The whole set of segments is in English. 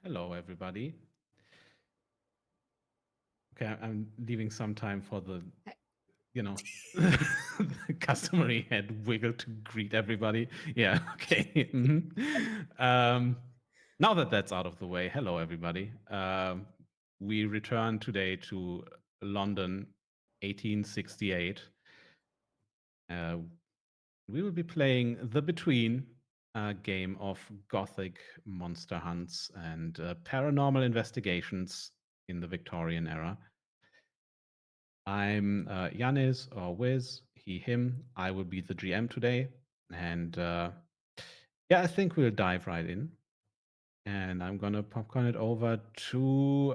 Hello, everybody. Okay, I'm leaving some time for the, you know, the customary head wiggle to greet everybody. Yeah, okay. Now that that's out of the way, hello, everybody. We return today to London, 1868. Uh, we will be playing The Between, a game of gothic monster hunts and paranormal investigations in the Victorian era. I'm Yanis or Wiz, he, him. I will be the GM today. And yeah, I think we'll dive right in. And I'm going to popcorn it over to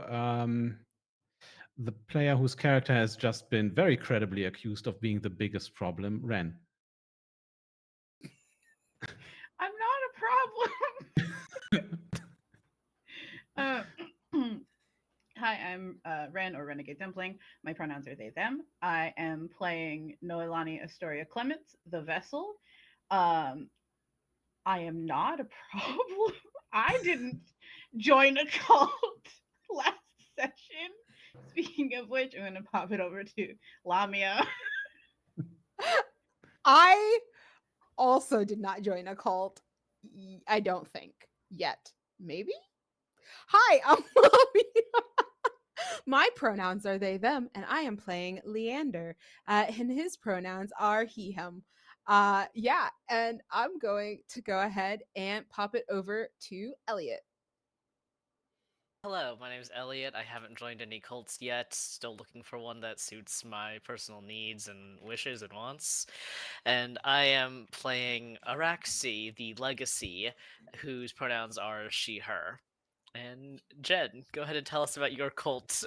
the player whose character has just been very credibly accused of being the biggest problem, Ren. I'm not a problem. Hi, I'm Ren or Renegade Dumpling. My pronouns are they, them. I am playing Noelani Astoria Clement, the vessel. Um, I am not a problem. I didn't join a cult last session. Speaking of which, I'm going to pop it over to Lamia. I also did not join a cult. I don't think yet. Maybe? Hi, I'm Mommy. My pronouns are they, them, and I am playing Leander. And his pronouns are he, him. Yeah, and I'm going to go ahead and pop it over to Elliot. Hello, my name is Elliot. I haven't joined any cults yet. Still looking for one that suits my personal needs and wishes and wants. And I am playing Araxi, the Legacy, whose pronouns are she, her. And Jen, go ahead and tell us about your cult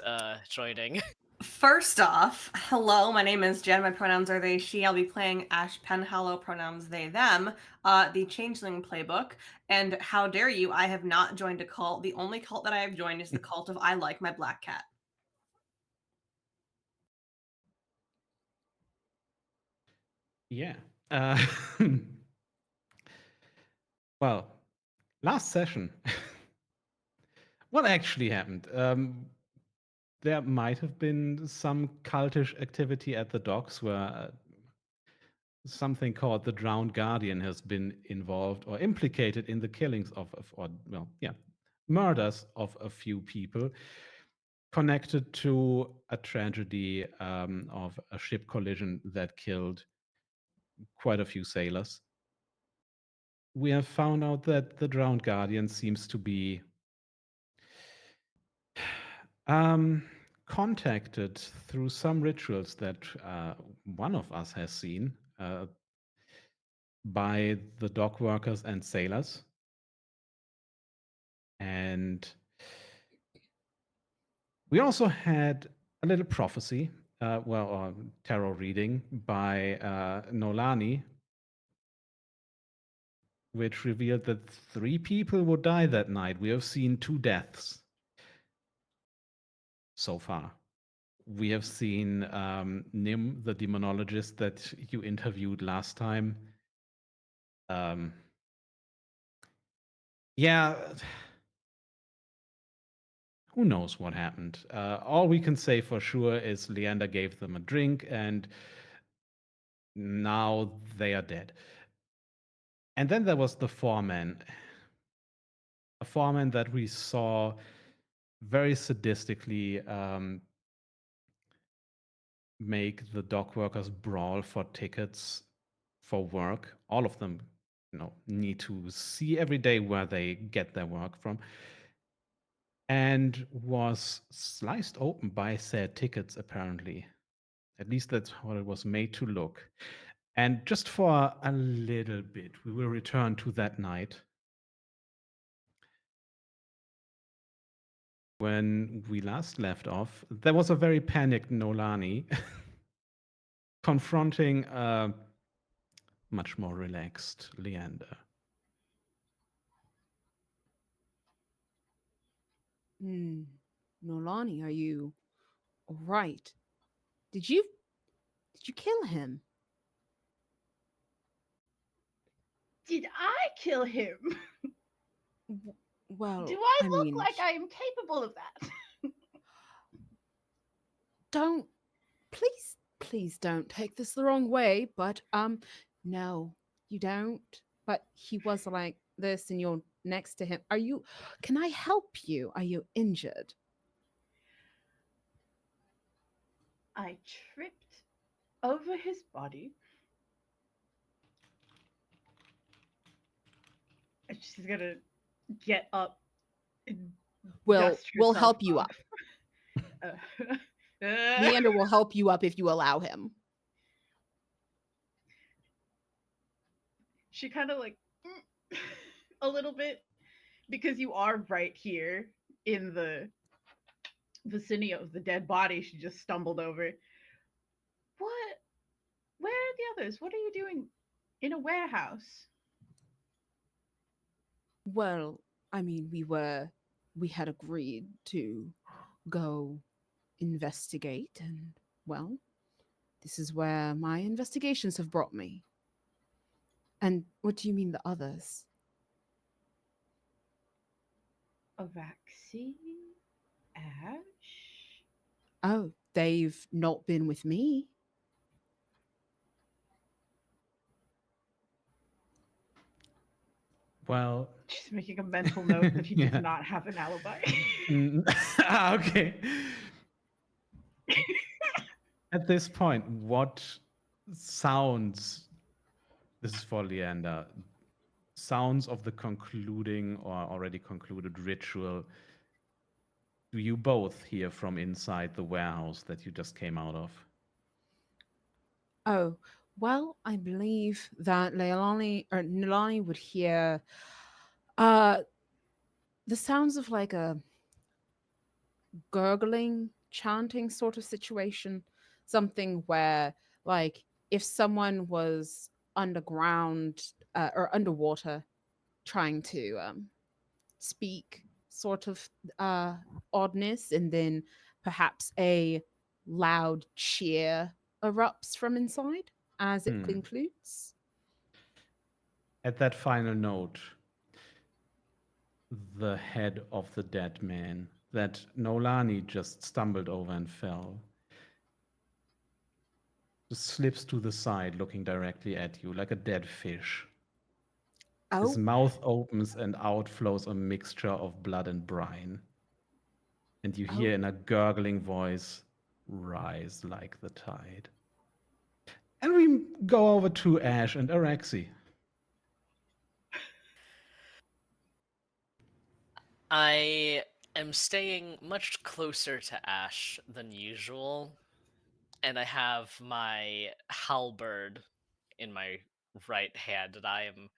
joining. First off, hello, my name is Jen. My pronouns are they, she. I'll be playing Ash Penhallow, pronouns they, them, the Changeling playbook. And how dare you, I have not joined a cult. The only cult that I have joined is the cult of I Like My Black Cat. Yeah. Well, last session. What actually happened? There might have been some cultish activity at the docks where something called the Drowned Guardian has been involved or implicated in the killings or well, yeah, murders of a few people connected to a tragedy of a ship collision that killed quite a few sailors. We have found out that the Drowned Guardian seems to be um, contacted through some rituals that one of us has seen by the dock workers and sailors. And we also had a little prophecy, or tarot reading by Nolani, which revealed that 3 people would die that night. We have seen 2 deaths so far. We have seen Nim, the demonologist that you interviewed last time. Yeah, who knows what happened? All we can say for sure is Leander gave them a drink and now they are dead. And then there was the foreman, a foreman that we saw very sadistically make the dock workers brawl for tickets for work. All of them, need to see every day where they get their work from, and was sliced open by said tickets, apparently. At least that's what it was made to look. And just for a little bit, we will return to that night when we last left off. There was a very panicked Nolani confronting a much more relaxed Leander. Hmm. Nolani, are you all right? Did you kill him? Did I kill him? Do Well, I I look mean, like I am capable of that? don't please don't take this the wrong way, but no, you don't. But he was like this and you're next to him. Are you Can I help you? Are you injured? I tripped over his body. She's gonna get up and dust We'll herself help you off. up. Uh, Leander will help you up if you allow him. she kind of like a little bit because you are right here in the vicinity of the dead body she just stumbled over. What? Where are the others? What are you doing in a warehouse? Well, I mean, we had agreed to go investigate, and well, this is where my investigations have brought me. And what do you mean the others? A vaccine? Ash? Oh, they've not been with me. Well, She's making a mental note that he does yeah. not have an alibi. Okay. At this point, what sounds, this is for Leander, sounds of the concluding or already concluded ritual do you both hear from inside the warehouse that you just came out of? Oh, well, I believe that Leilani or Nilani would hear uh the sounds of like a gurgling, chanting sort of situation. Something where, like, if someone was underground or underwater trying to speak sort of oddness, and then perhaps a loud cheer erupts from inside as it Hmm. concludes. At that final note, the head of the dead man that Nolani just stumbled over and fell just slips to the side, looking directly at you like a dead fish. His Oh, mouth opens and out flows a mixture of blood and brine. And you hear oh, in a gurgling voice, rise like the tide. And we go over to Ash and Araxi. I am staying much closer to Ash than usual, and I have my halberd in my right hand, and I am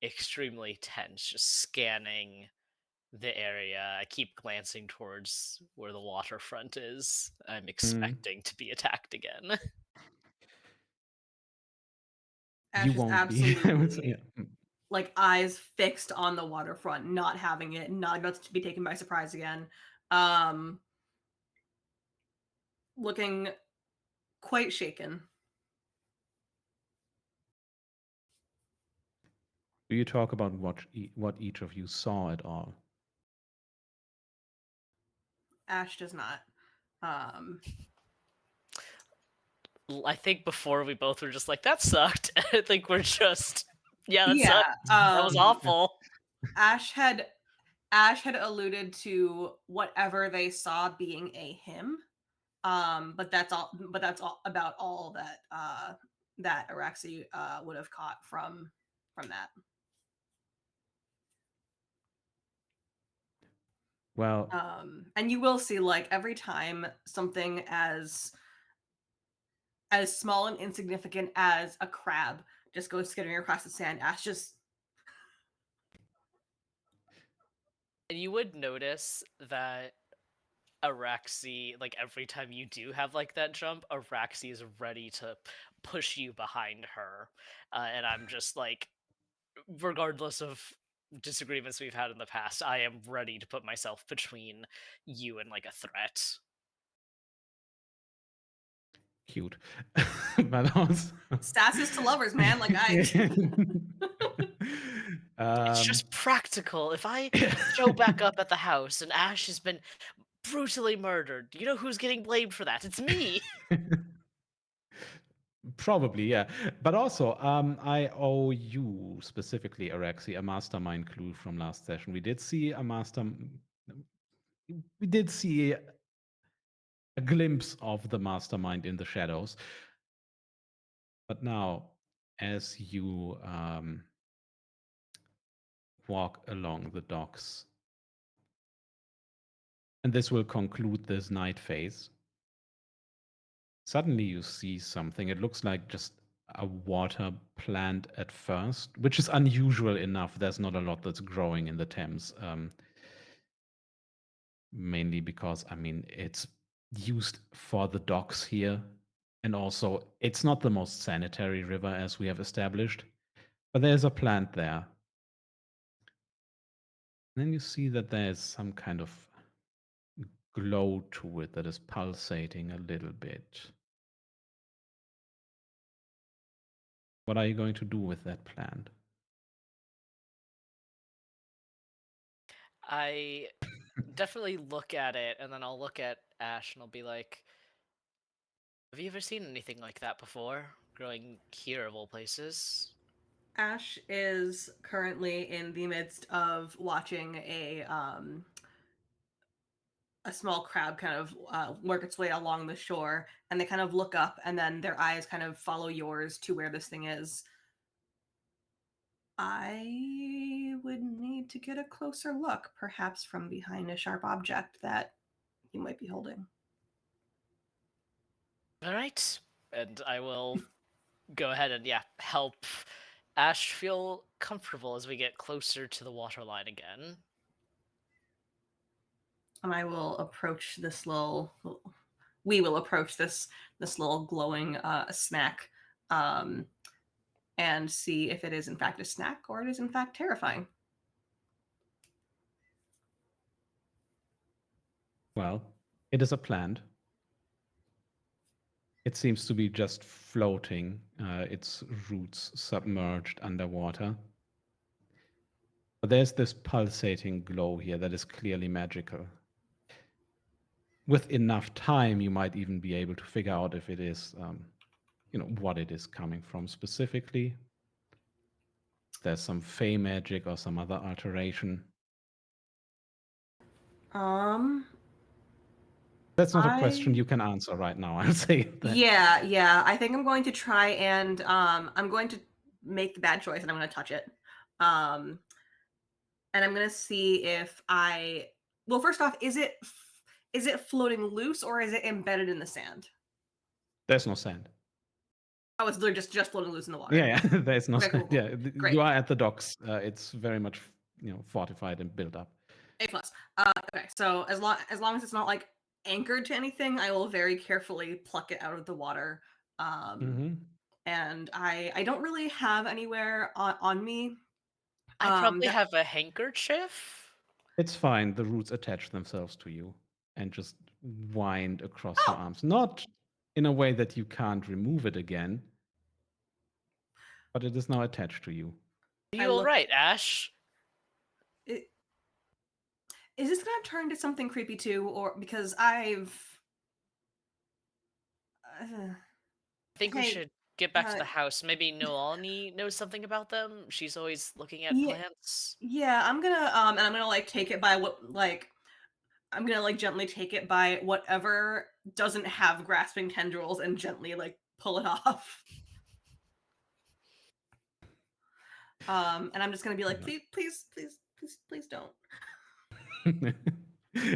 extremely tense, just scanning the area. I keep glancing towards where the waterfront is. I'm Mm, expecting to be attacked again. you Ash is won't be. I would say, absolutely yeah. like eyes fixed on the waterfront, not having it, not about to be taken by surprise again. Um, Looking quite shaken. Do you talk about what each of you saw at all? Ash does not. Um, I think before we both were just like, that sucked. I think we're just, yeah, that yeah. sucked. That was awful. Ash had Ash had alluded to whatever they saw being a him. But that's all. But that's all about all that that Araxi would have caught from that. Well, And you will see, like, every time something as small and insignificant as a crab just goes skittering across the sand, Ash just And you would notice that Araxi, like every time you do have like that jump, Araxi is ready to push you behind her. And I'm just like, regardless of disagreements we've had in the past, I am ready to put myself between you and like a threat. cute. But also. stasses to lovers, man. Like I It's um, just practical. If I show back up at the house and Ash has been brutally murdered, you know who's getting blamed for that? It's me. probably, yeah. But also, I owe you specifically, Araxi, a mastermind clue from last session. We did see a glimpse of the mastermind in the shadows. But now, as you walk along the docks, and this will conclude this night phase, suddenly you see something. It looks like just a water plant at first, which is unusual enough. There's not a lot that's growing in the Thames, mainly because, I mean, it's used for the docks here. And also, it's not the most sanitary river, as we have established. But there's a plant there. And then you see that there's some kind of glow to it that is pulsating a little bit. What are you going to do with that plant? I definitely look at it and then I'll look at Ash and I'll be like, have you ever seen anything like that before? Growing here of all places? Ash is currently in the midst of watching a small crab kind of work its way along the shore, and they kind of look up, and then their eyes kind of follow yours to where this thing is. I would need to get a closer look, perhaps from behind a sharp object that you might be holding. All right. And I will go ahead and, yeah, help Ash feel comfortable as we get closer to the waterline again. And I will approach this little. We will approach this little glowing snack, um, and see if it is in fact a snack or it is in fact terrifying. Well, it is a plant. It seems to be just floating, its roots submerged underwater. But there's this pulsating glow here that is clearly magical. With enough time, you might even be able to figure out if it is, what it is coming from specifically. There's some fey magic or some other alteration. Um, That's not a question I you can answer right now. I'll say that. yeah. I think I'm going to try and I'm going to make the bad choice and I'm going to touch it. Um, and I'm going to see if I. Well, first off, is it floating loose or is it embedded in the sand? There's no sand. Oh, it's literally just floating loose in the water. Yeah. There's no Okay, sand. cool. Yeah, Great. you are at the docks. It's very much, fortified and built up. A plus. Okay, so as long as it's not like anchored to anything, I will very carefully pluck it out of the water. Hmm. And I don't really have anywhere on me. I probably That have a handkerchief. It's fine. The roots attach themselves to you and just wind across your oh, arms. Not in a way that you can't remove it again, but it is now attached to you. Are I you all look. right, Ash? It, is this gonna turn into something creepy too, or because I've? Uh, I think we hey, should get back to uh, the house. Maybe Noelani knows something about them. She's always looking at yeah, plants. yeah. I'm gonna and I'm gonna like take it by what like I'm gonna like gently take it by whatever doesn't have grasping tendrils and gently like pull it off. And I'm just gonna be like, please don't.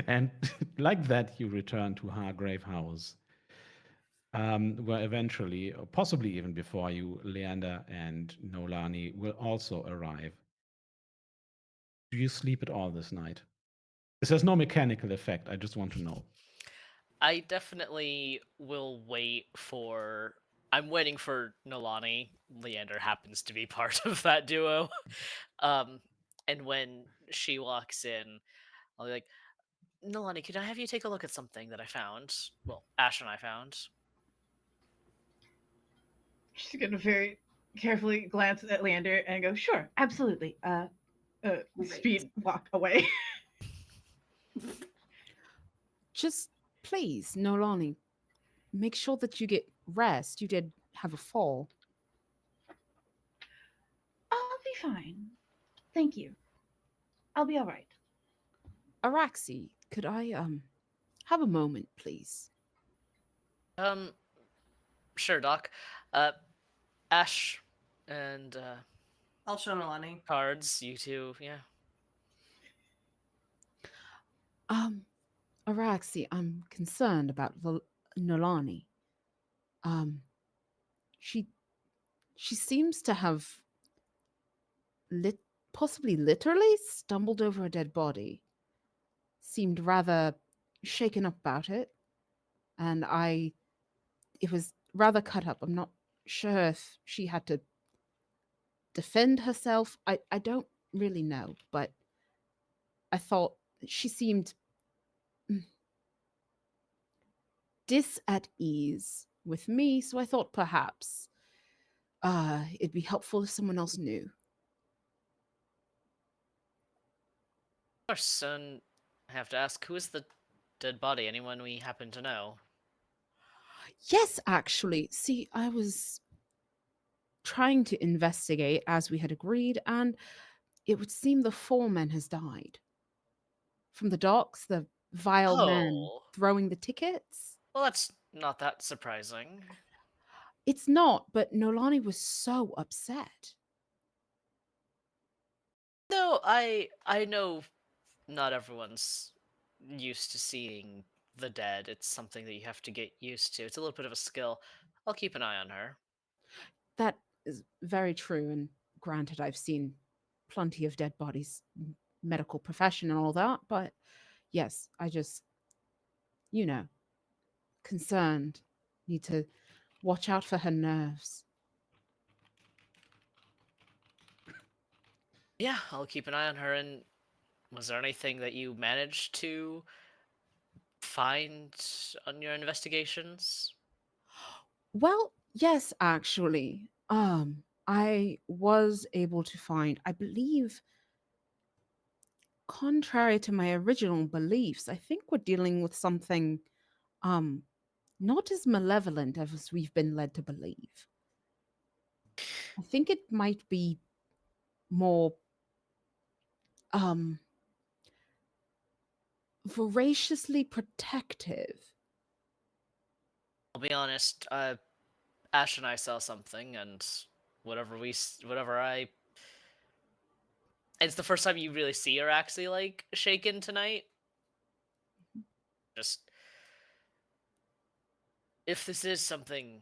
And like that, you return to Hargrave House, where eventually, or possibly even before you, Leander and Nolani will also arrive. Do you sleep at all this night? This has no mechanical effect. I just want to know. I definitely will wait for. I'm waiting for Nolani. Leander happens to be part of that duo. Um, and when she walks in, I'll be like, Nolani, could I have you take a look at something that I found? Well, Ash and I found. She's gonna very carefully glance at Leander and go, "Sure, absolutely." Great. Speed walk away. Just please, Nolani, make sure that you get rest. You did have a fall. I'll be fine. Thank you. I'll be all right. Araxi, could I have a moment, please? Um, sure, Doc. Uh, Ash and I'll show Nalani. cards. You two, yeah. Um, Araxi, I'm concerned about Nolani. Um, she she seems to have lit possibly literally stumbled over a dead body. Seemed rather shaken up about it, and it was rather cut up. I'm not sure if she had to defend herself. I don't really know, but I thought she seemed dis at ease with me, so I thought perhaps it'd be helpful if someone else knew. Of course, and I have to ask, who is the dead body? Anyone we happen to know? Yes, actually. See, I was trying to investigate as we had agreed, and it would seem the foreman has died. From the docks, the vile men Oh, throwing the tickets. well, that's not that surprising. It's not, but Nolani was so upset. No, I know not everyone's used to seeing the dead. It's something that you have to get used to. It's a little bit of a skill. I'll keep an eye on her. That is very true, and granted, I've seen plenty of dead bodies, medical profession and all that, but Yes, I just, you know, concerned. Need to watch out for her nerves. Yeah, I'll keep an eye on her. And was there anything that you managed to find on your investigations? Well, yes, actually. I was able to find, I believe, contrary to my original beliefs, I think we're dealing with something um not as malevolent as we've been led to believe. I think it might be more um voraciously protective. I'll be honest. Ash and I saw something, and whatever I. It's the first time you really see her actually like shaken tonight. Just if this is something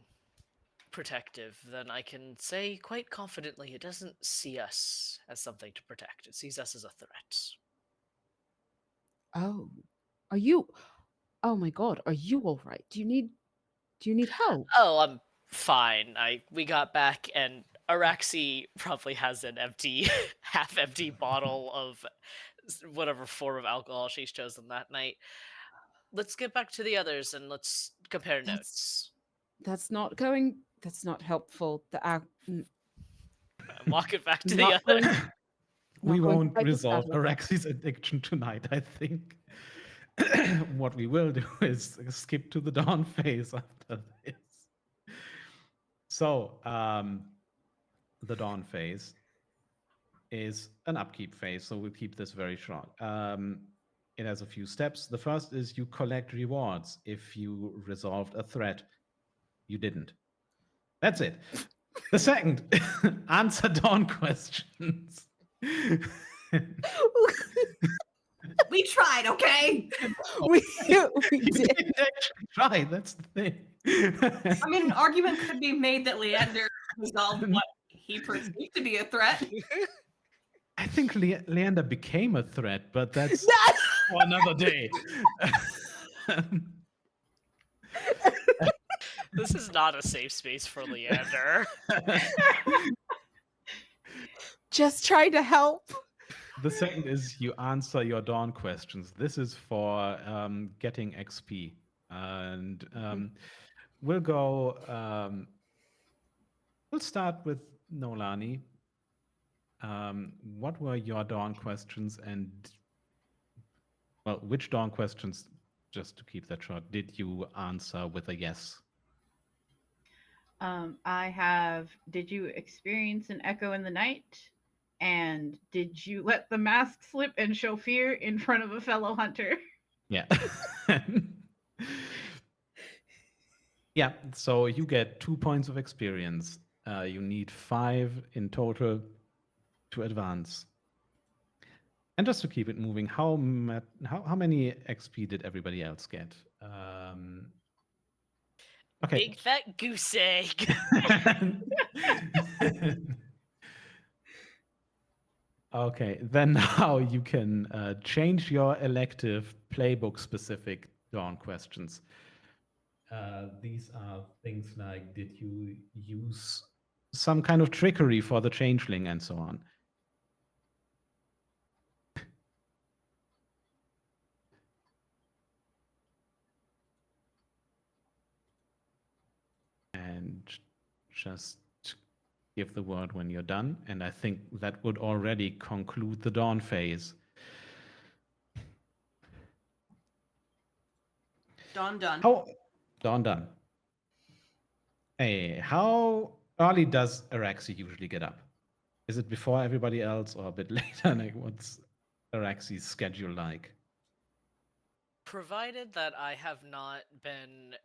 protective, then I can say quite confidently it doesn't see us as something to protect. It sees us as a threat. Oh. Are you Oh my god, are you all right? Do you need help? Oh, I'm fine. We got back and Araxi probably has an empty half empty bottle of whatever form of alcohol she's chosen that night. Let's get back to the others and let's compare That's notes. that's not helpful. I'm walking back to the Not others. going We not going to won't fight this resolve battle. Araxi's addiction tonight, I think. What we will do is skip to the dawn phase after this. So, the dawn phase is an upkeep phase, so we'll keep this very short. It has a few steps. The first is you collect rewards if you resolved a threat. You didn't. That's it. The second, answer dawn questions. We tried, okay? we we You did. didn't actually try. That's the thing. I mean, an argument could be made that Leander resolved what he perceived to be a threat. I think Leander became a threat, but that's for another day. This is not a safe space for Leander. Just try to help. The second is you answer your dawn questions. This is for getting XP. And we'll go, we'll start with Nolani. What were your dawn questions and, well, which dawn questions, just to keep that short, did you answer with a yes? I have. Did you experience an echo in the night? And did you let the mask slip and show fear in front of a fellow hunter? Yeah. Yeah, so you get 2 points of experience. You need 5 in total to advance. And just to keep it moving, how many XP did everybody else get? Okay. Big fat goose egg. Okay, then now you can change your elective playbook specific dawn questions. These are things like, did you use some kind of trickery for the changeling and so on? And just give the word when you're done. And I think that would already conclude the dawn phase. Dawn done. Dawn done. Hey, how early does Araxi usually get up? Is it before everybody else or a bit later? Like, what's Araxi's schedule like? Provided that I have not been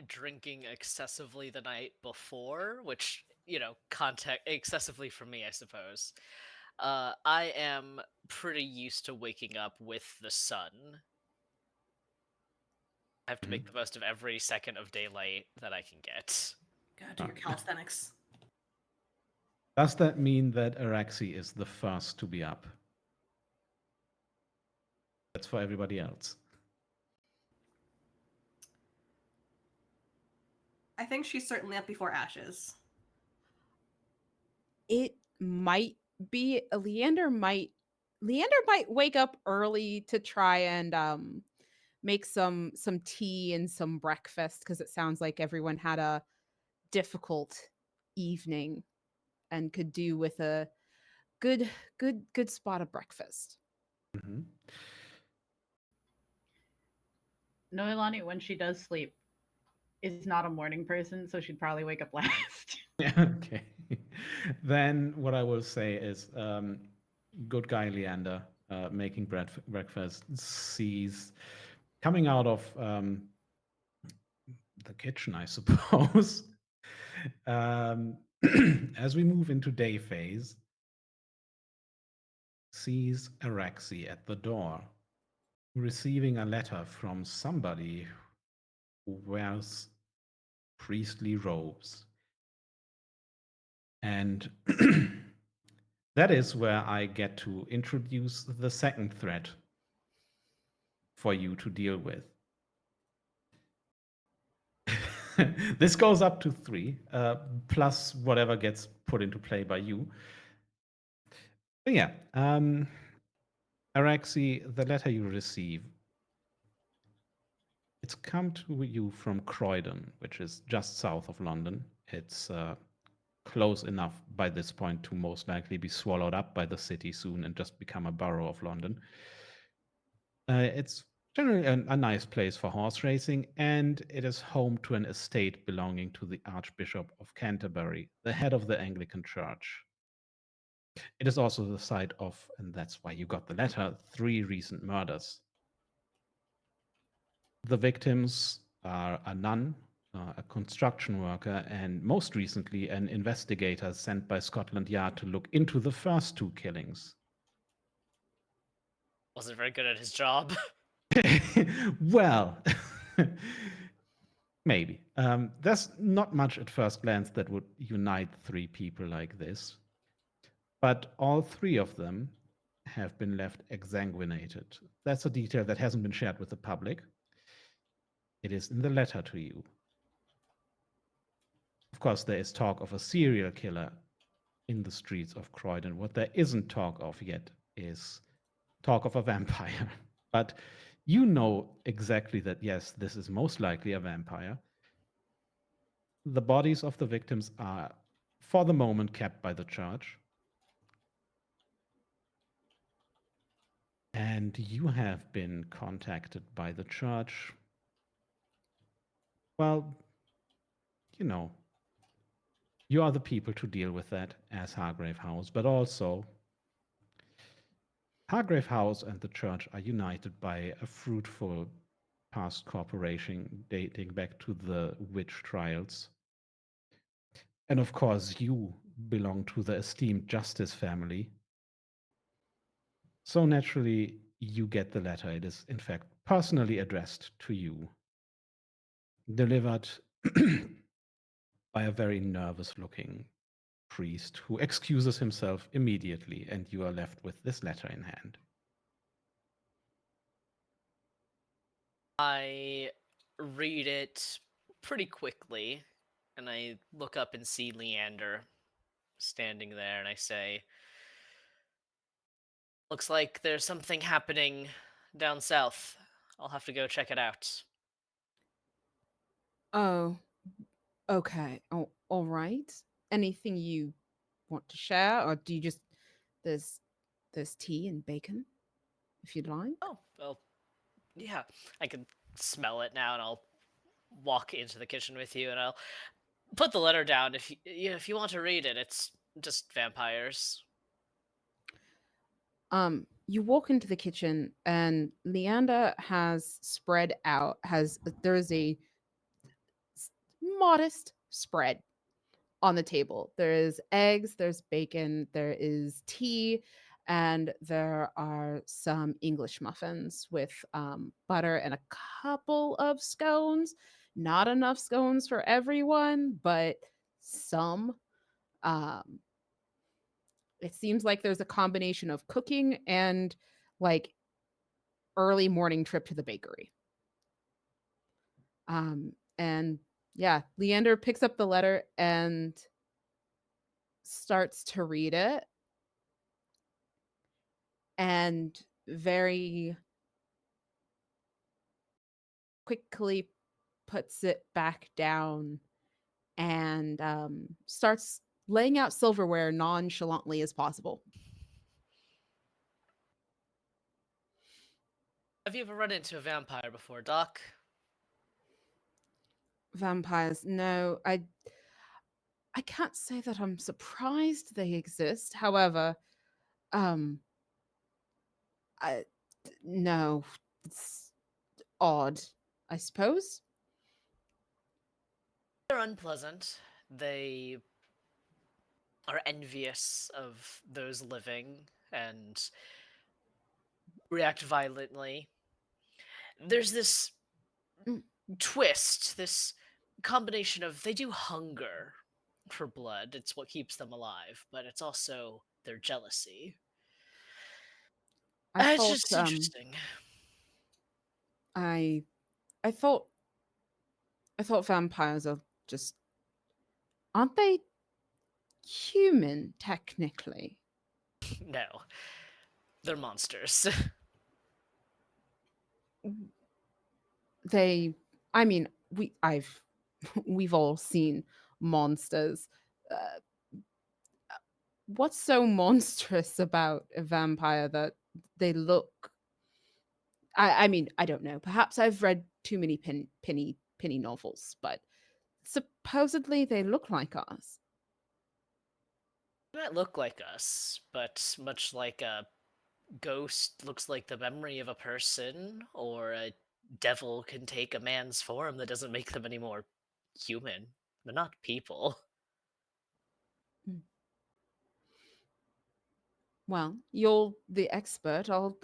drinking excessively the night before, which, context excessively for me, I suppose. I am pretty used to waking up with the sun. I have to make the most of every second of daylight that I can get. Gotta do your calisthenics. Does that mean that Araxi is the first to be up? words for everybody else. I think she's certainly up before Ashes. It might be Leander might wake up early to try and make some tea and some breakfast because it sounds like everyone had a difficult evening and could do with a good spot of breakfast. Mhm. Noelani, when she does sleep, is not a morning person, so she'd probably wake up last. Okay. Then what I will say is, good guy Leander, making breakfast, sees coming out of the kitchen, I suppose. um, as we move into day phase, sees Araxi at the door, receiving a letter from somebody who wears priestly robes. And that is where I get to introduce the second threat for you to deal with. This goes up to 3, plus whatever gets put into play by you. But yeah, Araxi, the letter you receive, it's come to you from Croydon, which is just south of London. It's close enough by this point to most likely be swallowed up by the city soon and just become a borough of London. It's generally a nice place for horse racing, and it is home to an estate belonging to the Archbishop of Canterbury, the head of the Anglican Church. It is also the site of, and that's why you got the letter, 3 recent murders. The victims are a nun, a construction worker, and most recently, an investigator sent by Scotland Yard to look into the first 2 killings. Wasn't very good at his job. Well, maybe. There's not much at first glance that would unite 3 people like this, but all 3 of them have been left exsanguinated. That's a detail that hasn't been shared with the public. It is in the letter to you. Of course, there is talk of a serial killer in the streets of Croydon. What there isn't talk of yet is talk of a vampire. But you know exactly that, yes, this is most likely a vampire. The bodies of the victims are, for the moment, kept by the church. And you have been contacted by the church. Well, you know, you are the people to deal with that as Hargrave House, but also Hargrave House and the church are united by a fruitful past cooperation dating back to the witch trials. And of course, you belong to the esteemed Justice family. So naturally, you get the letter. It is, in fact, personally addressed to you, delivered by a very nervous looking priest who excuses himself immediately, and you are left with this letter in hand. I read it pretty quickly, and I look up and see Leander standing there, and I say, "Looks like there's something happening down south. I'll have to go check it out." Oh, okay. Oh, all right. Anything you want to share, or do you just there's there's tea and bacon if you'd like. Oh, well, yeah, I can smell it now, and I'll walk into the kitchen with you, and I'll put the letter down. If you want to read it, it's just vampires. You walk into the kitchen and Leander has spread out has there is a modest spread on the table. There is eggs, there's bacon, there is tea, and there are some English muffins with butter and a couple of scones. Not enough scones for everyone, but some. Um, it seems like there's a combination of cooking and like early morning trip to the bakery. And yeah, Leander picks up the letter and starts to read it and very quickly puts it back down and starts laying out silverware nonchalantly as possible. Have you ever run into a vampire before, Doc? Vampires, no, I can't say that I'm surprised they exist. However, um, I no, it's odd, I suppose. They're unpleasant. They are envious of those living and react violently. There's this Mm, twist, this combination of they do hunger for blood. It's what keeps them alive, but it's also their jealousy. I It's thought just interesting. I I thought I thought vampires are just aren't they human technically? No, they're monsters. They I mean, I've we've all seen monsters. Uh, what's so monstrous about a vampire that they look I mean, I don't know. Perhaps I've read too many penny novels, but supposedly they look like us. They might look like us, but much like a ghost looks like the memory of a person, or a devil can take a man's form, that doesn't make them any more human. They're not people. Mm. Well, you're the expert. I'll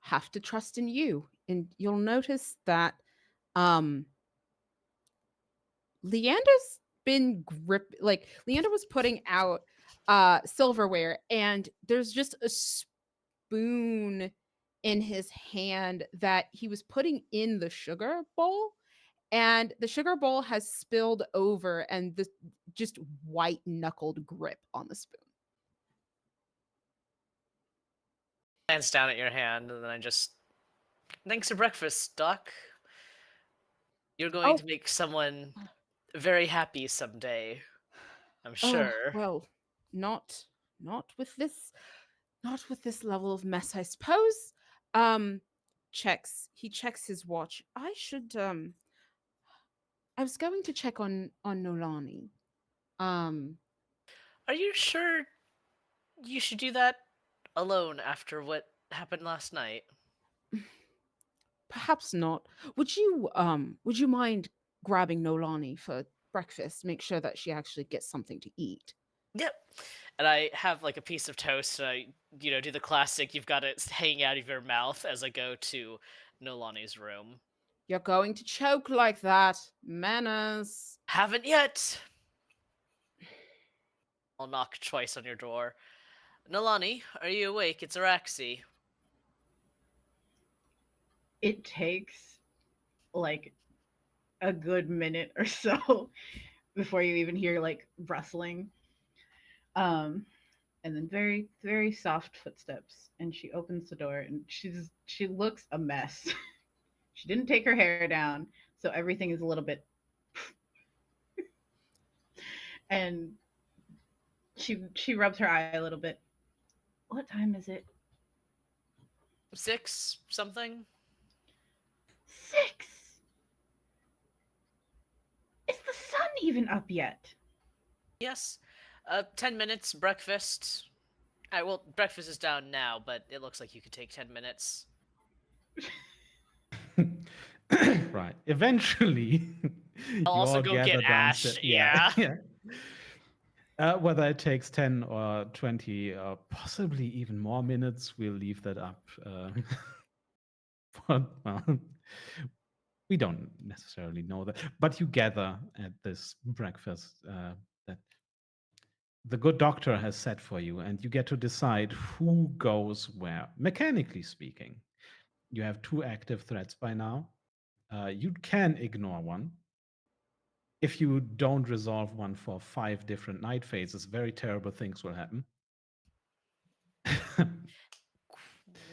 have to trust in you. And you'll notice that um Leander's been Leander was putting out silverware and there's just a spoon in his hand that he was putting in the sugar bowl and the sugar bowl has spilled over and the just white knuckled grip on the spoon. Glance down at your hand, and then I just. Thanks for breakfast, Doc. You're going Oh, to make someone very happy someday, I'm oh, sure. well, not not with this not with this level of mess, I suppose. Um he checks his watch. I was going to check on Nolani. Um Are you sure you should do that alone after what happened last night? Perhaps not. Would you mind grabbing Nolani for breakfast? Make sure that she actually gets something to eat. Yep. And I have like a piece of toast, and I, do the classic. You've got it hanging out of your mouth as I go to Nolani's room. You're going to choke like that. Manners. Haven't yet. I'll knock twice on your door. Nolani, are you awake? It's Araxi. It takes like a good minute or so before you even hear like rustling. Um, and then very, very soft footsteps. And she opens the door and she looks a mess. She didn't take her hair down, so everything is a little bit and she rubs her eye a little bit. What time is it? 6 something? 6. Is the sun even up yet? Yes. 10 minutes, breakfast. Well, breakfast is down now, but it looks like you could take 10 minutes. Right. Eventually, I'll you also all go get gather downstairs. Ash. Yeah, Yeah. yeah. Whether it takes 10 or 20 or possibly even more minutes, we'll leave that up. But, well, we don't necessarily know that. But you gather at this breakfast that the good doctor has set for you, and you get to decide who goes where. Mechanically speaking, you have two active threats by now. You can ignore one. If you don't resolve one for 5 different night phases, very terrible things will happen.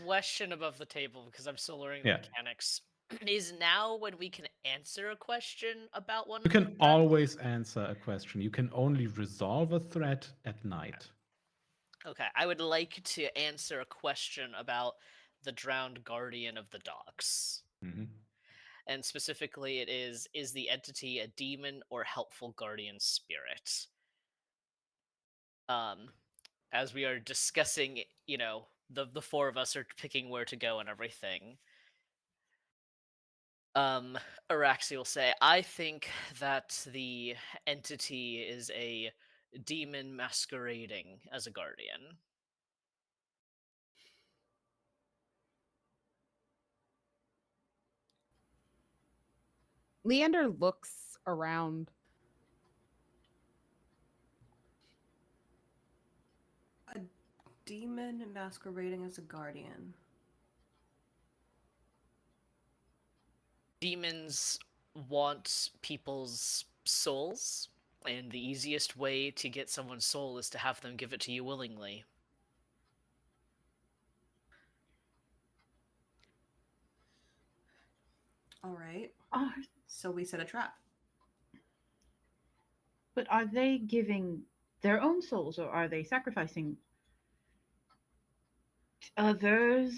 Question above the table because I'm still learning the Yeah. mechanics. Is now when we can answer a question about one You of the can threats? always answer a question. You can only resolve a threat at night. Okay, I would like to answer a question about the drowned guardian of the docks. Mhm. And specifically, it is the entity a demon or helpful guardian spirit? Um, as we are discussing, the four of us are picking where to go and everything. Araxi will say, I think that the entity is a demon masquerading as a guardian. Leander looks around. A demon masquerading as a guardian. Demons want people's souls, and the easiest way to get someone's soul is to have them give it to you willingly. All right. Are, So we set a trap. but are they giving their own souls or are they sacrificing others?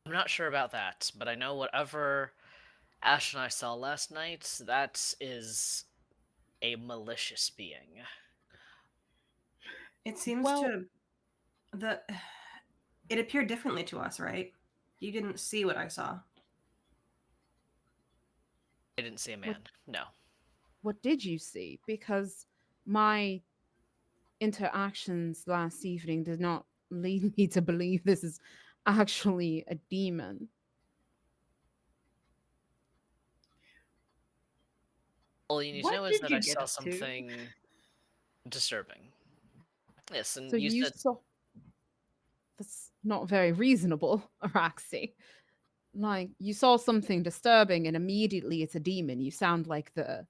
I'm not sure about that, but I know whatever Ash and I saw last night, that is a malicious being. It seems Well, to the it appeared differently to us, right? You didn't see what I saw. I didn't see a what man. No. what did you see? Because my interactions last evening did not lead me to believe this is actually a demon. All you need to What know is did that you I get saw up to? something disturbing. Yes, So and you you said saw that's not very reasonable, Araxi. Like you saw something disturbing and immediately it's a demon. You sound like the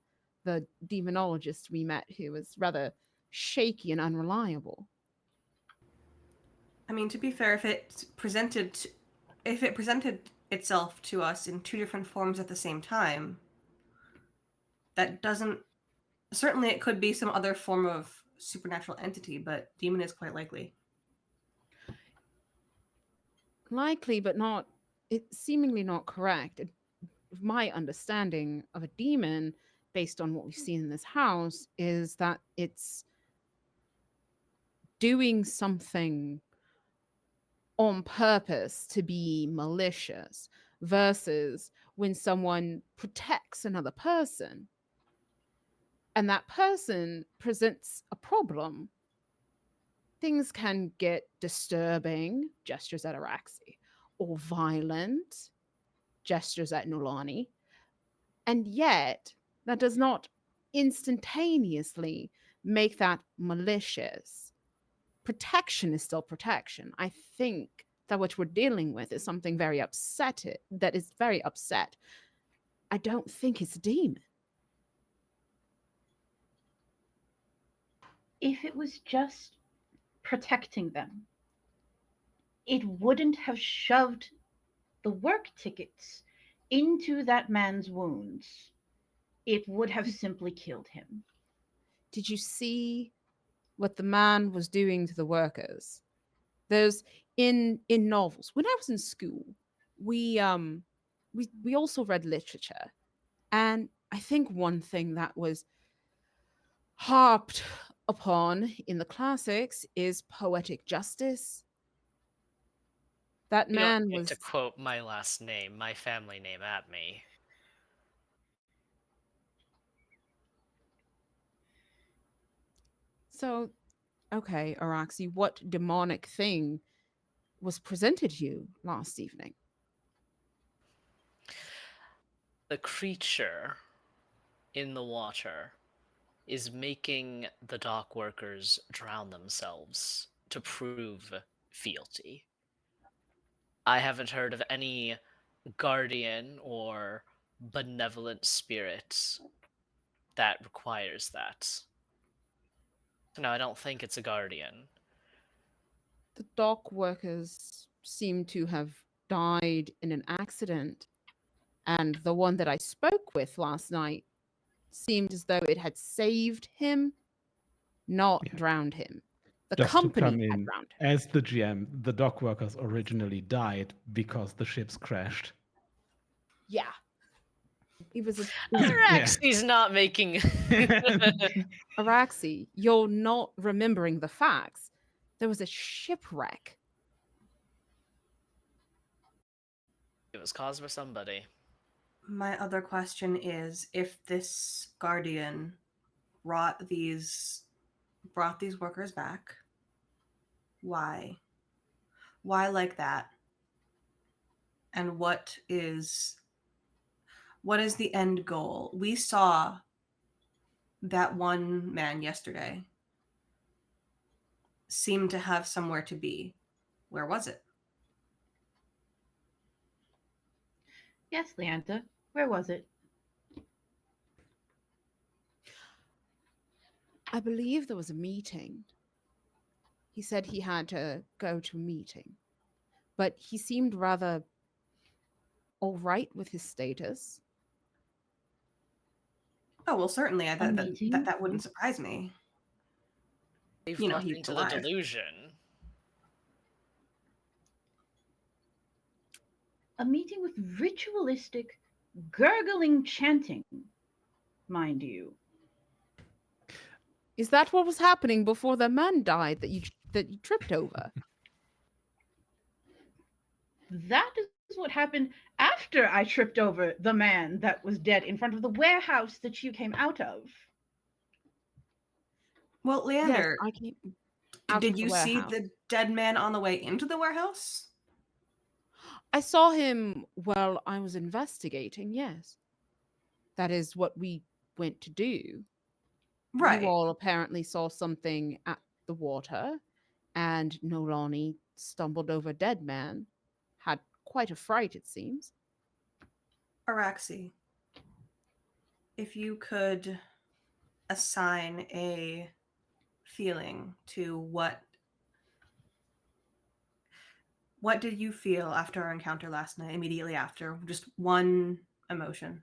demonologist we met who was rather shaky and unreliable. I mean, to be fair, if it presented itself to us in two different forms at the same time, that doesn't certainly it could be some other form of supernatural entity, but demon is quite likely. Likely, but not it seemingly not correct. My understanding of a demon, based on what we've seen in this house, is that it's doing something on purpose to be malicious versus when someone protects another person and that person presents a problem, things can get disturbing, gestures at Araxi, or violent, gestures at Nolani. And yet, that does not instantaneously make that malicious. Protection is still protection. I think that what we're dealing with is something very upset that is very upset. I don't think it's a demon. If it was just protecting them, it wouldn't have shoved the work tickets into that man's wounds. It would have simply killed him. Did you see what the man was doing to the workers? There's in novels. When I was in school, we we also read literature, and I think one thing that was harped upon in the classics is poetic justice. That you don't man get to was quote my last name, my family name at me. so okay, Araxi, what demonic thing was presented to you last evening? The creature in the water is making the dock workers drown themselves to prove fealty. I haven't heard of any guardian or benevolent spirit that requires that. No, I don't think it's a guardian. The dock workers seem to have died in an accident, and the one that I spoke with last night seemed as though it had saved him, not Yeah. drowned him. The Just to come company had in drowned him. as the GM, the dock workers originally died because the ships crashed. Yeah. It was a Yeah. Araxi's not making. Araxi, you're not remembering the facts. There was a shipwreck. It was caused by somebody. My other question is, if this guardian brought these workers back, why? Why like that? And what is the end goal? We saw that one man yesterday seem to have somewhere to be. Where was it? Yes, Leanta. Where was it? I believe there was a meeting. He said he had to go to a meeting, but he seemed rather all right with his status. Oh, well, certainly. Meeting That wouldn't with surprise me. They've You know, bought he's into the alive. delusion. a meeting with ritualistic, gurgling chanting, mind you. Is that what was happening before the man died that you tripped over? That is what happened after I tripped over the man that was dead in front of the warehouse that you came out of. Well, Yes, Leander, I came out did of the you see warehouse. the dead man on the way into the warehouse? I saw him while I was investigating, yes. That is what we went to do. Right. You all apparently saw something at the water, and Nolani stumbled over a dead man. Had quite a fright, it seems. Araxi, if you could assign a feeling to what did you feel after our encounter last night, immediately after? Just one emotion.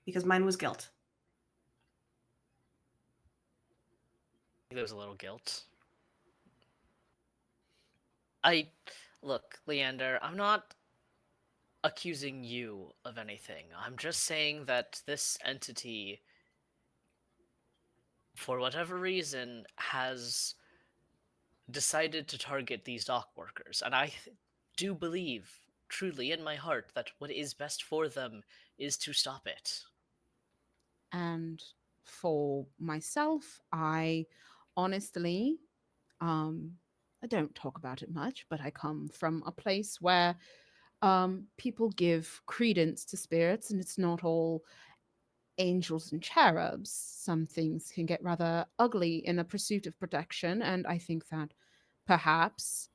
Because mine was guilt. There was a little guilt. Look, Leander, I'm not accusing you of anything. I'm just saying that this entity, for whatever reason, has decided to target these dock workers. And I do believe, truly in my heart, that what is best for them is to stop it. And for myself, I honestly, I don't talk about it much, but I come from a place where people give credence to spirits, and it's not all angels and cherubs. Some things can get rather ugly in a pursuit of protection, and I think that perhaps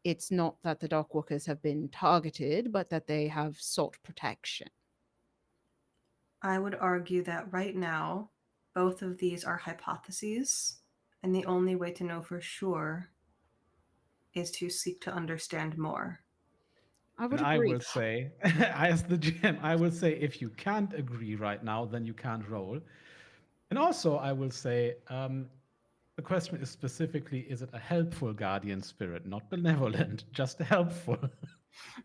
it's not that the dock workers have been targeted, but that they have sought protection. I would argue that right now, both of these are hypotheses, and the only way to know for sure is to seek to understand more. I And would I agree. will say, as the GM, I will say if you can't agree right now, then you can't roll. And also, I will say the question is specifically, is it a helpful guardian spirit, not benevolent, just helpful?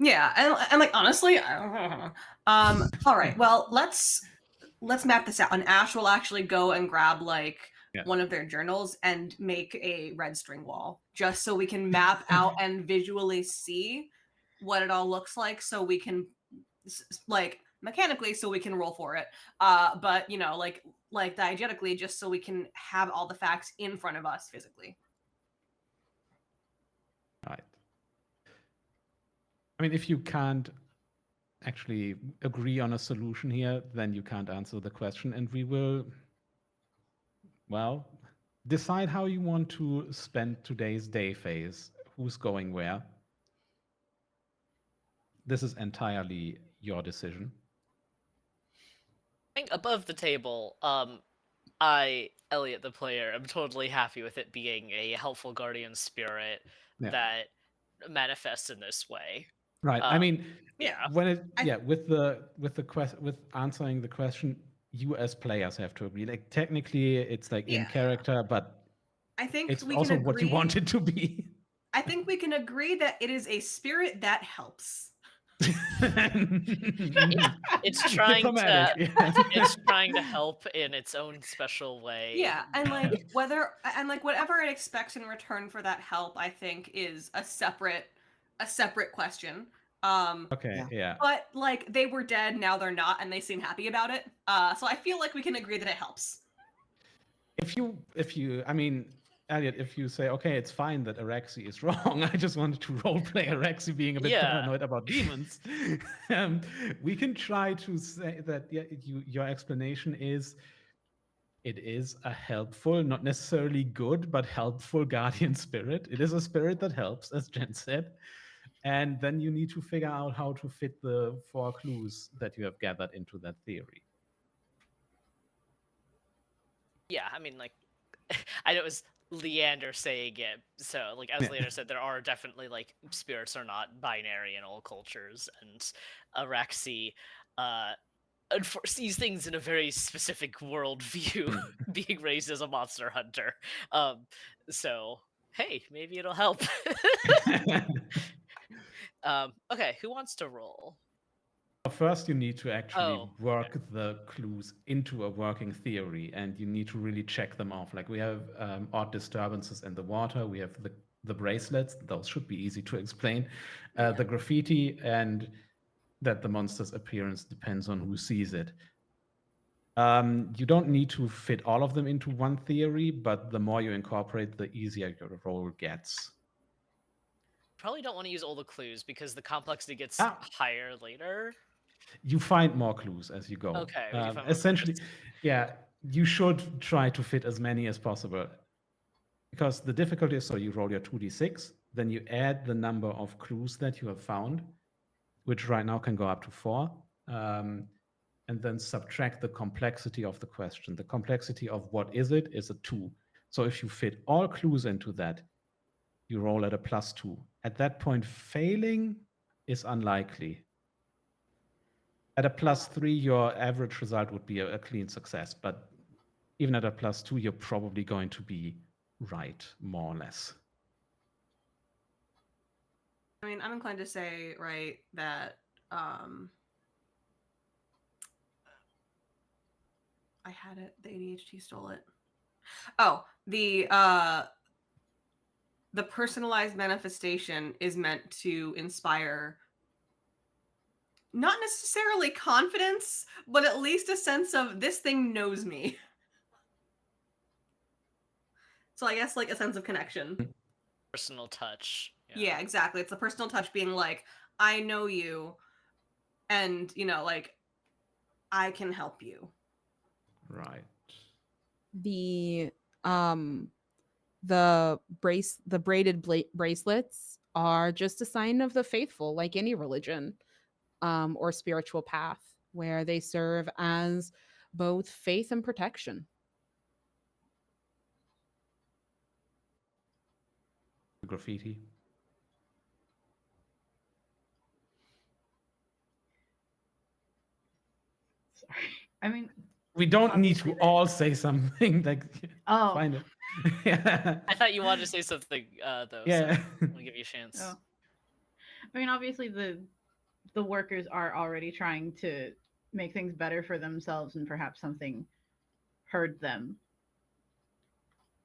Yeah, and like honestly, all right. Well, let's map this out. And Ash will actually go and grab like Yeah. one of their journals and make a red string wall, just so we can map out and visually see what it all looks like, so we can like mechanically, so we can roll for it. But you know, like diegetically, just so we can have all the facts in front of us physically. Right. I mean, if you can't actually agree on a solution here, then you can't answer the question, and we will, well, decide how you want to spend today's day phase. Who's going where? This is entirely your decision. I think above the table, Elliot the player, I'm totally happy with it being a helpful guardian spirit Yeah. that manifests in this way. Right. I mean, Yeah. when it with with answering the question, you as players have to agree. Like technically, it's like in Yeah. character, but I think it's we also can what you agree. want it to be. I think we can agree that it is a spirit that helps. It's trying Diplomatic. to Yeah. it's trying to help in its own special way. Yeah, and whatever it expects in return for that help, I think is a separate question. Okay. Yeah. But like they were dead, now they're not, and they seem happy about it. So I feel like we can agree that it helps. If you, I mean, Elliot, if you say, okay, it's fine that Araxi is wrong, I just wanted to roleplay Araxi being a bit Yeah. paranoid about demons. We can try to say that your explanation is it is a helpful, not necessarily good, but helpful guardian spirit. It is a spirit that helps, as Jen said. And then you need to figure out how to fit the 4 clues that you have gathered into that theory. Yeah, I mean, like, I know it was Leander saying it. So, like, as Leander said, there are definitely, like, spirits are not binary in all cultures. And Araxi sees things in a very specific worldview, being raised as a monster hunter. So, hey, maybe it'll help. Okay, who wants to roll? First, you need to actually Oh, work the clues into a working theory, and you need to really check them off. Like we have odd disturbances in the water. We have the bracelets; those should be easy to explain. The graffiti, and that the monster's appearance depends on who sees it. You don't need to fit all of them into one theory, but the more you incorporate, the easier your role gets. Probably don't want to use all the clues because the complexity gets Ah. higher later. You find more clues as you go. Okay, we do find more essentially, clues. yeah, you should try to fit as many as possible. Because the difficulty is, so you roll your 2d6, then you add the number of clues that you have found, which right now can go up to 4, and then subtract the complexity of the question. The complexity of what is it is a 2. So if you fit all clues into that, you roll at a +2. At that point, failing is unlikely. At a +3, your average result would be a clean success. But even at a +2, you're probably going to be right, more or less. I mean, I'm inclined to say, right, that I had it. The ADHD stole it. Oh, the personalized manifestation is meant to inspire not necessarily confidence, but at least a sense of this thing knows me. So I guess like a sense of connection. Personal touch. Yeah, exactly. It's the personal touch being like, I know you, and like I can help you. Right. The braided bracelets are just a sign of the faithful, like any religion or spiritual path, where they serve as both faith and protection. Graffiti. Sorry. I mean, We don't need obviously to all say something like oh, find it. Yeah. I thought you wanted to say something, though. Yeah. So I'm gonna give you a chance. oh. I mean, obviously the workers are already trying to make things better for themselves, and perhaps something heard them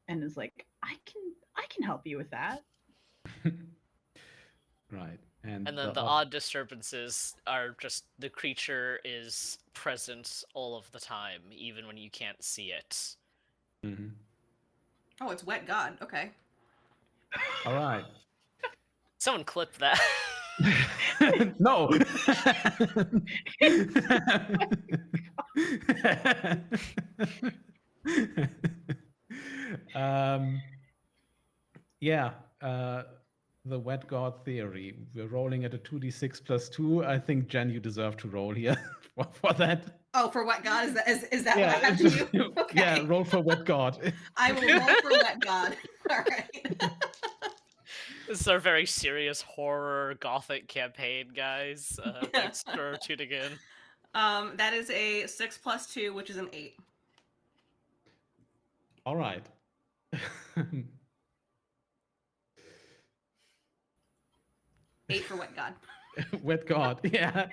and is like, I can help you with that. Right. And then the odd disturbances are just the creature is present all of the time, even when you can't see it. Mhm. Oh, it's wet God. Okay. All right. Someone clip that. No. um, yeah, the wet god theory. We're rolling at a 2d6 plus 2. I think, Jen, you deserve to roll here for that. Oh, for wet god? Is that what I Yeah, have to do? Okay. yeah, roll for wet god. I will roll for wet god. All right. This is our very serious horror gothic campaign, guys. Thanks for tuning in. That is a 6 plus 2, which is an 8. All right. 8 for wet god. Wet God, yeah.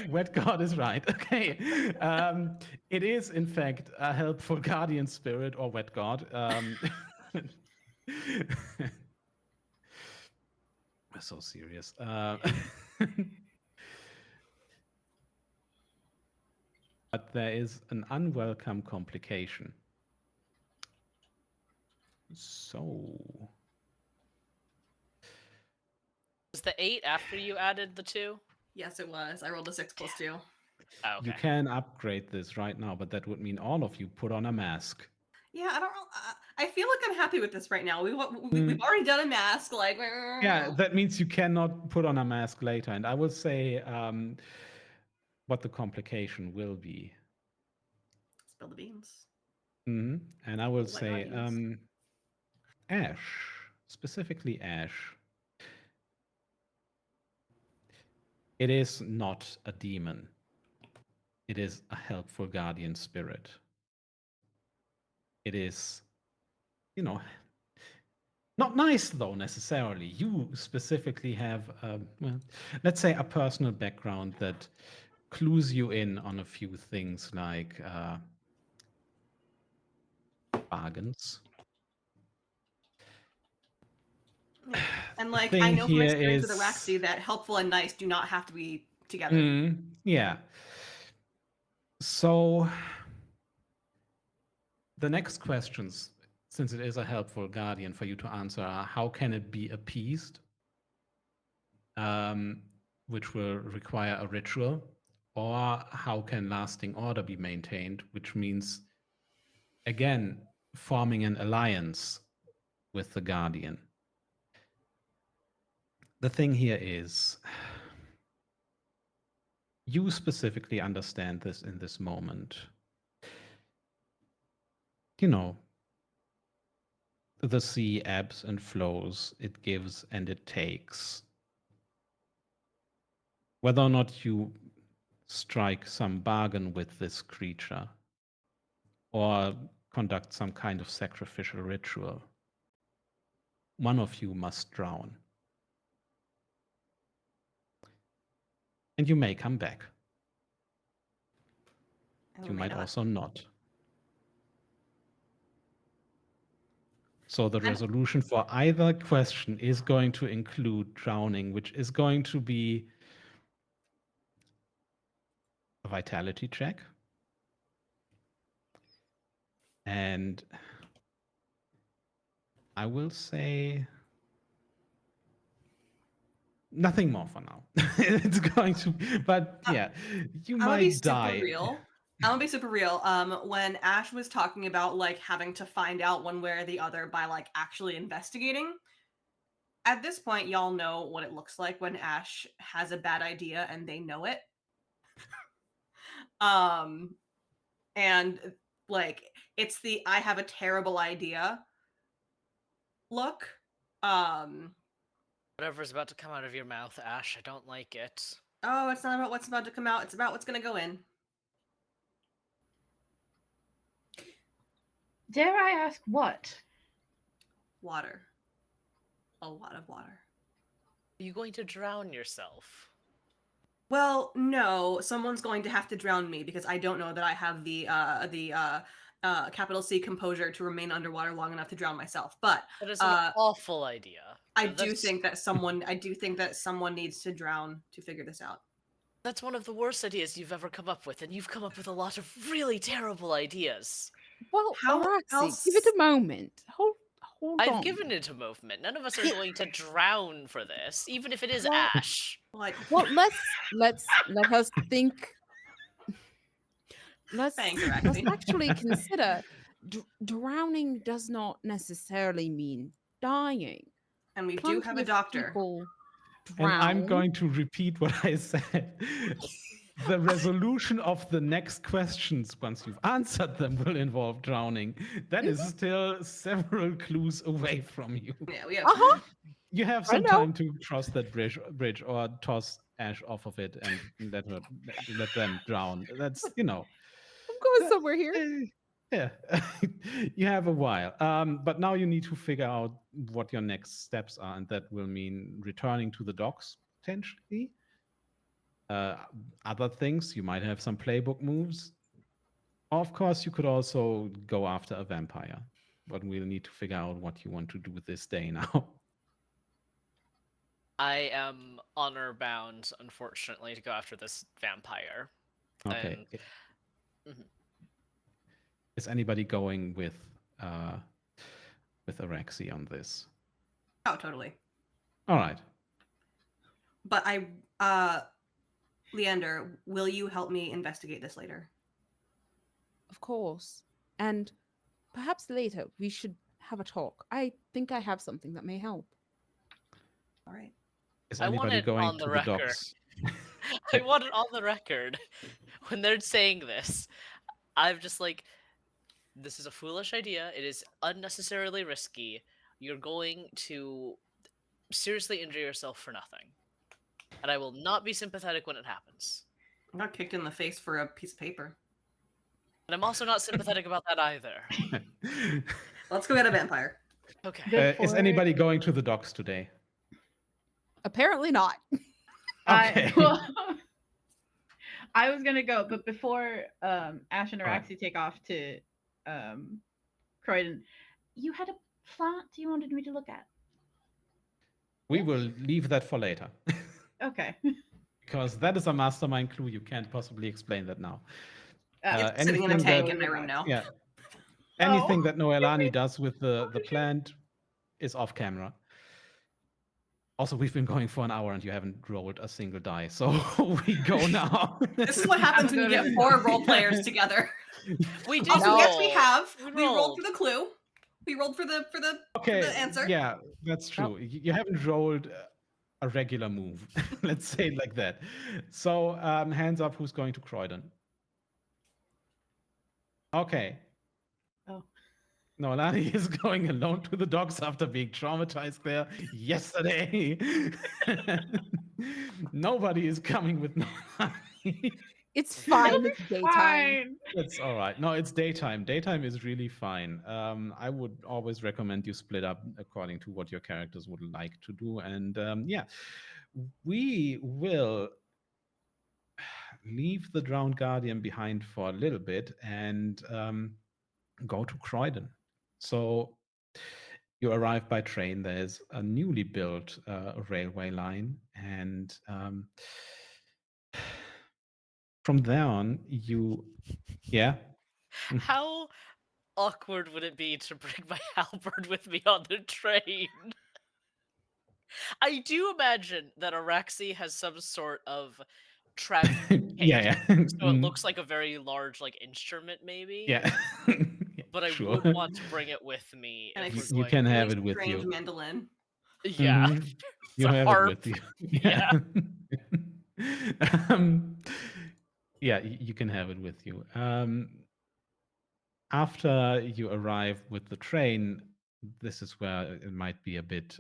Wet God is right. Okay. It is, in fact, a helpful guardian spirit or wet God. We're so serious. But there is an unwelcome complication. So. Was the 8 after you added the 2? Yes, it was. I rolled a 6 plus 2. Oh, okay. You can upgrade this right now, but that would mean all of you put on a mask. Yeah, I don't know. I feel like I'm happy with this right now. We've already done a mask. Like, Yeah, that means you cannot put on a mask later. And I will say what the complication will be. Spill the beans. And I will What say audience? Ash, specifically Ash. It is not a demon. It is a helpful guardian spirit. It is, not nice though necessarily. You specifically have, well, let's say, a personal background that clues you in on a few things like bargains. Yeah. And like, thing I know from here experience with is- Araxi that helpful and nice do not have to be together. Yeah. So the next questions, since it is a helpful guardian for you to answer, are how can it be appeased, which will require a ritual, or how can lasting order be maintained, which means, again, forming an alliance with the guardian. The thing here is, you specifically understand this in this moment. The sea ebbs and flows, it gives and it takes. Whether or not you strike some bargain with this creature or conduct some kind of sacrificial ritual, one of you must drown. And you may come back. And You we may might not. also not. So the resolution for either question is going to include drowning, which is going to be a vitality check. And I will say nothing more for now. It's going to, but yeah, you I'm gonna be might super die. real. I'm gonna be super real. When Ash was talking about like having to find out one way or the other by like actually investigating, at this point, y'all know what it looks like when Ash has a bad idea and they know it. And like it's the I have a terrible idea look. Whatever's about to come out of your mouth, Ash, I don't like it. Oh, it's not about what's about to come out. It's about what's gonna go in. Dare I ask what? Water. A lot of water. Are you going to drown yourself? Well, no, someone's going to have to drown me because I don't know that I have the capital C composure to remain underwater long enough to drown myself. But That is an awful idea. I do think that someone needs to drown to figure this out. That's one of the worst ideas you've ever come up with, and you've come up with a lot of really terrible ideas. Well, How Araxi, else- give it a moment. Hold hold I've on. given it a movement. None of us are going to drown for this, even if it is Well- Ash. Like, Well, let us think. Let's thanks, let's Araxi. actually consider drowning does not necessarily mean dying. And we do Plenty have a of doctor. people And I'm drown. going to repeat what I said. The resolution of the next questions, once you've answered them, will involve drowning. That is still several clues away from you. Yeah, we have Uh-huh. You have I some know. time to cross that bridge or toss Ash off of it and let them drown. That's, I'm going somewhere here. yeah, you have a while. But now you need to figure out what your next steps are, and that will mean returning to the docks potentially. Other things, you might have some playbook moves. Of course, you could also go after a vampire, but we'll need to figure out what you want to do with this day now. I am honor bound, unfortunately, to go after this vampire. Okay. And Mhm. Is anybody going with Araxi on this? Oh, totally. All right. But Leander, will you help me investigate this later? Of course. And perhaps later we should have a talk. I think I have something that may help. All right. Is I want anybody it going on the to the record. docks? I want it on the record. When they're saying this, I'm just like, this is a foolish idea. It is unnecessarily risky. You're going to seriously injure yourself for nothing. And I will not be sympathetic when it happens. I got kicked in the face for a piece of paper. And I'm also not sympathetic about that either. Let's go get a vampire. Okay. Is anybody going to the docks today? Apparently not. Okay. I was gonna go, but before Ash and Alright. Araxi take off to Croydon, you had a plant you wanted me to look at. We will leave that for later. Okay. Because that is a mastermind clue. You can't possibly explain that now. It's sitting in a anything tank that- in my room now. Yeah. Oh. Anything that Noelani does with the plant is off camera. Also, we've been going for an hour and you haven't rolled a single die. So we go now. This is what happens when you go to get the 4 doctor. role players together. We did Also, roll. yes, we have. We We rolled rolled. for the clue. We rolled for the Okay, the answer. yeah, that's true. You haven't rolled a regular move. Let's say it like that. So hands up, who's going to Croydon? Okay. Oh. Noelani is going alone to the docks after being traumatized there yesterday. Nobody is coming with Noelani. It's fine. It'll It's be daytime. fine. It's all right. No, it's daytime. Daytime is really fine. I would always recommend you split up according to what your characters would like to do. And yeah, we will leave the Drowned Guardian behind for a little bit and go to Croydon. So you arrive by train. There's a newly built railway line. And from there on, yeah. How awkward would it be to bring my halberd with me on the train? I do imagine that Araxi has some sort of trapeze yeah. so it Mm, looks like a very large instrument, maybe. yeah. But I Sure. would want to bring it with me And if a we're You going. can have really it with strange you. mandolin. Yeah. Mhm. You It's a have harp. it with you. Yeah. um, yeah, you can have it with you. After you arrive with the train, this is where it might be a bit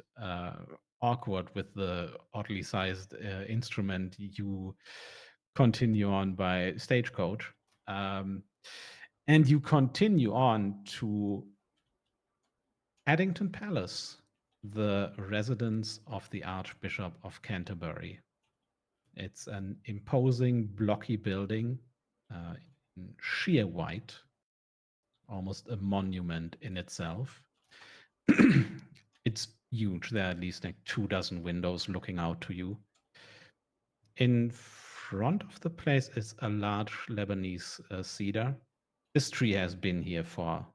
awkward with the oddly sized instrument. You continue on by stagecoach. And you continue on to Addington Palace, the residence of the Archbishop of Canterbury. It's an imposing, blocky building in sheer white, almost a monument in itself. It's huge. There are at least like 24 windows looking out to you. In front of the place is a large Lebanese cedar. This tree has been here for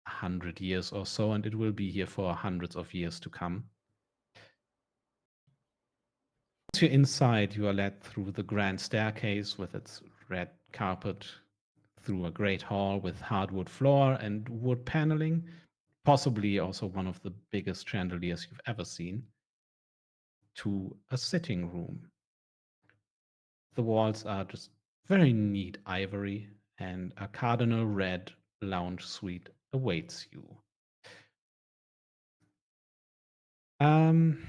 100 years or so, and it will be here for hundreds of years to come. Once you're inside, you are led through the grand staircase with its red carpet, through a great hall with hardwood floor and wood paneling, possibly also one of the biggest chandeliers you've ever seen, to a sitting room. The walls are just very neat ivory, and a cardinal red lounge suite awaits you. Um,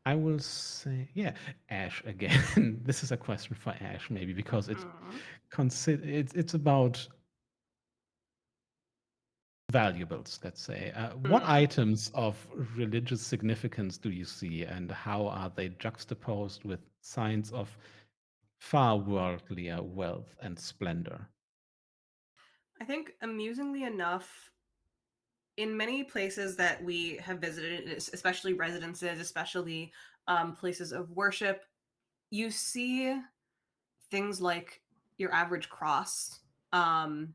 I will say, yeah, Ash again. This is a question for Ash, maybe because it's about valuables, let's say. What items of religious significance do you see, and how are they juxtaposed with signs of far worldlier wealth and splendor? I think, amusingly enough, in many places that we have visited, especially residences, especially places of worship, you see things like your average cross, um,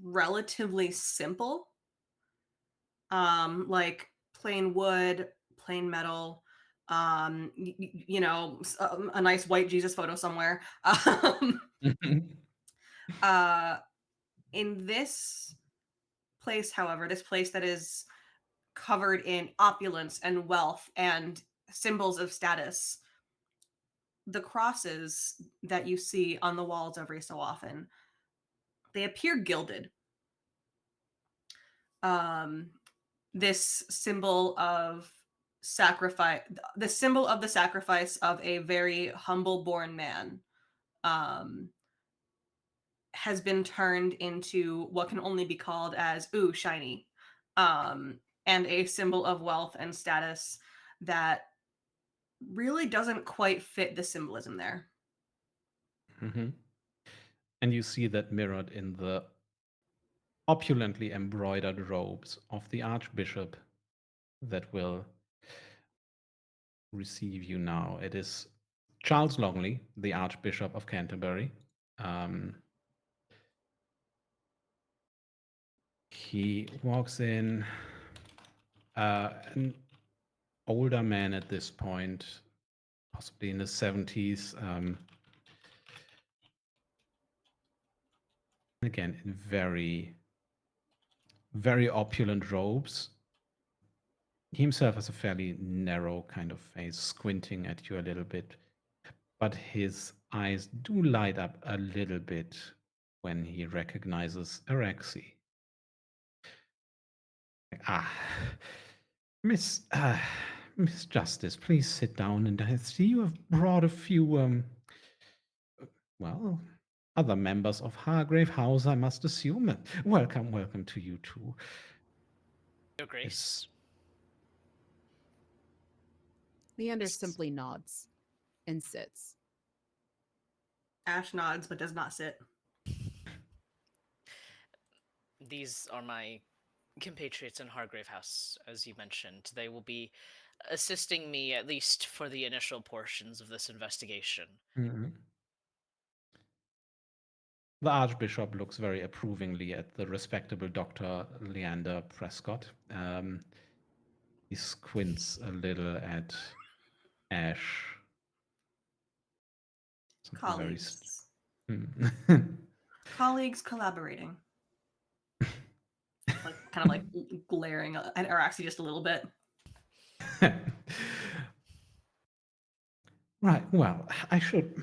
relatively simple, like plain wood, plain metal, a nice white Jesus photo somewhere. Uh, in this place, however, this place that is covered in opulence and wealth and symbols of status, the crosses that you see on the walls every so often, they appear gilded. Um, this symbol of sacrifice, the symbol of the sacrifice of a very humble born man, um, has been turned into what can only be called as ooh shiny, and a symbol of wealth and status that really doesn't quite fit the symbolism there. Mhm. And you see that mirrored in the opulently embroidered robes of the Archbishop that will receive you now. It is Charles Longley, the Archbishop of Canterbury. Um, he walks in, an older man at this point, possibly in his 70s. Again, in very, very opulent robes. He himself has a fairly narrow kind of face, squinting at you a little bit, but his eyes do light up a little bit when he recognizes Araxi. Ah, Miss, Miss Justice, please sit down. And I see you have brought a few, well, other members of Hargrave House, I must assume. Welcome, welcome to you too. Your Is Grace. Leander This- simply nods and sits. Ash nods but does not sit. These are my compatriots in Hargrave House, as you mentioned. They will be assisting me, at least for the initial portions of this investigation. Mhm. The Archbishop looks very approvingly at the respectable Dr. Leander Prescott. He squints a little at Ash. Something very. Colleagues. Hmm. Colleagues collaborating. Like kind of like glaring at Araxi just a little bit. Right, well, I should,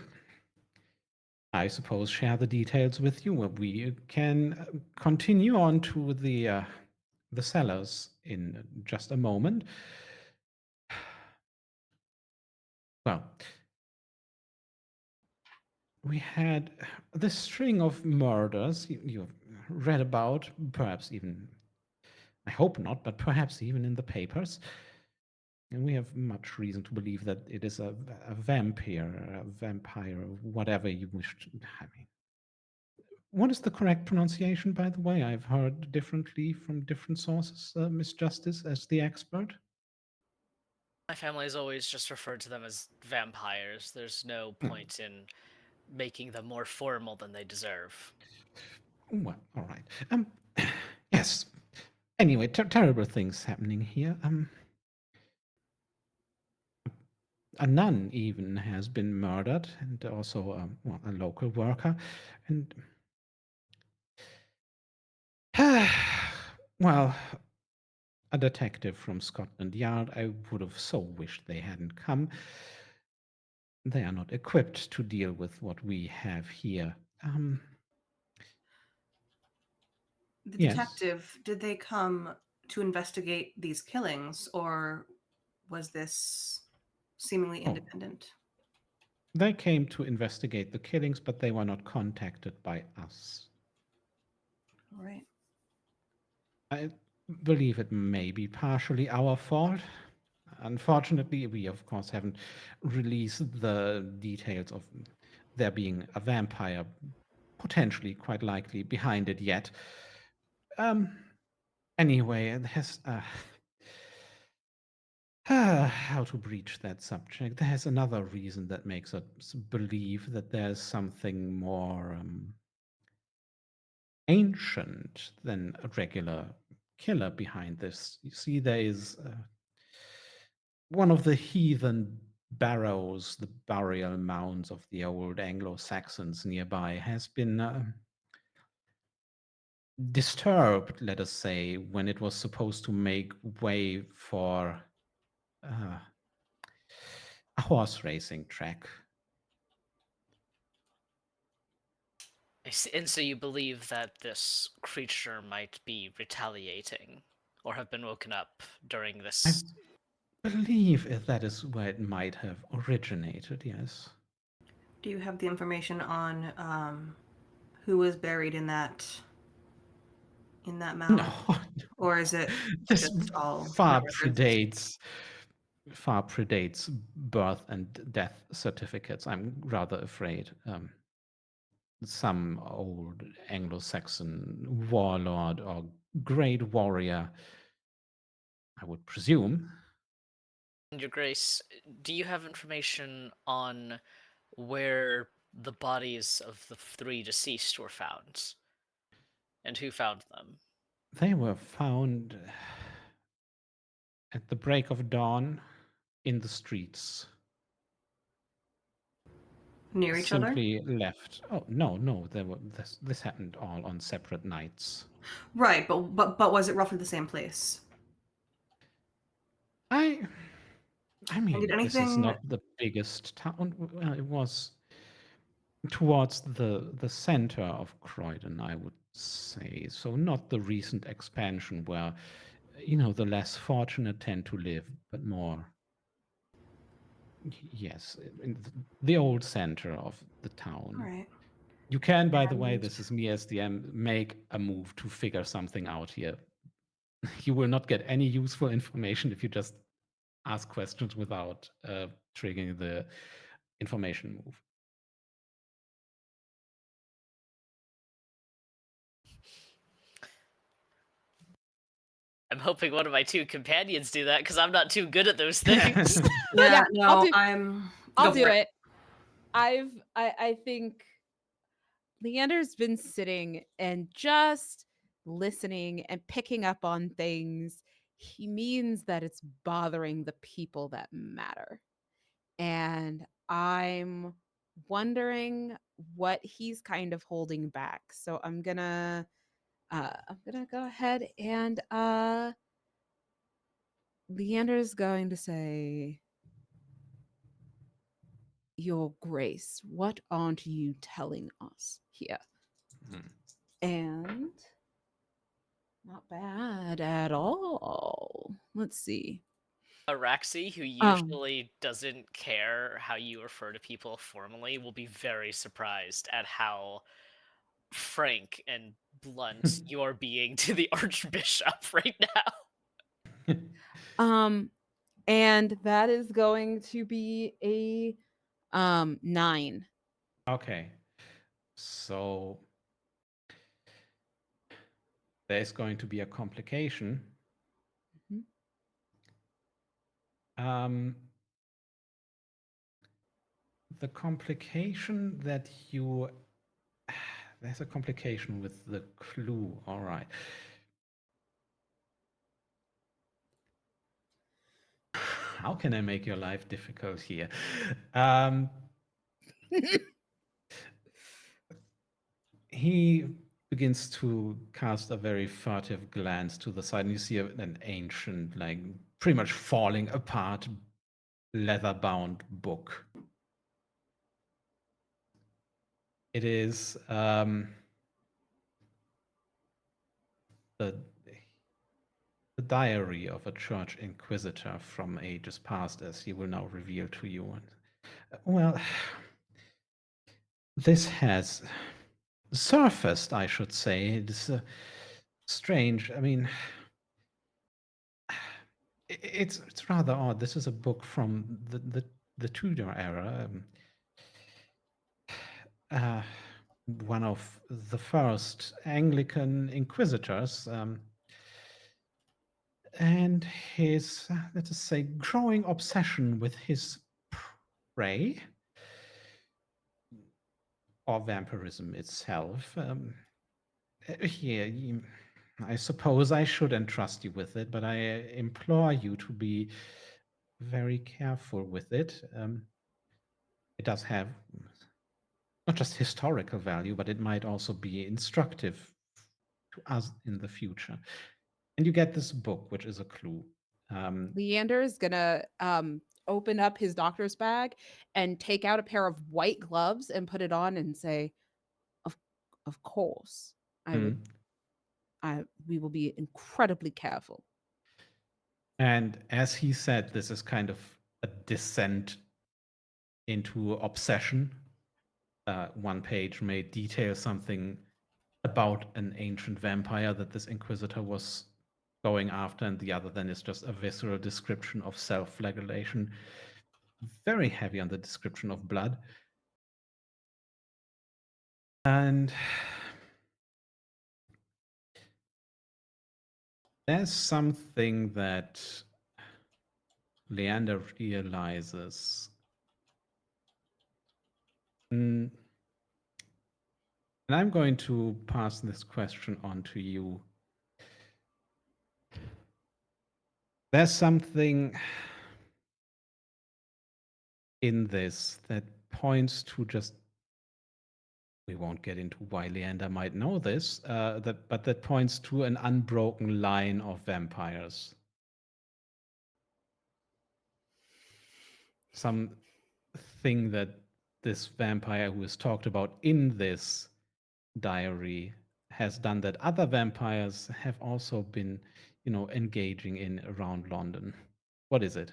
I suppose, share the details with you. We can continue on to the cellars in just a moment. Well, we had this string of murders you've read about, perhaps even, I hope not, but perhaps even in the papers. And we have much reason to believe that it is a vampire, whatever you wish to. I mean, what is the correct pronunciation, by the way? I've heard differently from different sources, Miss Justice, as the expert. My family has always just referred to them as vampires. There's no point in making them more formal than they deserve. Well, all right. Yes. Anyway, terrible things happening here. A nun even has been murdered, and also well, a local worker. And well, a detective from Scotland Yard. I would have so wished they hadn't come. They are not equipped to deal with what we have here. The Yes. detective, did they come to investigate these killings, or was this seemingly Oh, independent? they came to investigate the killings, but they were not contacted by us. All right. I believe it may be partially our fault. Unfortunately, we of course haven't released the details of there being a vampire, potentially quite likely, behind it yet. Um, anyway, there's how to breach that subject. There's another reason that makes us believe that there's something more ancient than a regular killer behind this. You see, there is one of the heathen barrows, the burial mounds of the old Anglo-Saxons nearby, has been disturbed, let us say, when it was supposed to make way for uh, a horse racing track. I see. And so you believe that this creature might be retaliating or have been woken up during I this. believe that is where it might have originated, yes. Do you have the information on who was buried in that No, mound, or is it this just all far records? predates birth and death certificates. I'm rather afraid. Some old Anglo-Saxon warlord or great warrior, I would presume. And Your Grace, do you have information on where the bodies of the three deceased were found? And who found them? They were found at the break of dawn in the streets, Near each other? simply left. Oh, no, this happened all on separate nights. Right, but was it roughly the same place? I I And did mean, this is anything not the biggest town. Well, it was towards the center of Croydon, I would say. So not the recent expansion where, the less fortunate tend to live, but more, yes, in the old center of the all town. right. You can, by the way, And this is me as DM, make a move to figure something out here. You will not get any useful information if you just ask questions without triggering the information move. I'm hoping one of my two companions do that because I'm not too good at those things. yeah, Yeah, no, do I'm I'll go do for it. I think Leander's been sitting and just listening and picking up on things. He means that it's bothering the people that matter. And I'm wondering what he's kind of holding back. So I'm gonna go ahead and Leander's going to say, Your Grace, what aren't you telling us here? Hmm. And not bad at all. Let's see. Araxi, who Um, usually doesn't care how you refer to people formally, will be very surprised at how frank and blunt you are being to the Archbishop right now. um, and that is going to be a 9. Okay. So there's going to be a complication. Mhm. Um, the complication that you there's a complication with the clue. All right. How can I make your life difficult here? Um, he begins to cast a very furtive glance to the side, and you see an ancient, like pretty much falling apart, leather-bound book. It is the the diary of a church inquisitor from ages past, as he will now reveal to you. Well, this has surfaced, I should say. It's strange. I mean, it's rather odd. This is a book from the Tudor era. Uh, one of the first Anglican inquisitors, and his, let us say, growing obsession with his prey, or vampirism itself. Here, I suppose I should entrust you with it, but I implore you to be very careful with it. It does have not just historical value, but it might also be instructive to us in the future. And you get this book, which is a clue. Leander is gonna open up his doctor's bag and take out a pair of white gloves and put it on and say, "Of of course, I would. Mm. We will be incredibly careful." And as he said, this is kind of a descent into obsession. One page may detail something about an ancient vampire that this inquisitor was going after, and the other then is just a visceral description of self-flagellation, very heavy on the description of blood. And there's something that Leander realizes. And I'm going to pass this question on to you. There's something in this that points to just, we won't get into why Leander might know this, but that points to an unbroken line of vampires. Something that this vampire who is talked about in this diary has done that other vampires have also been, engaging in around London. What is it?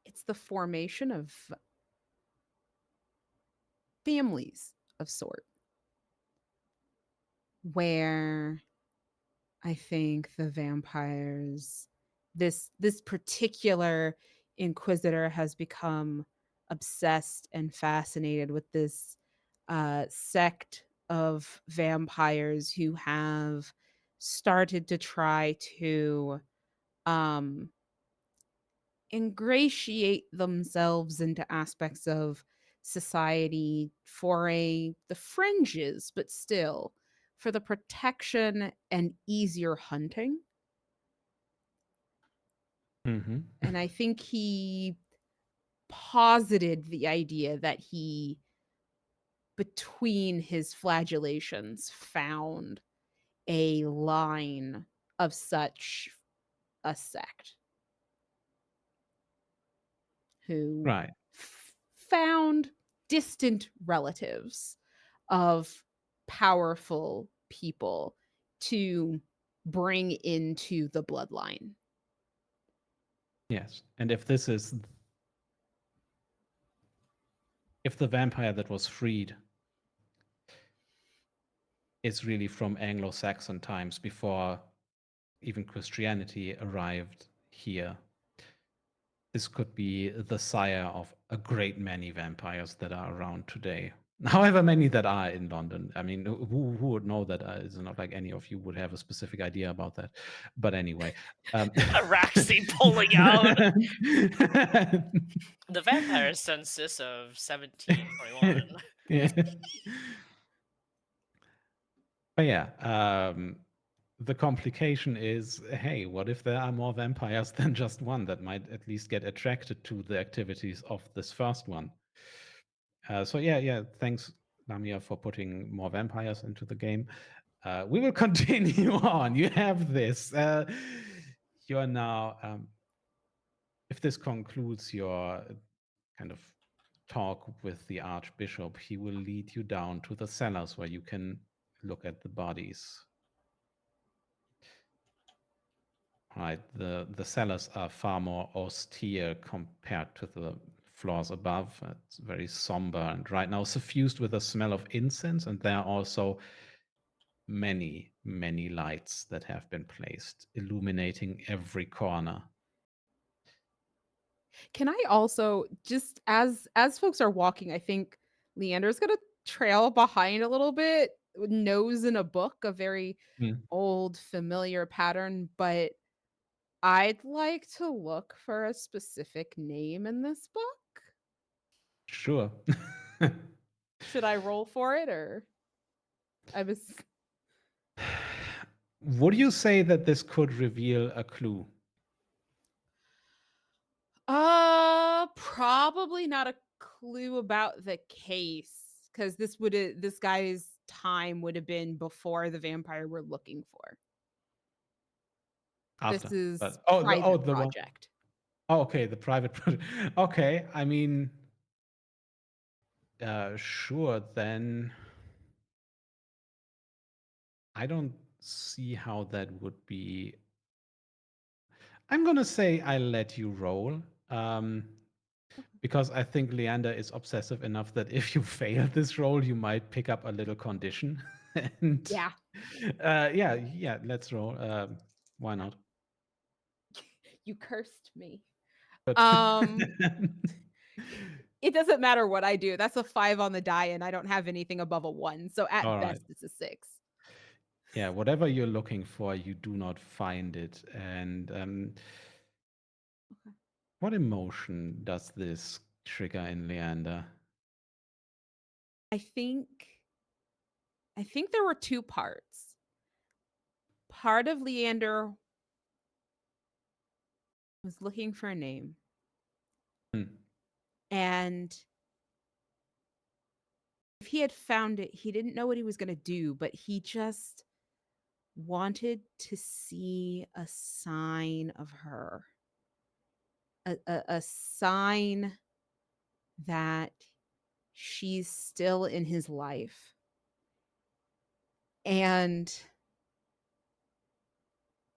It's the formation of families of sort, where I think the vampires, this particular inquisitor has become obsessed and fascinated with this sect of vampires who have started to try to um, ingratiate themselves into aspects of society for the fringes, but still for the protection and easier hunting. Mm-hmm. And I think he posited the idea that he, between his flagellations, found a line of such a sect who Right. found distant relatives of powerful people to bring into the bloodline. Yes. And if the vampire that was freed is really from Anglo-Saxon times before even Christianity arrived here, this could be the sire of a great many vampires that are around today. however many that are in London. I mean, who would know that? It's not like any of you would have a specific idea about that. But anyway, Araxi pulling out the vampire census of 1721. Yeah. But yeah, the complication is, hey, what if there are more vampires than just one that might at least get attracted to the activities of this first one? So yeah, thanks, Lamia, for putting more vampires into the game. We will continue on. You have this. You are now, if this concludes your kind of talk with the Archbishop, he will lead you down to the cellars where you can look at the bodies. Right, the cellars are far more austere compared to the floors above. It's very somber and right now suffused with a smell of incense, and there are also many, many lights that have been placed, illuminating every corner. Can I also just as folks are walking, I think Leander's gonna trail behind a little bit, with nose in a book, a very Mm, old familiar pattern, but I'd like to look for a specific name in this book. sure. Should I roll for it or I was Would you say that this could reveal a clue? probably not a clue about the case cuz this guy's time would have been before the vampire we're looking for. This After, is but private the one. project. Oh, okay, the private project. Okay, I mean, sure. Then I don't see how that would be. I'm gonna say I'll let you roll, because I think Leander is obsessive enough that if you fail this roll, you might pick up a little condition. And Yeah. yeah, let's roll. Why not? You cursed me. Good. Um, it doesn't matter what I do. That's a 5 on the die, and I don't have anything above a 1. So All at right. best, it's a 6. Yeah, whatever you're looking for, you do not find it. And Okay. what emotion does this trigger in Leander? I think I think there were 2 parts. Part of Leander was looking for a name, Hmm. and if he had found it, he didn't know what he was gonna do, but he just wanted to see a sign of her. A sign that she's still in his life. And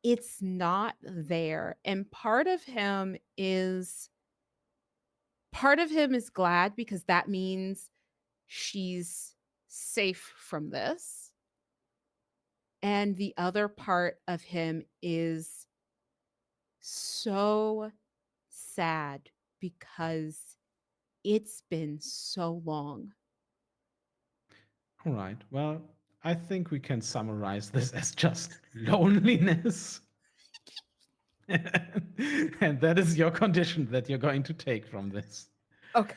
it's not there. And part of him is glad because that means she's safe from this. And the other part of him is so sad because it's been so long. All right. Well, I think we can summarize this as just loneliness. And that is your condition that you're going to take from this. Okay.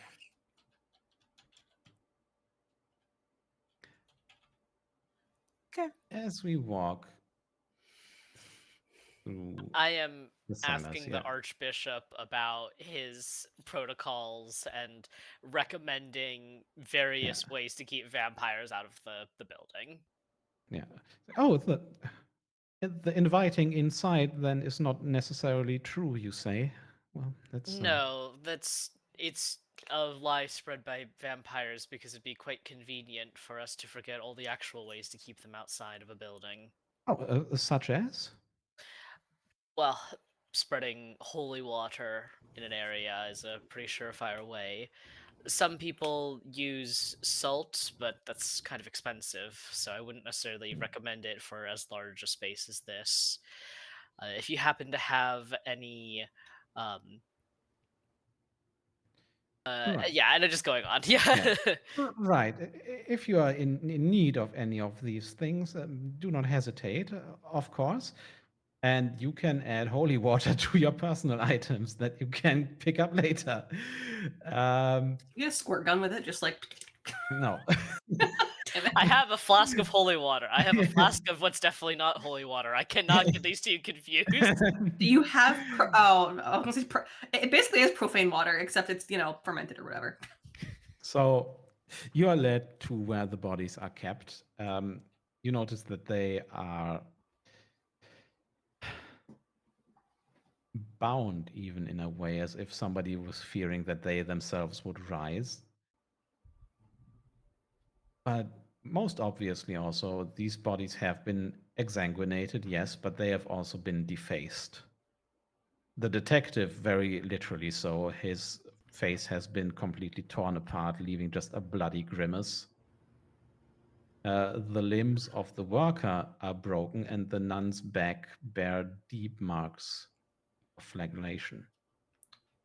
Okay. As we walk through I am the cellars, asking yeah. the Archbishop about his protocols and recommending various ways to keep vampires out of the building. Yeah. Oh, the inviting inside then is not necessarily true, you say? Well, that's No, it's a lie spread by vampires because it'd be quite convenient for us to forget all the actual ways to keep them outside of a building. such as? Well, spreading holy water in an area is a pretty surefire way. Some people use salt, but that's kind of expensive, so I wouldn't necessarily recommend it for as large a space as this. If you happen to have any um, Right. Yeah, and I'm just going on. Yeah. Yeah. Right. If you are in need of any of these things, do not hesitate, of course. And you can add holy water to your personal items that you can pick up later. You get a squirt gun with it, just like. No. Damn it. I have a flask of holy water. I have a flask of what's definitely not holy water. I cannot get these two confused. Do you have? Oh, no, I was gonna say it basically is profane water, except it's fermented or whatever. So you are led to where the bodies are kept. You notice that they are bound, even in a way, as if somebody was fearing that they themselves would rise. But most obviously, also, these bodies have been exsanguinated, yes, but they have also been defaced. The detective, very literally so, his face has been completely torn apart, leaving just a bloody grimace. The limbs of the worker are broken, and the nun's back bear deep marks of flagellation.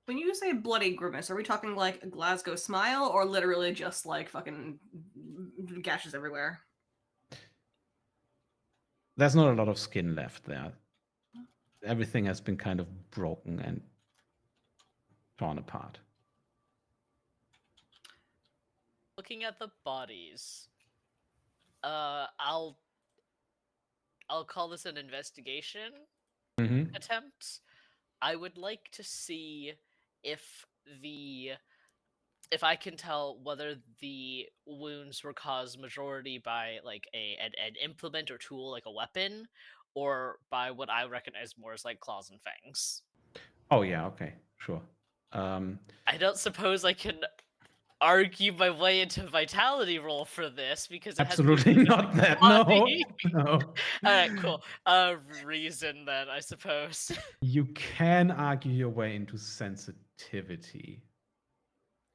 When you say bloody grimace, are we talking like a Glasgow smile, or literally just like fucking gashes everywhere? There's not a lot of skin left there. Everything has been kind of broken and torn apart. Looking at the bodies, I'll call this an investigation Mm-hmm. attempt. I would like to see if if I can tell whether the wounds were caused majority by like an implement or tool, like a weapon, or by what I recognize more as like claws and fangs. Oh, yeah, okay, sure. I don't suppose I can argue my way into vitality roll for this because it has to be Absolutely a not specific that. No, body. no. All right, cool. Reason then, I suppose. You can argue your way into sensitivity.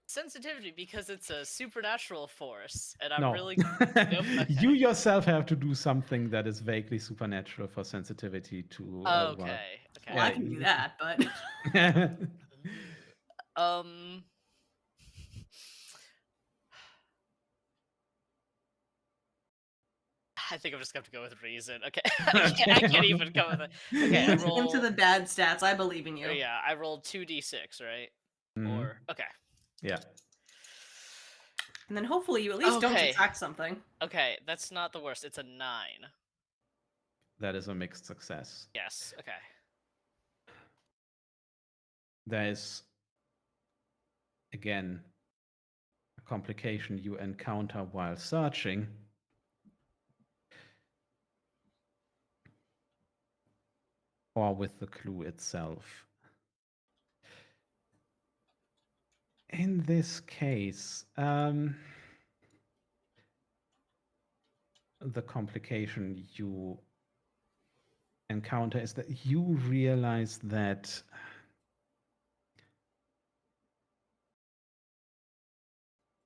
Sensitivity because it's a supernatural force, and I'm No. really nope. You Okay. yourself have to do something that is vaguely supernatural for sensitivity to work. Okay. Okay. Well, I can do that, but Um. I think I'm just gonna have to go with reason. Okay. I can't even come with it. Okay, I lean roll. into the bad stats. I believe in you. Yeah, I rolled 2d6, right? Mhm. Or okay. Yeah. And then hopefully you at least don't Okay. subtract something. Okay, that's not the worst. It's a 9. That is a mixed success. Yes. Okay. There is, again, a complication you encounter while searching. Or with the clue itself. In this case, the complication you encounter is that you realize that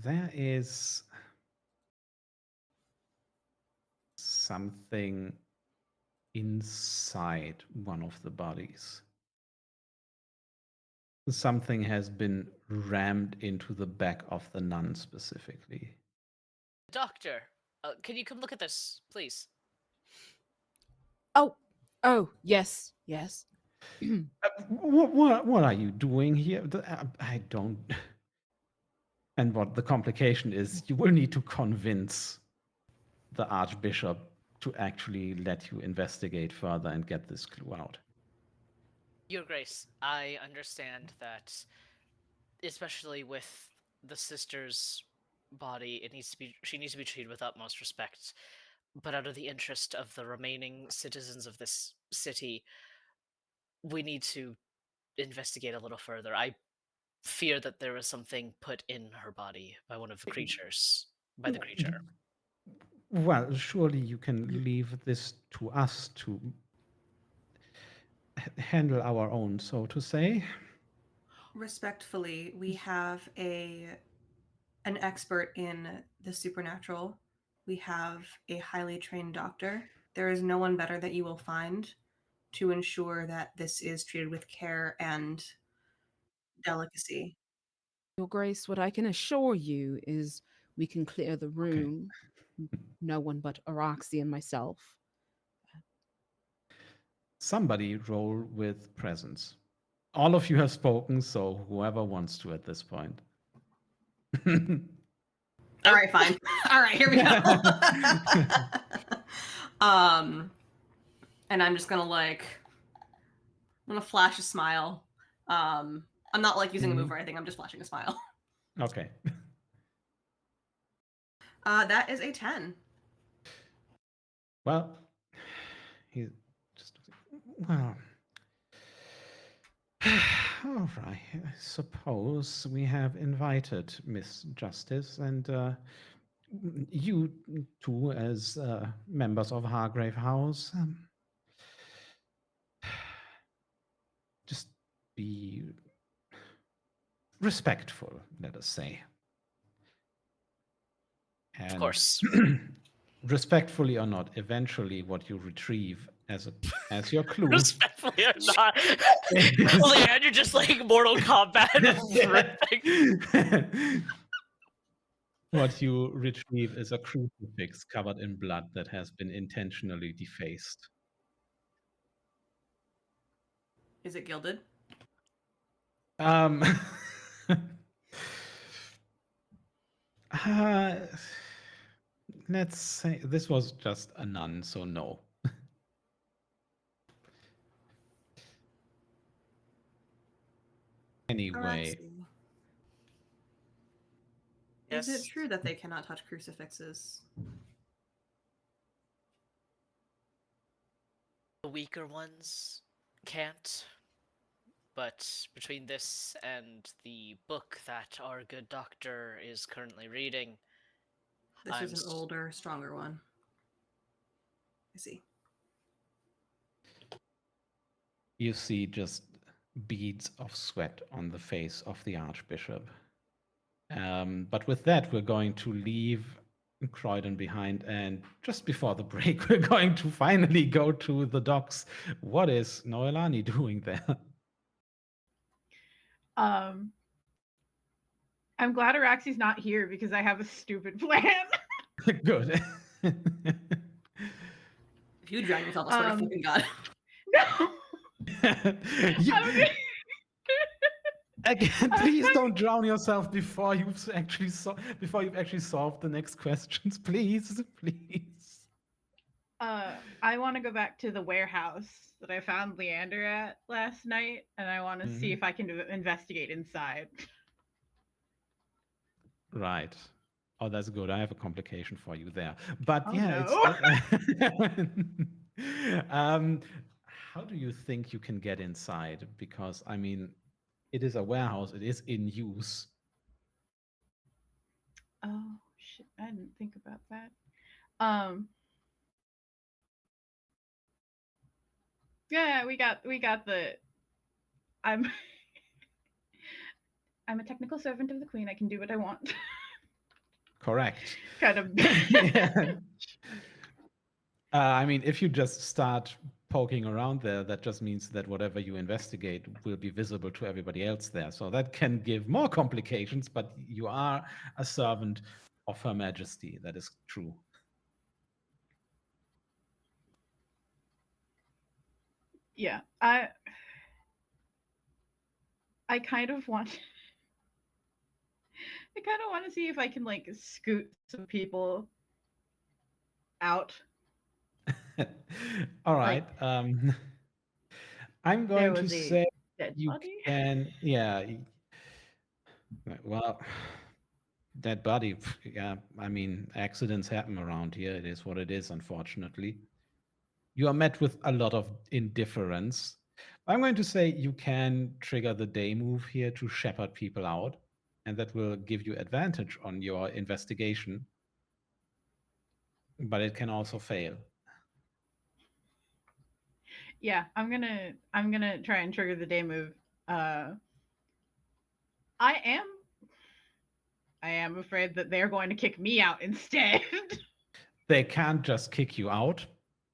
there is something inside one of the bodies. Something has been rammed into the back of the nun specifically. Doctor, can you come look at this, please? Oh, yes, yes. What are you doing here? I don't. And what the complication is, you will need to convince the Archbishop to actually let you investigate further and get this clue out. Your Grace, I understand that, especially with the sister's body, she needs to be treated with utmost respect. But out of the interest of the remaining citizens of this city, we need to investigate a little further. I fear that there was something put in her body by one of the creatures, by the creature. Well, surely you can leave this to us to handle our own, so to say. Respectfully, we have an expert in the supernatural. We have a highly trained doctor. There is no one better that you will find to ensure that this is treated with care and delicacy. Your Grace, what I can assure you is we can clear the Okay. room. No one but Araxi and myself. Somebody roll with presence. All of you have spoken, so whoever wants to at this point. All right, fine. All right, here we go. And I'm just gonna flash a smile. I'm not like using a move or anything. I'm just flashing a smile. Okay. That is a 10. Well, he just well. All right. I suppose we have invited Miss Justice and you two as members of Hargrave House. Just be respectful, let us say. Of And course. respectfully or not, eventually what you retrieve as your clue Respectfully or not. is Leander just like Mortal Kombat ripping. what you retrieve is a crucifix covered in blood that has been intentionally defaced. Is it gilded? Um, uh, let's say this was just a nun, so no. Anyway, Araxi, Yes. is it true that they cannot touch crucifixes? The weaker ones can't. But between this and the book that our good doctor is currently reading, This is an older, stronger one. I see. you see just beads of sweat on the face of the Archbishop. But with that, we're going to leave Croydon behind. And just before the break, we're going to finally go to the docks. What is Noelani doing there? I'm glad Araxi's not here because I have a stupid plan. Good. If you drown yourself, I swear to fucking God. No. You- Okay. Again, please don't drown yourself before you've actually solved the next questions. Please, please. I want to go back to the warehouse that I found Leander at last night, and I want to see if I can investigate inside. Right. Oh, that's good. I have a complication for you there. But Oh, yeah, no. how do you think you can get inside? Because I mean, it is a warehouse. It is in use. Oh shit! I didn't think about that. Um. Yeah, we got the. I'm. I'm a technical servant of the queen. I can do what I want. Correct. Kind of. Yeah. I mean, if you just start poking around there, that just means that whatever you investigate will be visible to everybody else there. So that can give more complications, but you are a servant of Her Majesty. That is true. Yeah, I kind of want. I kind of want to see if I can like scoot some people out. All right. I'm There going to was a say dead you body. can, yeah. Well, that body, yeah. I mean, accidents happen around here. It is what it is, unfortunately. You are met with a lot of indifference. I'm going to say you can trigger the day move here to shepherd people out, and that will give you advantage on your investigation. But it can also fail. Yeah, I'm gonna try and trigger the day move. I am afraid that they're going to kick me out instead. They can't just kick you out,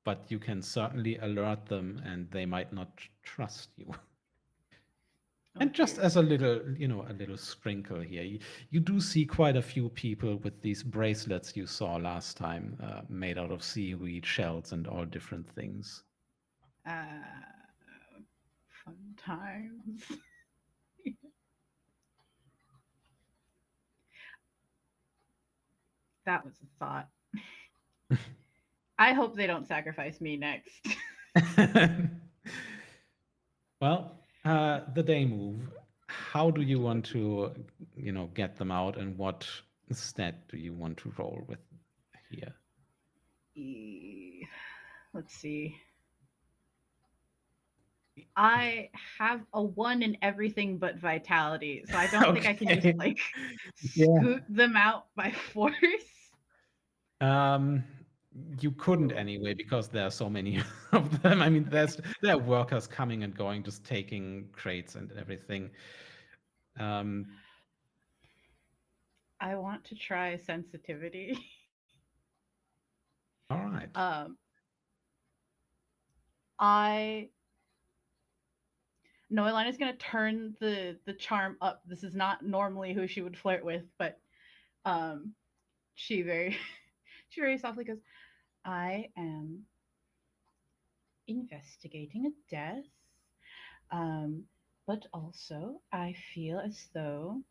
but you can certainly alert them, and they might not trust you. And just dear. as a little, a little sprinkle here, you do see quite a few people with these bracelets you saw last time, made out of seaweed, shells, and all different things. Fun times. That was a thought. I hope they don't sacrifice me next. Well, the day move. How do you want to, get them out, and what stat do you want to roll with here? Let's see. I have a one in everything but vitality, so I don't think I can just Okay. like Yeah. scoot them out by force. Um, you couldn't anyway because there are so many of them. I mean, there are workers coming and going, just taking crates and everything. Um, I want to try sensitivity. all right. I Noelana's gonna turn the charm up. This is not normally who she would flirt with, but um, she very she very softly goes, "I am investigating a death, um, but also I feel as though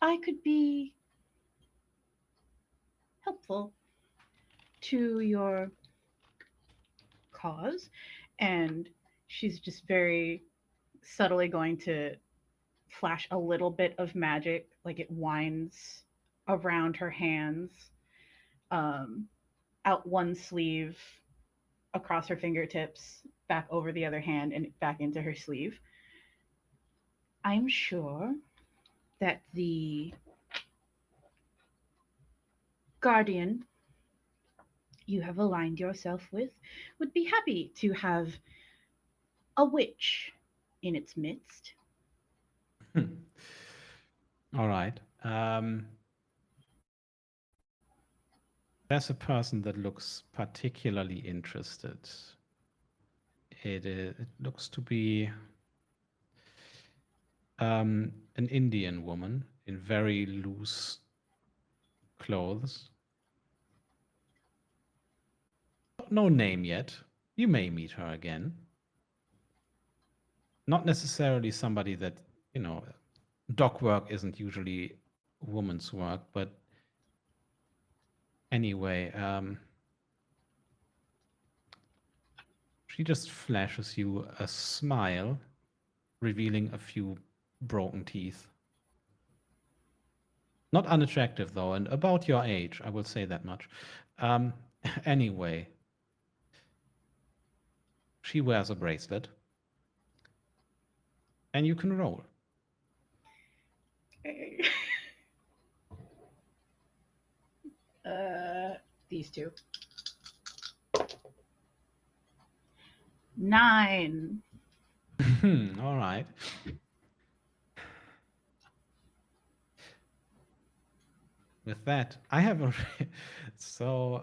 I could be helpful to your cause," and she's just very subtly going to flash a little bit of magic, like it winds around her hands, um, out one sleeve, across her fingertips, back over the other hand, and back into her sleeve. I'm sure that the guardian you have aligned yourself with would be happy to have a witch in its midst. All right. There's a person that looks particularly interested. It looks to be an Indian woman in very loose clothes. No name yet. You may meet her again. Not necessarily somebody that, you know, dock work isn't usually woman's work, but anyway, she just flashes you a smile, revealing a few broken teeth. Not unattractive, though, and about your age, I will say that much. Um, anyway, she wears a bracelet, and you can roll. Okay. These two. 9. All right. With that, I have a. So,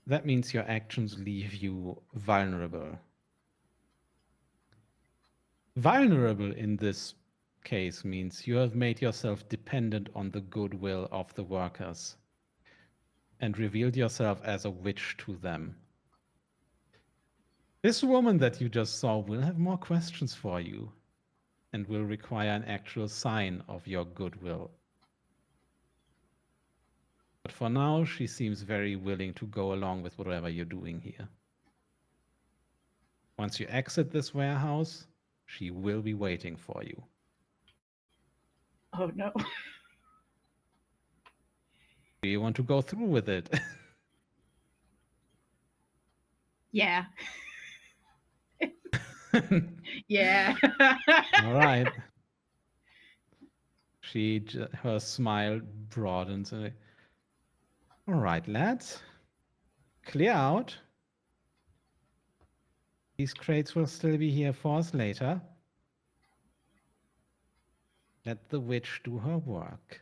that means your actions leave you vulnerable. Vulnerable in this case means you have made yourself dependent on the goodwill of the workers and revealed yourself as a witch to them. This woman that you just saw will have more questions for you and will require an actual sign of your goodwill. But for now, she seems very willing to go along with whatever you're doing here. Once you exit this warehouse, she will be waiting for you. Oh no. Do you want to go through with it? Yeah. Yeah. All right. Her smile broadens. All right, lads. Clear out. These crates will still be here for us later. Let the witch do her work.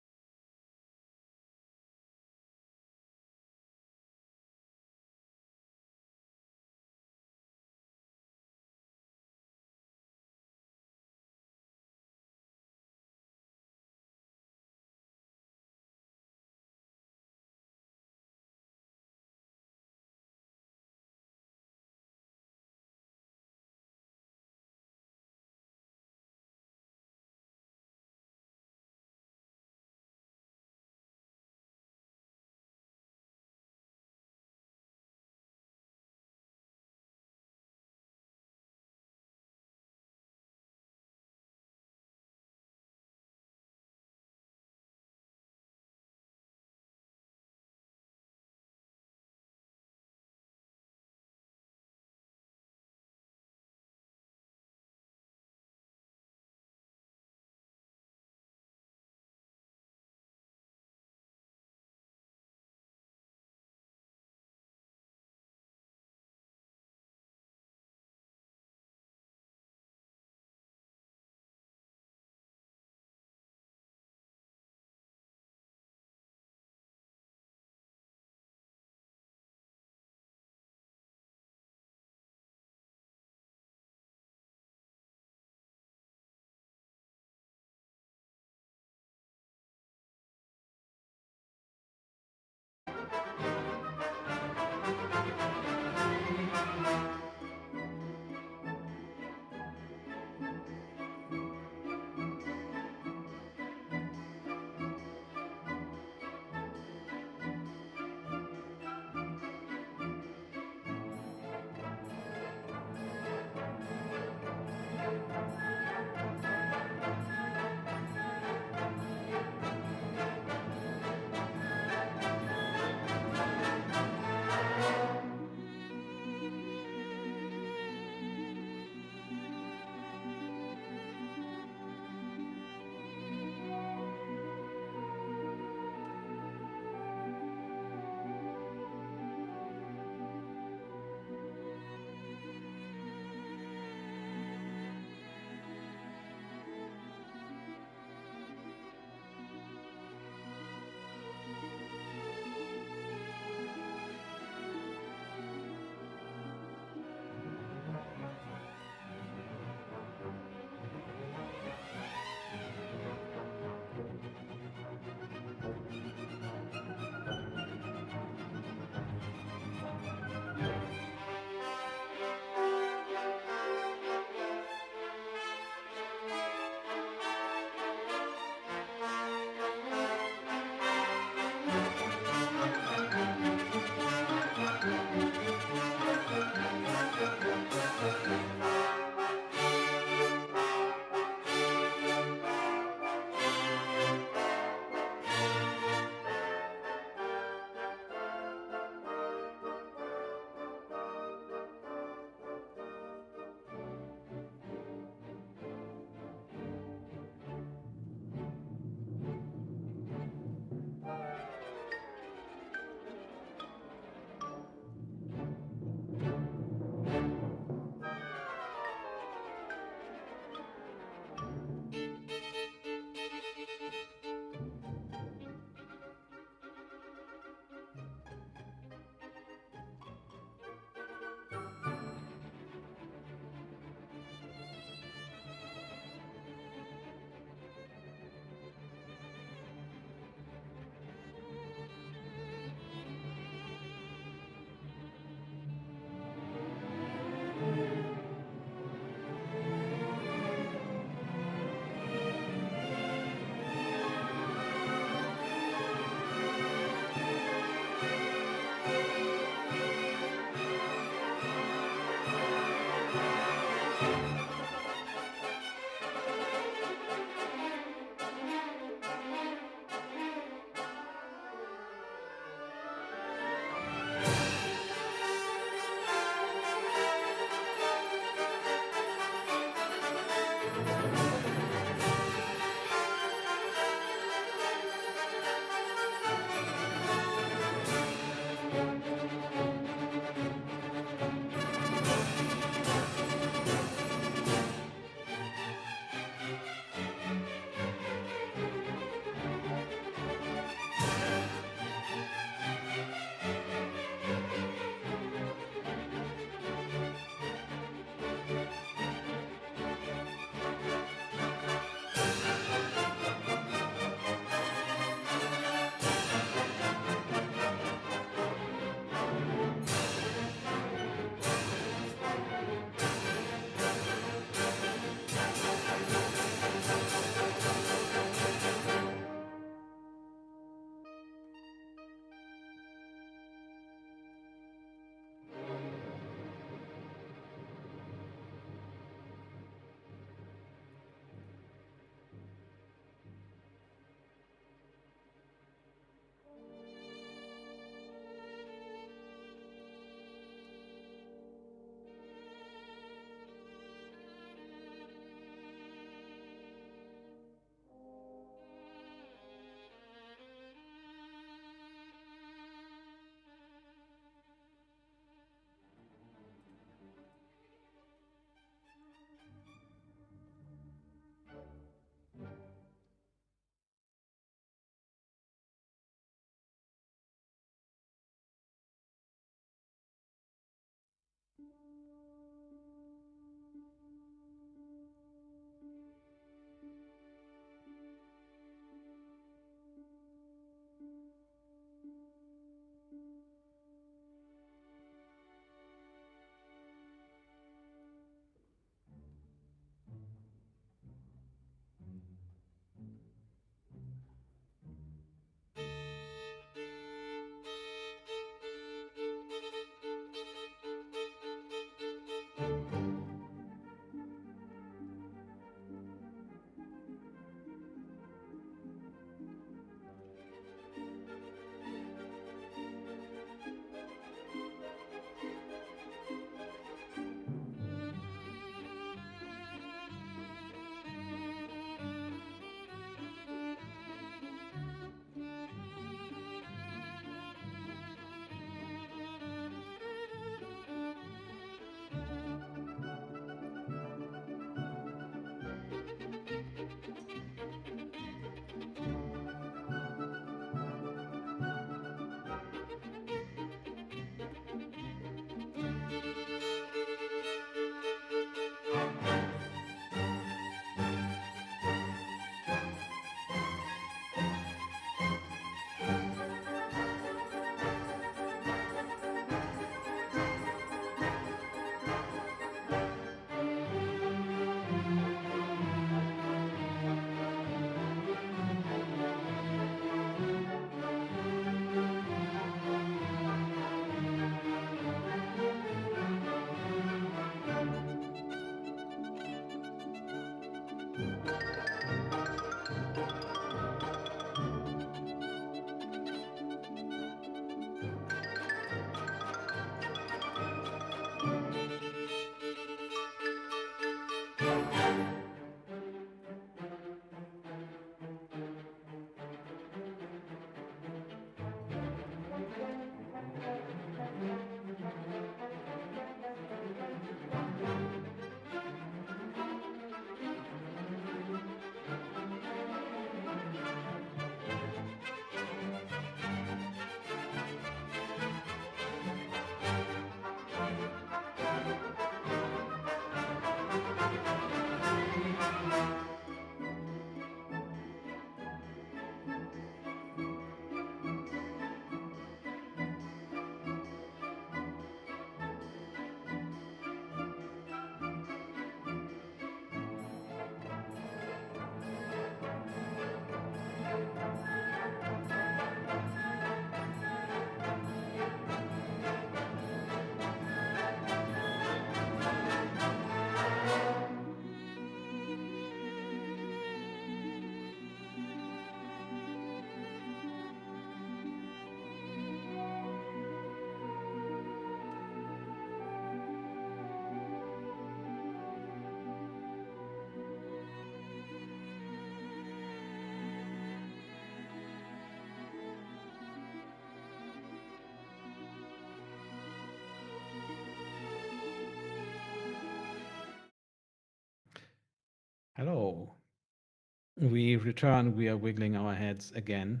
We return. We are wiggling our heads again.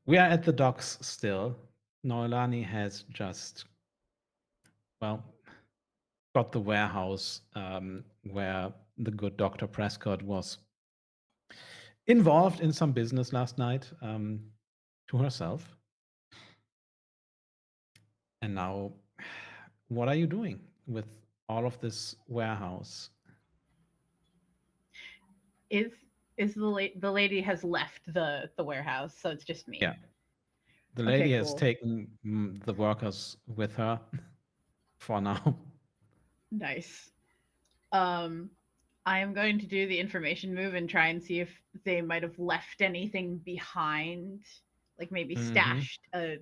We are at the docks still. Noelani has just, well, got the warehouse where the good Dr. Prescott was involved in some business last night to herself. And now, what are you doing with all of this warehouse? Is the lady has left the warehouse, so it's just me. Yeah. The Okay, lady has cool. taken the workers with her for now. Nice. Um, I am going to do the information move and try and see if they might have left anything behind, like maybe Mm-hmm.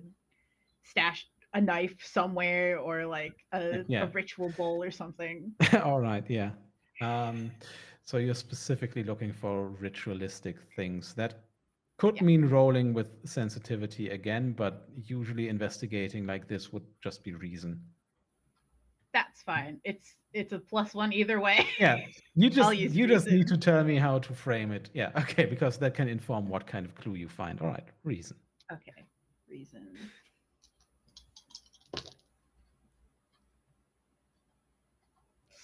stashed a knife somewhere or like a Yeah. ritual bowl or something. All right. Yeah. Um, so you're specifically looking for ritualistic things. That could Yeah, mean rolling with sensitivity again, but usually investigating like this would just be reason. that's fine. It's a +1 either way. Yeah. You I'll just use you just need reason. to tell me how to frame it. Yeah. Okay. Because that can inform what kind of clue you find. All right. Reason. Okay, reason.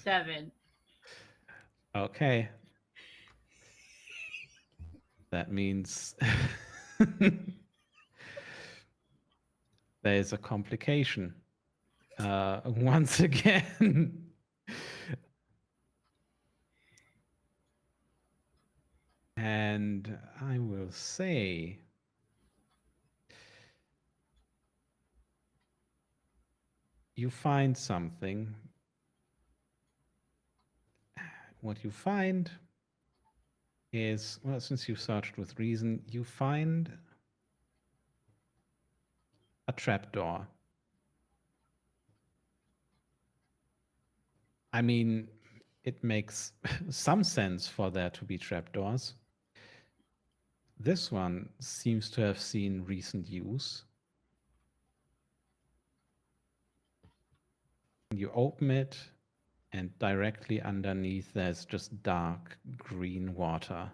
7. Okay. That means there's a complication. Once again. And I will say you find something. What you find is, well, since you searched with reason, you find a trapdoor. I mean, it makes some sense for there to be trapdoors. This one seems to have seen recent use. You open it, and directly underneath there's just dark green water.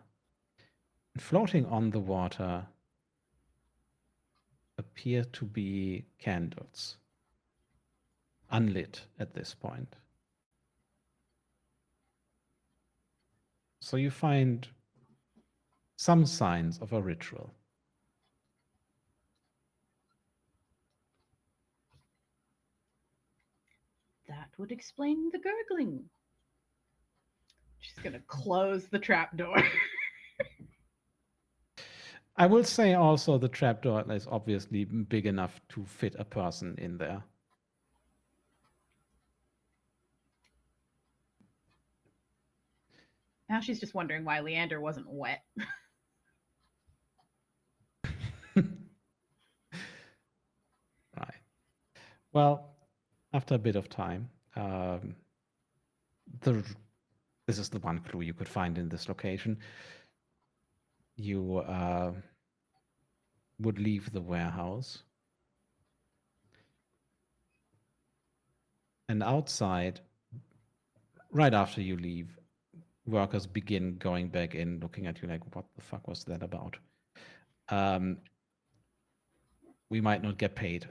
And floating on the water appear to be candles, unlit at this point. So you find some signs of a ritual. That would explain the gurgling. She's gonna close the trap door. I will say also the trapdoor is obviously big enough to fit a person in there. Now she's just wondering why Leander wasn't wet. Right. Well, after a bit of time, the this is the one clue you could find in this location. You would leave the warehouse, and outside, right after you leave, workers begin going back in, looking at you like, "What the fuck was that about?" Um, we might not get paid,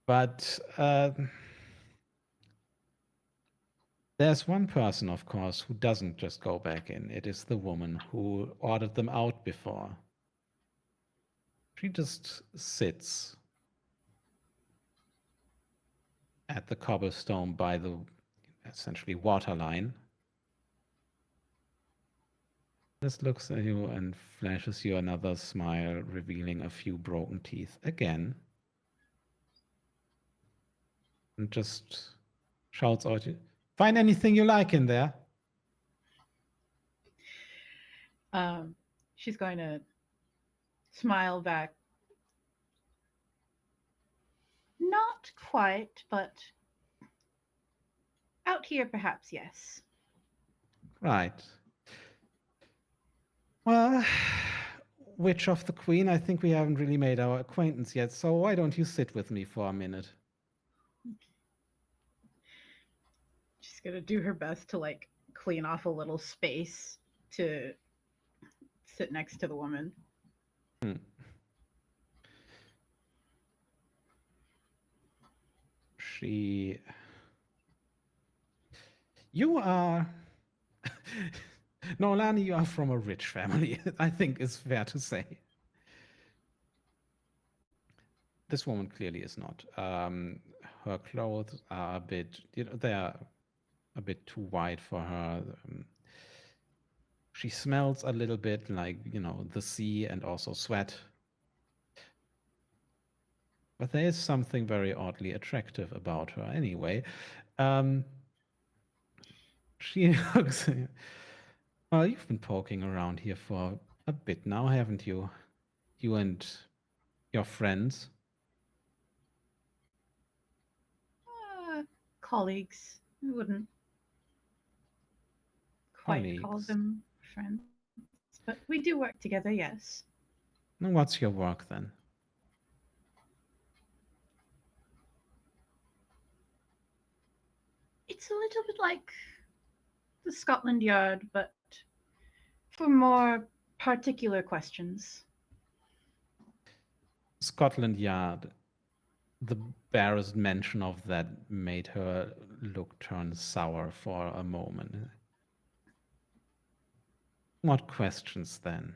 but there's one person, of course, who doesn't just go back in. It is the woman who ordered them out before. She just sits at the cobblestone by the essentially water line. Just looks at you and flashes you another smile, revealing a few broken teeth again. And just shouts out, "Find anything you like in there." Um, she's going to smile back. Not quite, but out here perhaps, yes. Right. Well, Witch of the Queen, I think we haven't really made our acquaintance yet, so why don't you sit with me for a minute? She's gonna do her best to like clean off a little space to sit next to the woman. Hmm. She. You are. Nolani, you are from a rich family, I think is fair to say. This woman clearly is not. Her clothes are a bit, they are a bit too wide for her. She smells a little bit like, the sea and also sweat. But there is something very oddly attractive about her anyway. Um, she looks. Well, you've been poking around here for a bit now, haven't you? You and your friends. Uh, Colleagues. I wouldn't quite call Colleagues. them friends, but we do work together, yes. And what's your work then? It's a little bit like the Scotland Yard, but for more particular questions. Scotland Yard. The barest mention of that made her look turn sour for a moment. What questions then?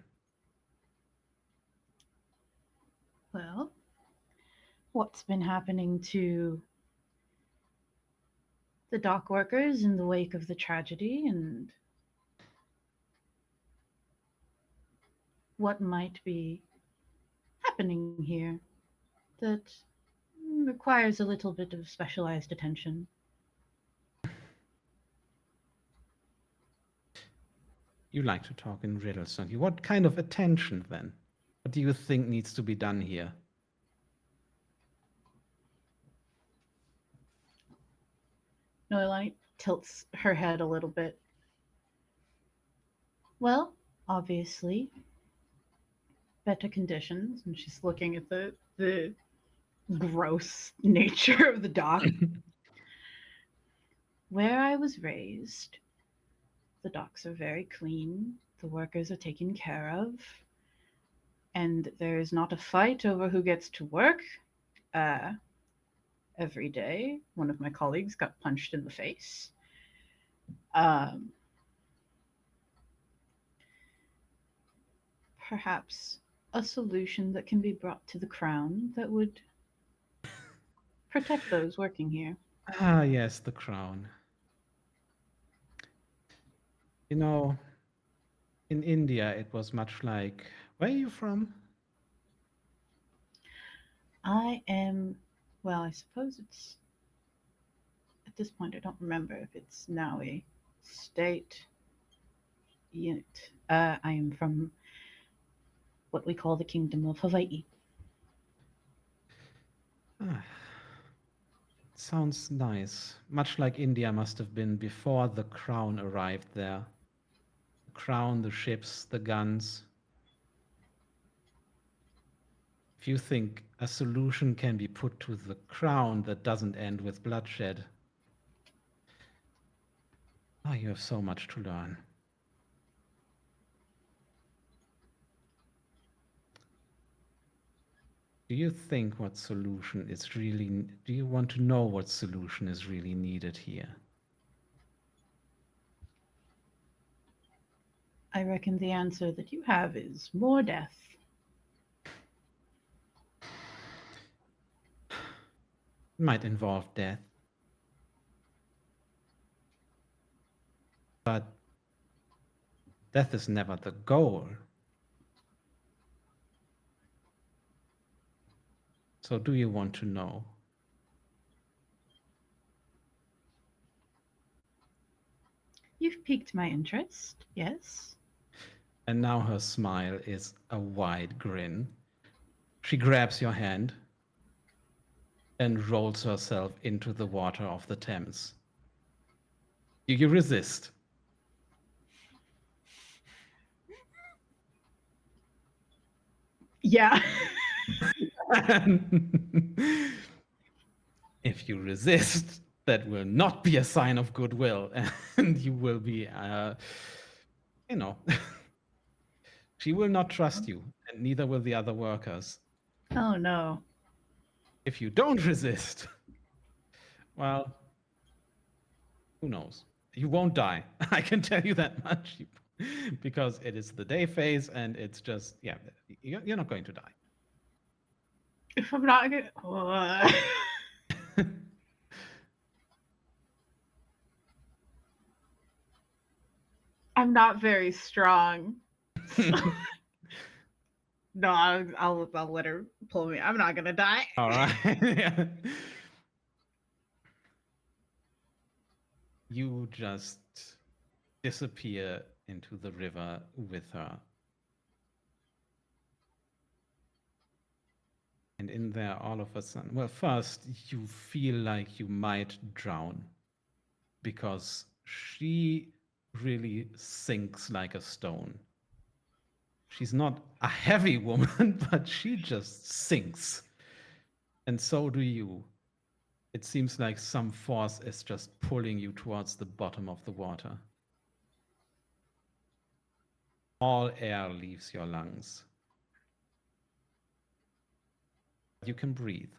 Well, what's been happening to the dock workers in the wake of the tragedy, and what might be happening here that requires a little bit of specialized attention? You like to talk in riddles, don't you? What kind of attention then? What do you think needs to be done here? Noelani tilts her head a little bit. Well, obviously, better conditions, and she's looking at the gross nature of the dock. Where I was raised, the docks are very clean, the workers are taken care of, and there is not a fight over who gets to work. Uh, every day, one of my colleagues got punched in the face. Um, Perhaps a solution that can be brought to the crown that would protect those working here. Ah, yes, the crown. You know, in India, it was much like. Where are you from? I am, well, I suppose it's, at this point, I don't remember if it's now a state unit. I am from what we call the Kingdom of Hawaii. Ah, sounds nice. Much like India must have been before the crown arrived there. The crown, the ships, the guns. If you think a solution can be put to the crown that doesn't end with bloodshed, you have so much to learn. Do you think what solution is really, do you want to know what solution is really needed here? I reckon the answer that you have is more death. It might involve death, but death is never the goal. So do you want to know? You've piqued my interest, yes. And now her smile is a wide grin. She grabs your hand and rolls herself into the water of the Thames. You resist. Yeah. If you resist, that will not be a sign of goodwill, and you will be, you know, she will not trust you, and neither will the other workers. Oh no. If you don't resist, well, who knows? You won't die. I can tell you that much, because it is the day phase, and it's just, yeah, you're not going to die. If I'm not gonna. I'm not very strong. So, no, I'll let her pull me. I'm not gonna die. All right. Yeah. You just disappear into the river with her. And in there, all of a sudden, well, first, you feel like you might drown because she really sinks like a stone. She's not a heavy woman, but she just sinks. And so do you. It seems like some force is just pulling you towards the bottom of the water. All air leaves your lungs. You can breathe.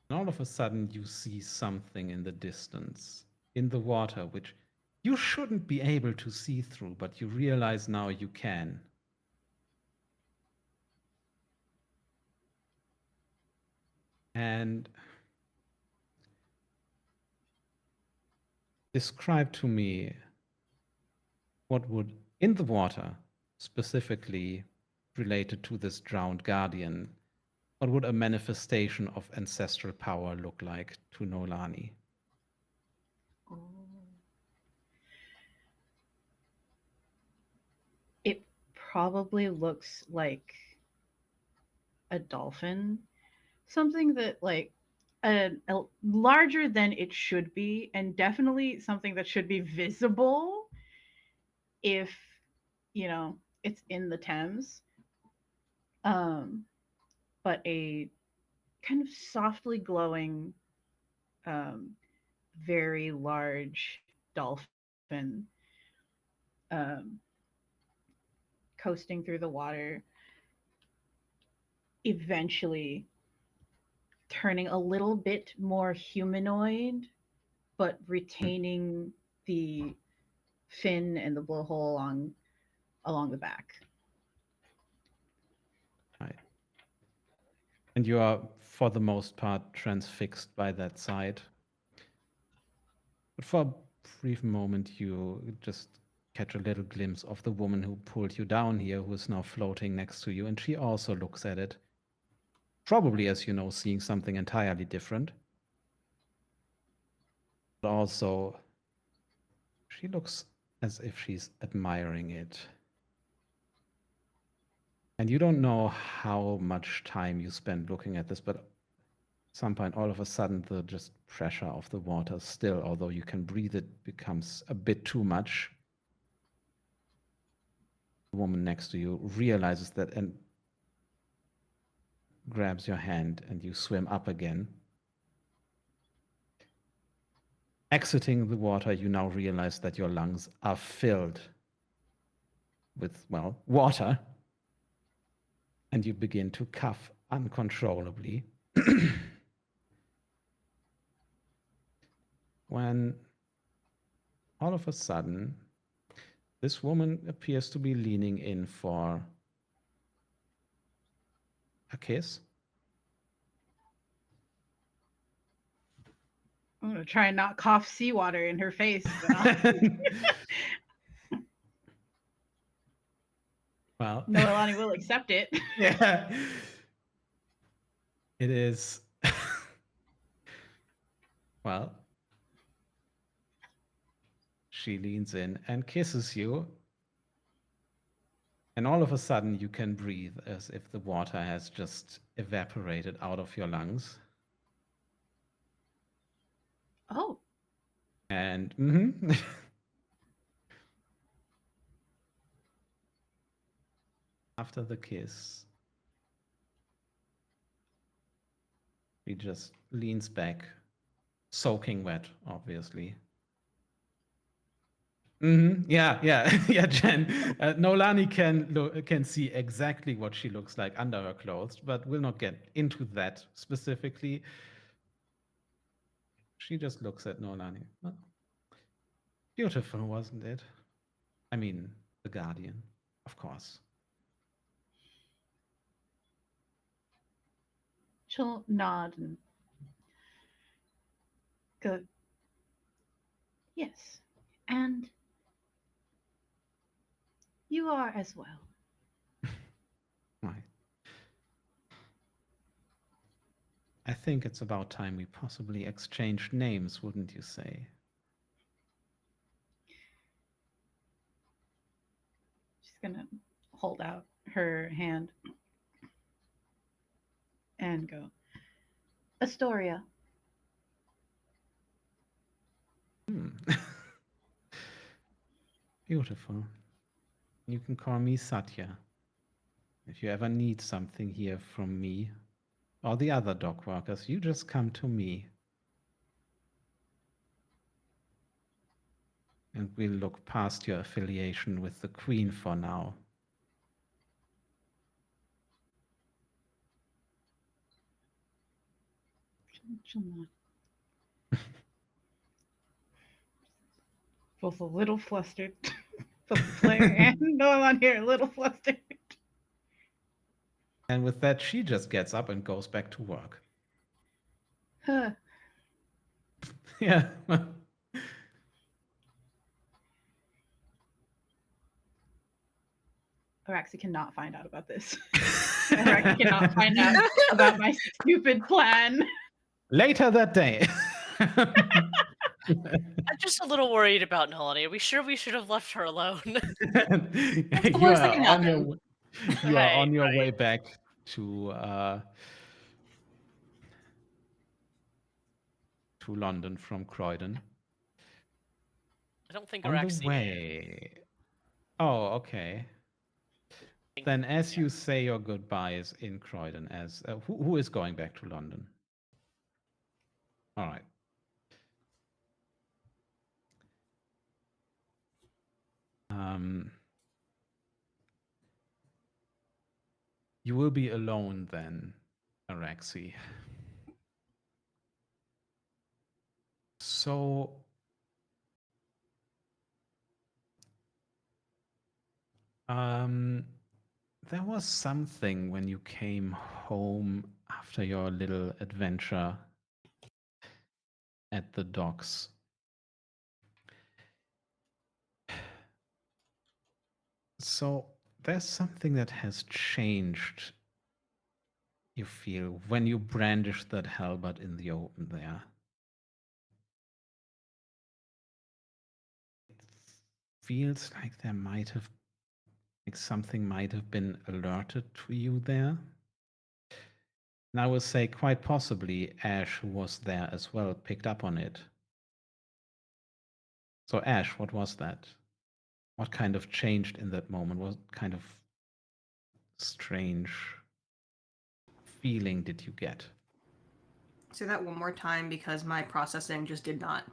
And all of a sudden, you see something in the distance, in the water, which you shouldn't be able to see through, but you realize now you can. And describe to me what would, in the water, specifically related to this drowned guardian, what would a manifestation of ancestral power look like to Nolani? It probably looks like a dolphin, something that like a larger than it should be, and definitely something that should be visible if it's in the Thames. Um, but a kind of softly glowing, um, very large dolphin, um, coasting through the water, eventually turning a little bit more humanoid, but retaining the fin and the blowhole along the back. Right. And you are, for the most part, transfixed by that sight. But for a brief moment, you just catch a little glimpse of the woman who pulled you down here, who is now floating next to you, and she also looks at it. Probably, as you know, seeing something entirely different. But also, she looks as if she's admiring it. And you don't know how much time you spend looking at this, but at some point, all of a sudden, the just pressure of the water still, although you can breathe it, becomes a bit too much. The woman next to you realizes that and grabs your hand, and you swim up again. Exiting the water, you now realize that your lungs are filled with, well, water, and you begin to cough uncontrollably. When all of a sudden, this woman appears to be leaning in for a kiss. I'm gonna try and not cough seawater in her face. Well, Noelani will accept it. yeah, it is. Well, she leans in and kisses you. And all of a sudden, you can breathe as if the water has just evaporated out of your lungs. Oh, And after the kiss, She just leans back, soaking wet, obviously. Yeah, yeah, yeah, Jen. Nolani can see exactly what she looks like under her clothes, but will not get into that specifically. She just looks at Nolani. Oh, beautiful, wasn't it? I mean, the Guardian, of course. She'll nod and go, yes. And you are as well. Right. I think it's about time we possibly exchanged names, wouldn't you say? She's gonna hold out her hand and go, Astoria. Hmm. Beautiful. You can call me Satya. If you ever need something here from me or the other dog workers, you just come to me. And we'll look past your affiliation with the Queen for now. She'll nod. Both a little flustered. Both the player and Nolan here a little flustered. And with that, she just gets up and goes back to work. Huh. Yeah. Araxi cannot find out about this. Araxi cannot find out about my stupid plan. Later that day. I'm just a little worried about Nolani. Are we sure we should have left her alone? the you worst that are can on your happen. you are Right, on your right. way back to London from Croydon. I don't think On the Araxi way. Oh, okay. is. Then, as you say your goodbyes in Croydon, as who is going back to London? All right. You will be alone then, Araxi. So, there was something when you came home after your little adventure at the docks. So, there's something that has changed, you feel, when you brandish that halberd in the open there. It feels like there might have, like something might have been alerted to you there. And I will say, quite possibly, Ash, who was there as well, picked up on it. So, Ash, what was that? What kind of changed in that moment? What kind of strange feeling did you get? Say that one more time because my processing just did not.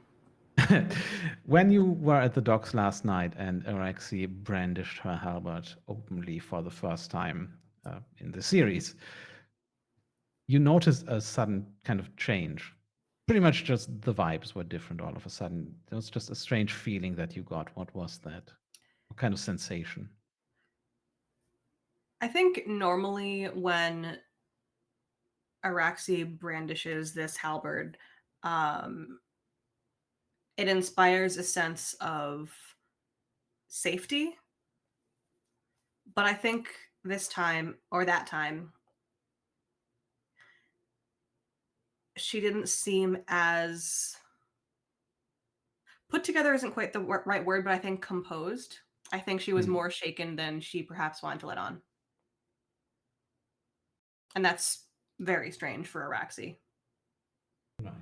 When you were at the docks last night and Araxi brandished her halberd openly for the first time in the series, you noticed a sudden kind of change. Pretty much just the vibes were different all of a sudden. There was just a strange feeling that you got. What was that? What kind of sensation? I think normally when Araxi brandishes this halberd, it inspires a sense of safety. But I think this time, or that time, she didn't seem as put together isn't quite the right word, but I think composed. I think she was more shaken than she perhaps wanted to let on. And that's very strange for Araxi. Right.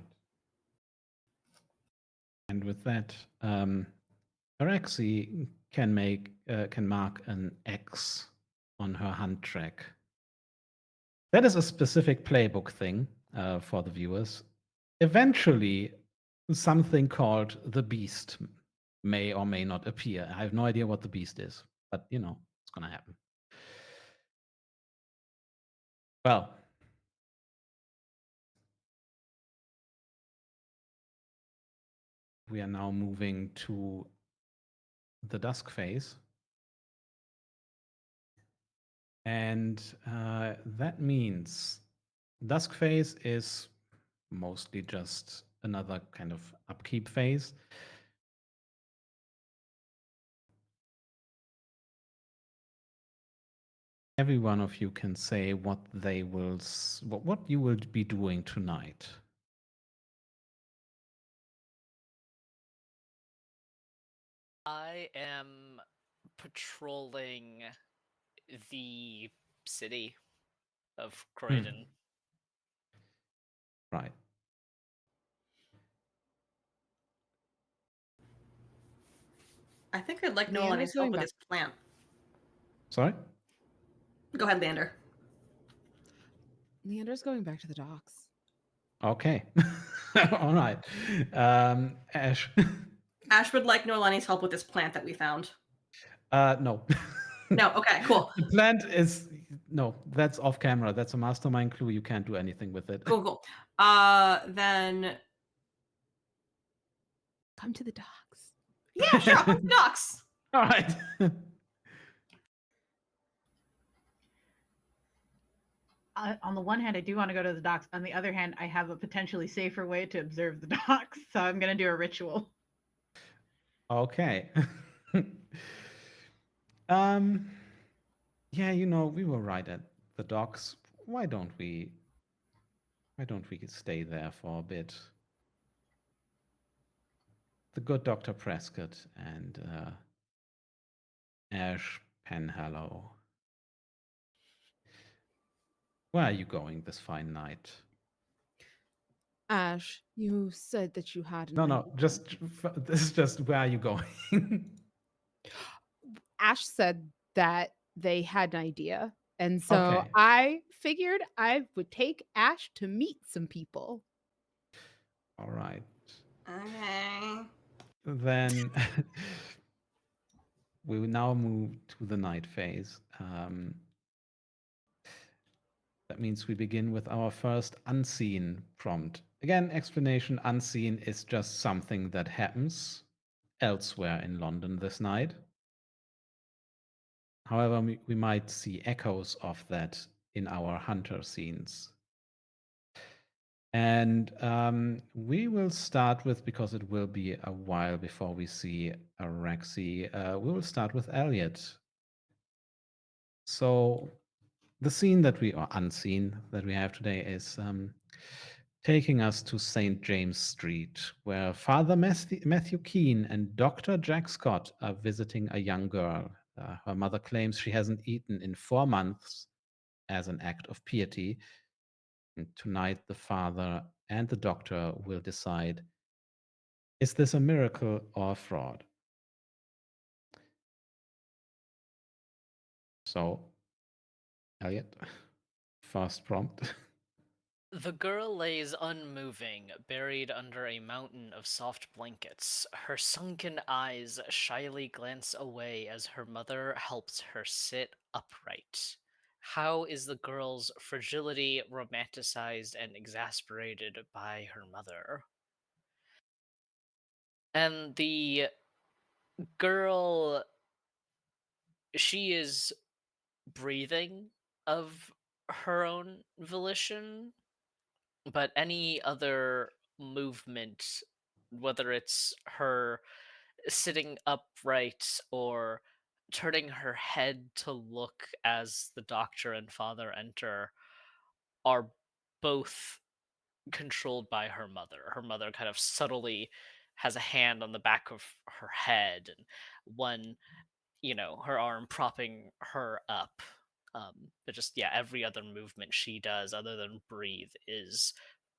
And with that, Araxi can mark an X on her hunt track. That is a specific playbook thing. for the viewers. Eventually, something called the Beast may or may not appear. I have no idea what the Beast is, but you know, it's going to happen. Well, we are now moving to the dusk phase. And that means dusk phase is mostly just another kind of upkeep phase. Every one of you can say what they will, what you will be doing tonight. I am patrolling the city of Croydon. Right. I think I'd like Leander's Noelani's help going with back. this plant. Sorry? Go ahead, Leander. Leander's going back to the docks. Okay. All right. Ash. Ash would like Noelani's help with this plant that we found. No. No, okay, cool. The plant is no, that's off camera. That's a mastermind clue. You can't do anything with it. Cool. Then Come to the docks. yeah, sure, I'll come to Knox. All right. On the one hand, I do want to go to the docks. On the other hand, I have a potentially safer way to observe the docks, so I'm going to do a ritual. Okay. Yeah, you know, we were right at the docks. Why don't we stay there for a bit? The good Dr. Prescott and Ash Penhallow. Where are you going this fine night? Ash, you said that you had No, an no, just this is just where are you going? Ash said that they had an idea. And so Okay. I figured I would take Ash to meet some people. All right. Okay. Then we will now move to the night phase. That means we begin with our first unseen prompt. Again, explanation unseen is just something that happens elsewhere in London this night. However, we might see echoes of that in our hunter scenes. And we will start with, because it will be a while before we see Araxi, we will start with Elliot. So the scene that or unseen that we have today is taking us to St. James Street, where Father Matthew Keane and Dr. Jack Scott are visiting a young girl. Her mother claims she hasn't eaten in 4 months as an act of piety. And tonight, the father and the doctor will decide, is this a miracle or a fraud? So, Elliot, first prompt. The girl lays unmoving, buried under a mountain of soft blankets. Her sunken eyes shyly glance away as her mother helps her sit upright. How is the girl's fragility romanticized and exasperated by her mother? And the girl, she is breathing of her own volition, but any other movement, whether it's her sitting upright or turning her head to look as the doctor and father enter, are both controlled by her mother. Her mother kind of subtly has a hand on the back of her head and one, her arm propping her up. But just, yeah, every other movement she does other than breathe is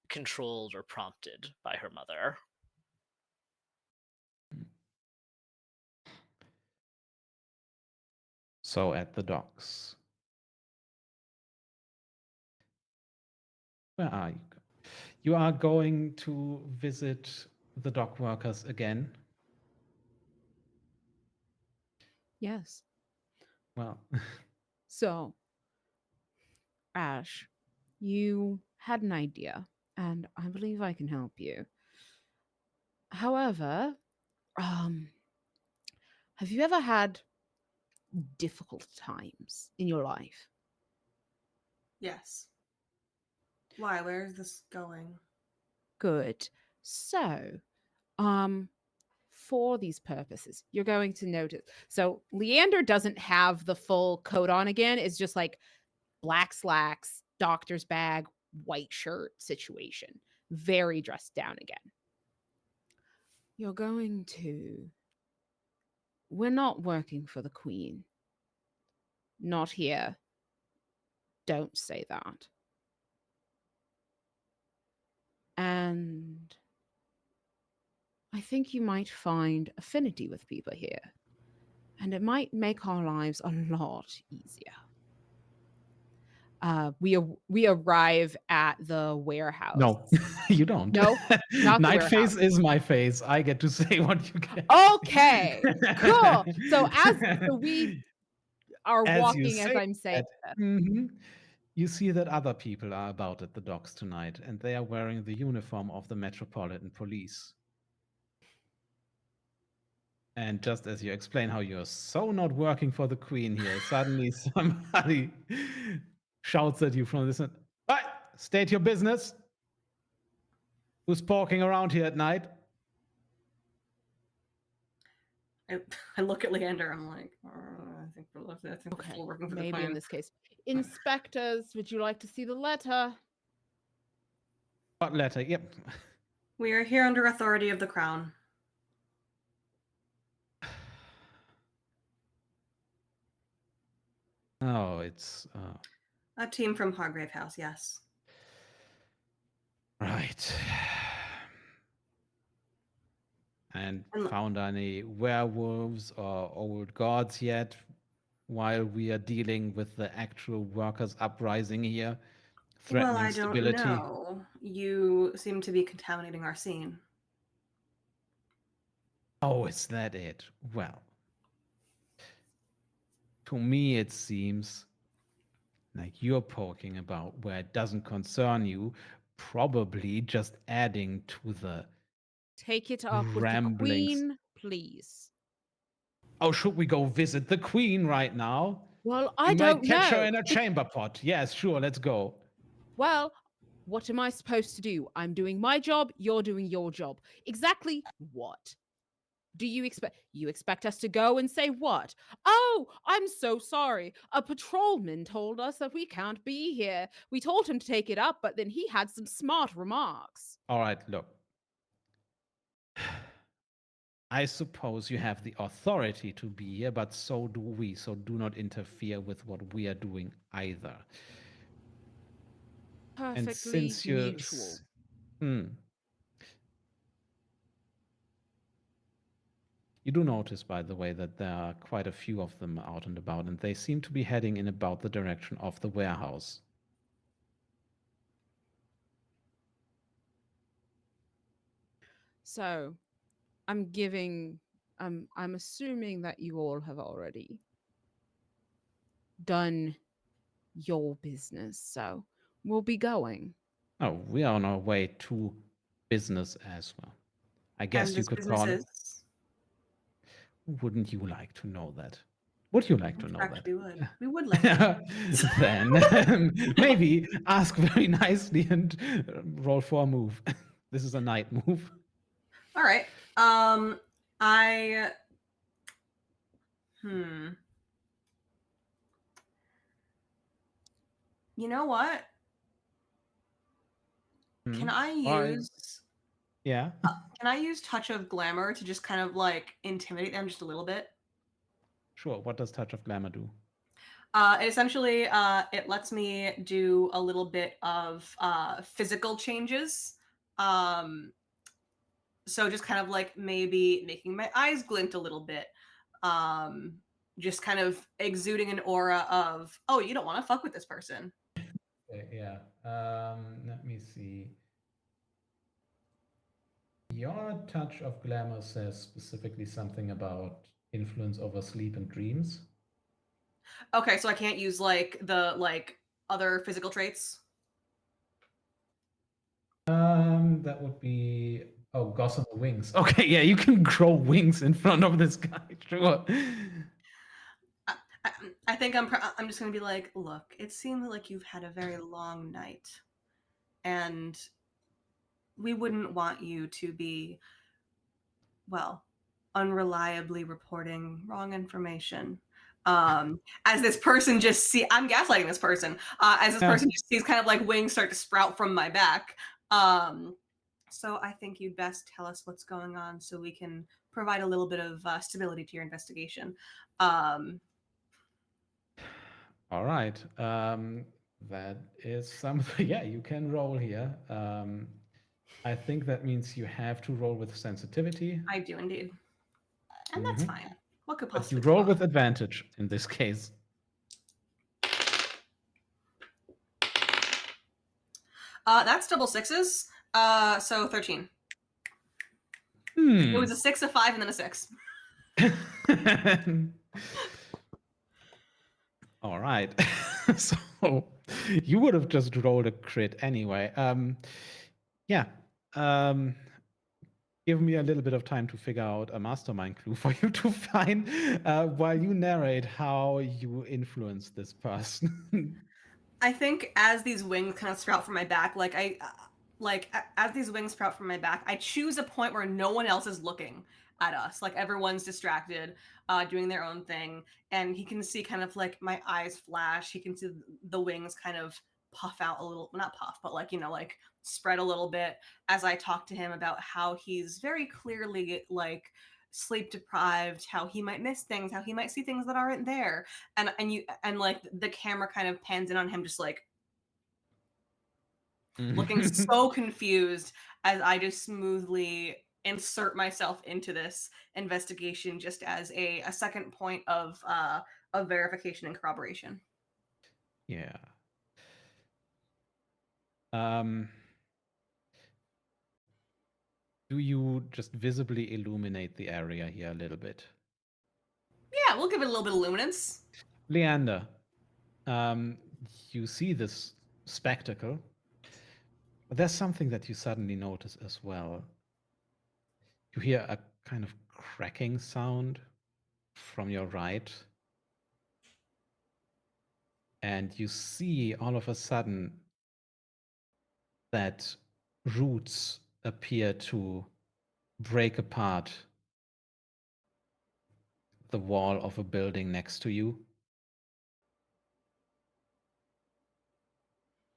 controlled or prompted by her mother. So at the docks. Where are you? You are going to visit the dock workers again? Yes. Well, So, Ash, you had an idea, and I believe I can help you. However, um, have you ever had difficult times in your life? Yes. Why? Where is this going? Good. So, um, for these purposes, you're going to notice. So, Leander doesn't have the full coat on again. It's just like black slacks, doctor's bag, white shirt situation. Very dressed down again. You're going to. We're not working for the Queen. Not here. Don't say that. And I think you might find affinity with people here. And it might make our lives a lot easier. We arrive at the warehouse. no, you don't. No, not the Night warehouse. face is my face. I get to say what you get. Okay, cool. So we are As you walking as say I'm saying that, this. mhm, you see that other people are about at the docks tonight, and they are wearing the uniform of the Metropolitan Police. And just as you explain how you're so not working for the Queen here, suddenly somebody shouts at you from this. Right, state your business. Who's walking around here at night? I, I look at Leander. I'm like, I think we're Okay, still working for the maybe in Queen. this case. Inspectors, would you like to see the letter? What letter? Yep. We are here under authority of the Crown. Oh, it's A team from Hargrave House, yes. right. And And found any werewolves or old gods yet while we are dealing with the actual workers' uprising here, well, threatening I don't stability? know. You seem to be contaminating our scene. Oh, is that it? Well, to me, it seems like you're poking about where it doesn't concern you, probably just adding to the Take it up with the ramblings. Queen, please. Oh, should we go visit the Queen right now? Well, We I might don't catch her know. in a chamber pot. Yes, sure, let's go. Well, what am I supposed to do? I'm doing my job, you're doing your job. Exactly what? Do you expect us to go and say what? Oh, I'm so sorry. A patrolman told us that we can't be here. We told him to take it up, but then he had some smart remarks. All right, look. I suppose you have the authority to be here, but so do we. So do not interfere with what we are doing either. And Perfectly since you're. mutual. Hmm, you do notice, by the way, that there are quite a few of them out and about, and they seem to be heading in about the direction of the warehouse. So, I'm assuming that you all have already done your business. So, we'll be going. Oh, we are on our way to business as well. I And guess you this could business call it. is. Wouldn't you like to know that? Would you like to In know fact, that? we would. We would like to. Then maybe ask very nicely and roll for a move. This is a night move. All right. I. Hmm. You know what? Hmm. Can I Or, use yeah, can I use touch of glamour to just kind of like intimidate them just a little bit? sure. What does Touch of Glamour do? Essentially, it lets me do a little bit of physical changes. Um, so just kind of like maybe making my eyes glint a little bit. Um, just kind of exuding an aura of, oh, you don't want to fuck with this person. Yeah. Let me see. Your touch of glamour says specifically something about influence over sleep and dreams. Okay, so I can't use like the other physical traits. That would be gossamer wings. Okay, yeah, you can grow wings in front of this guy. Sure. I think I'm just gonna be like, look, it seems like you've had a very long night, and we wouldn't want you to be, well, unreliably reporting wrong information. As this person just I'm gaslighting this person. As this person just sees kind of like wings start to sprout from my back. So I think you'd best tell us what's going on so we can provide a little bit of stability to your investigation. All right. That is something. Yeah, you can roll here. I think that means you have to roll with sensitivity. I do indeed. And that's fine. What could But you possibly go roll wrong? with advantage in this case. That's double sixes. So 13. It was a 6, a 5, and then a 6. All right. So you would have just rolled a crit anyway. Yeah. Give me a little bit of time to figure out a mastermind clue for you to find while you narrate how you influence this person. I think as these wings kind of sprout from my back, as these wings sprout from my back, I choose a point where no one else is looking at us. Like everyone's distracted, doing their own thing, and he can see kind of like my eyes flash. He can see the wings kind of puff out a little, not puff, but like like spread a little bit as I talk to him about how he's very clearly like sleep deprived, how he might miss things, how he might see things that aren't there, and like the camera kind of pans in on him just like looking so confused as I just smoothly insert myself into this investigation just as a second point of verification and corroboration. Yeah. Do you just visibly illuminate the area here a little bit? Yeah, we'll give it a little bit of luminance. Leander, you see this spectacle, but there's something that you suddenly notice as well. You hear a kind of cracking sound from your right, and you see all of a sudden that roots appear to break apart the wall of a building next to you,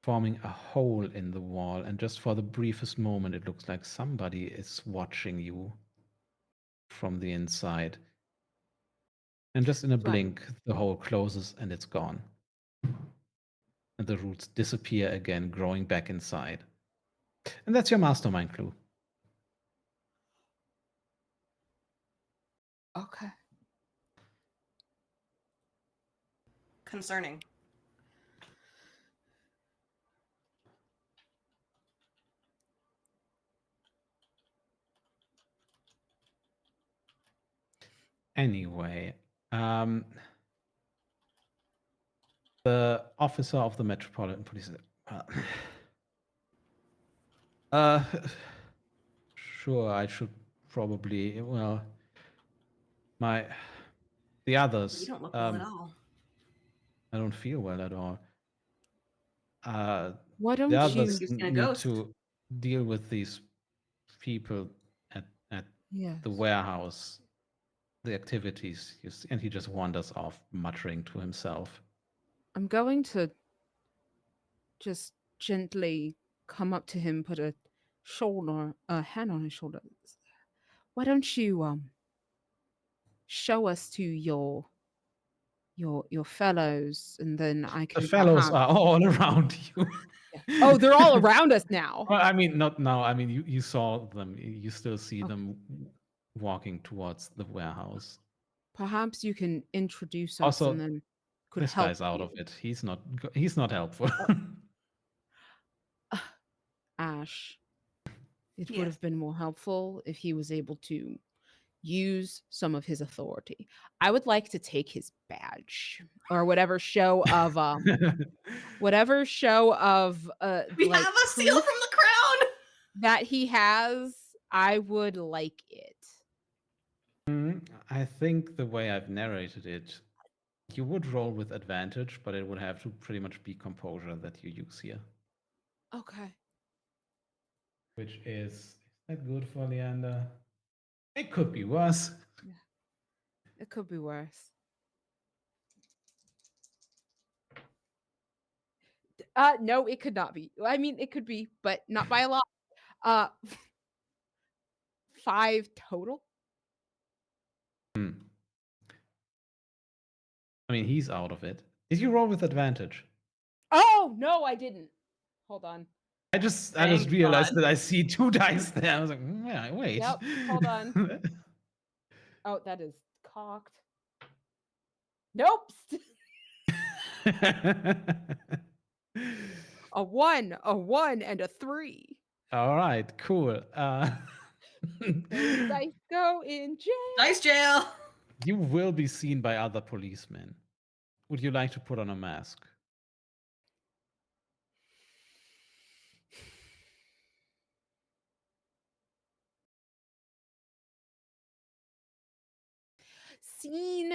forming a hole in the wall. And just for the briefest moment, it looks like somebody is watching you from the inside. And just in a blink, the hole closes and it's gone. And the roots disappear again, growing back inside. And that's your mastermind clue. Okay. Concerning. Anyway, the officer of the Metropolitan Police. Sure, I should probably. Well, the others. You don't look well at all. I don't feel well at all. Why don't The others you? need to deal with these people at Yes. the warehouse, the activities, you see, and he just wanders off, muttering to himself. I'm going to just gently come up to him, put a hand on his shoulder. Why don't you show us to your fellows, and then I can. The fellows perhaps... are all around you. Oh, they're all around us now. Well, I mean, not now. I mean, you saw them. You still see them walking towards the warehouse. Perhaps you can introduce us, Also, and then could this help guy's out you. of it. He's not helpful. Ash, It would Yes. have been more helpful if he was able to use some of his authority. I would like to take his badge or whatever show of We like have a seal proof from the crown. that he has. I would like it. I think the way I've narrated it, you would roll with advantage, but it would have to pretty much be composure that you use here. Okay. Which is that good for Leander? It could be worse. Yeah. It could be worse. No, it could not be. I mean, it could be, but not by a lot. Uh 5 total? Hmm. I mean, he's out of it. Did you roll with advantage? Oh, no, I didn't. Hold on. I just Thank realized God. that I see 2 dice there. I was like, yeah, wait. Yep, hold on. Oh, that is cocked. Nope. A 1, and a 3. All right, cool. Those dice go in jail. Dice jail. You will be seen by other policemen. Would you like to put on a mask? Scene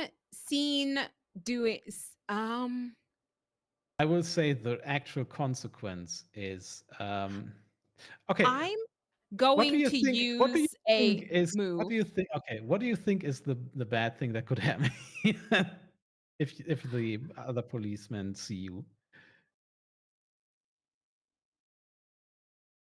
doing I will say the actual consequence is okay. I'm What do going you to think? What do you use think a is? What move. do you think? Okay, what do you think is the bad thing that could happen if the other policemen see you?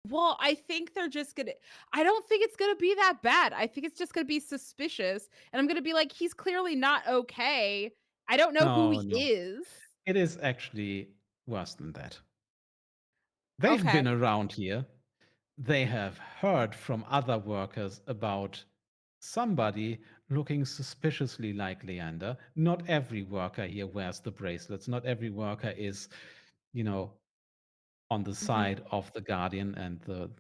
Well, I think they're just gonna I don't think it's gonna be that bad. I think it's just gonna be suspicious. And I'm gonna be like, he's clearly not okay. I don't know who No, he no, is. it is actually worse than that. They've Okay. been around here. They have heard from other workers about somebody looking suspiciously like Leander. Not every worker here wears the bracelets. Not every worker is, you know, on the Mhm. side of the Guardian and the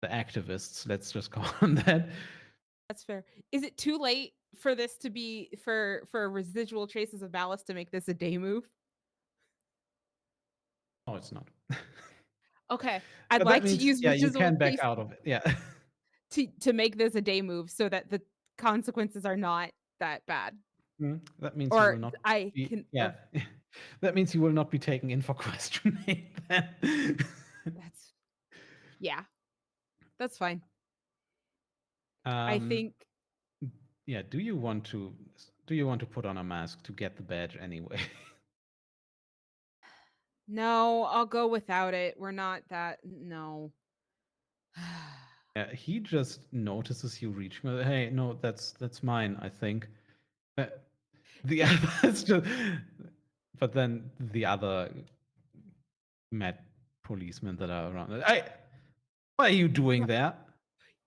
activists. Let's just call them that. That's fair. Is it too late for this to be for residual traces of malice to make this a day move? No, it's not. Okay. I'd But that like to means, use yeah, you residual can back trace out of it. Yeah. to make this a day move so that the consequences are not that bad. That means you will Or not I be, can yeah. or That means you will not be taken in for questioning then. that's yeah, that's fine. I um, think yeah, do you want to put on a mask to get the badge anyway? no, I'll go without it. We're not that no. Yeah, he just notices you reach. Hey, no, that's mine, I think. Uh, the others just, but then the other mad policemen that are around. Hey, what are you doing there?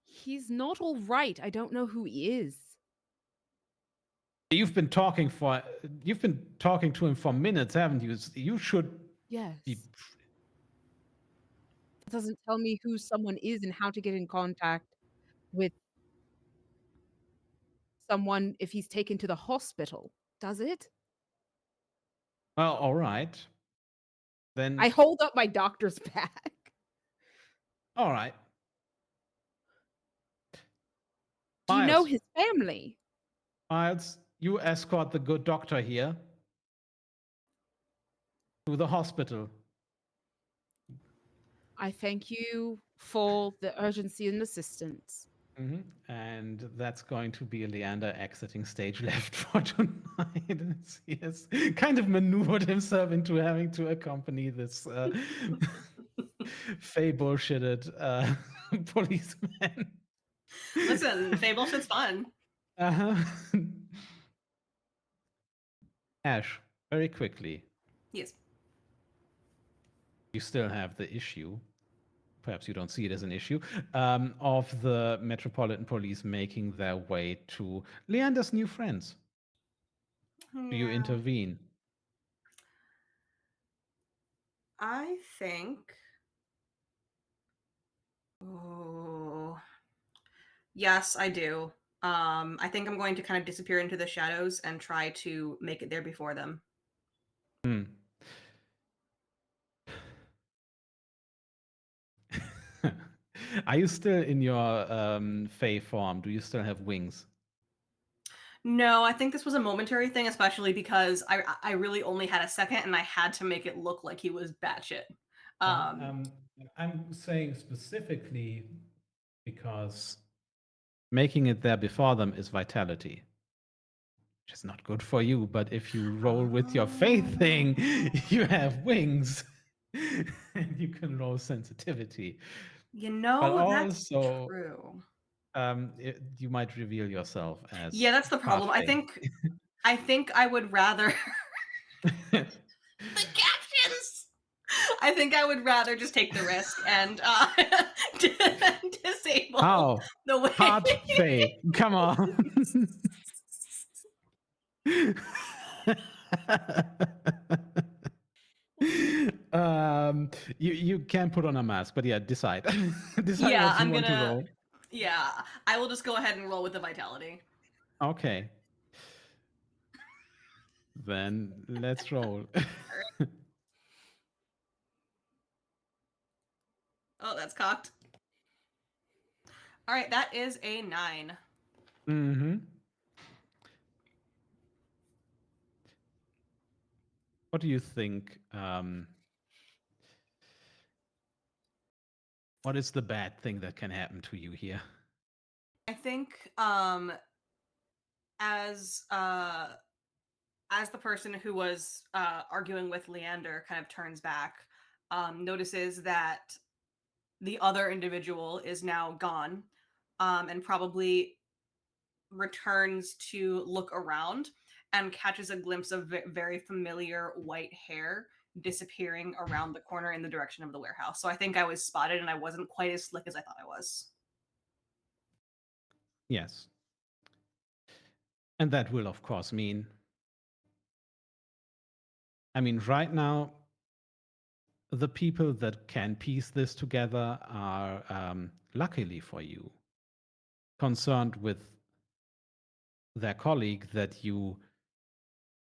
He's not all right. I don't know who he is. You've been talking to him for minutes, haven't you? You should Yes. be. It doesn't tell me who someone is and how to get in contact with someone if he's taken to the hospital, does it? Well, all right. I Then, hold up my doctor's bag. all right. Do you know Miles, his family? Miles, you escort the good doctor here to the hospital. I thank you for the urgency and assistance. And that's going to be Leander exiting stage left for tonight. He has kind of maneuvered himself into having to accompany this fey bullshitted policeman. Listen, Fable shit's fun. Uh-huh. Ash, very quickly, Yes. you still have the issue. Perhaps you don't see it as an issue, of the Metropolitan Police making their way to Leander's new friends. Do you Yeah. intervene? I think Oh, yes, I do. I think I'm going to kind of disappear into the shadows and try to make it there before them. Hmm. Are you still in your Fey form? Do you still have wings? No, I think this was a momentary thing, especially because I really only had a second and I had to make it look like he was batshit. I'm saying specifically because making it there before them is vitality, which is not good for you. But if you roll with your faith thing, you have wings and you can roll sensitivity. You But know, that's also, true. you might reveal yourself as Yeah, that's the part problem. Fey. I think I would rather the captions. I think I would rather just take the risk and disable How? the way. Part Fey. Come on. You can put on a mask, but yeah, decide. Decide Yeah, what you I'm want to gonna. roll. Yeah, I will just go ahead and roll with the vitality. Okay. Then let's roll. Oh, that's cocked. All right, that is a 9. Mm-hmm. What do you think? What is the bad thing that can happen to you here? I think as as the person who was arguing with Leander kind of turns back, notices that the other individual is now gone, and probably returns to look around and catches a glimpse of very familiar white hair disappearing around the corner in the direction of the warehouse. So I think I was spotted and I wasn't quite as slick as I thought I was. Yes. And that will, of course, mean. I mean, right now, the people that can piece this together are, luckily for you, concerned with their colleague that you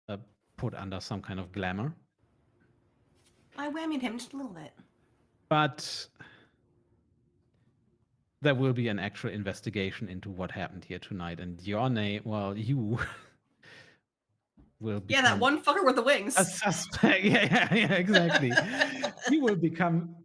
uh, put under some kind of glamour. I whammied him just a little bit. But there will be an actual investigation into what happened here tonight. And your name, well, you will Yeah, that become one fucker with the a wings. suspect. Yeah, exactly. You will become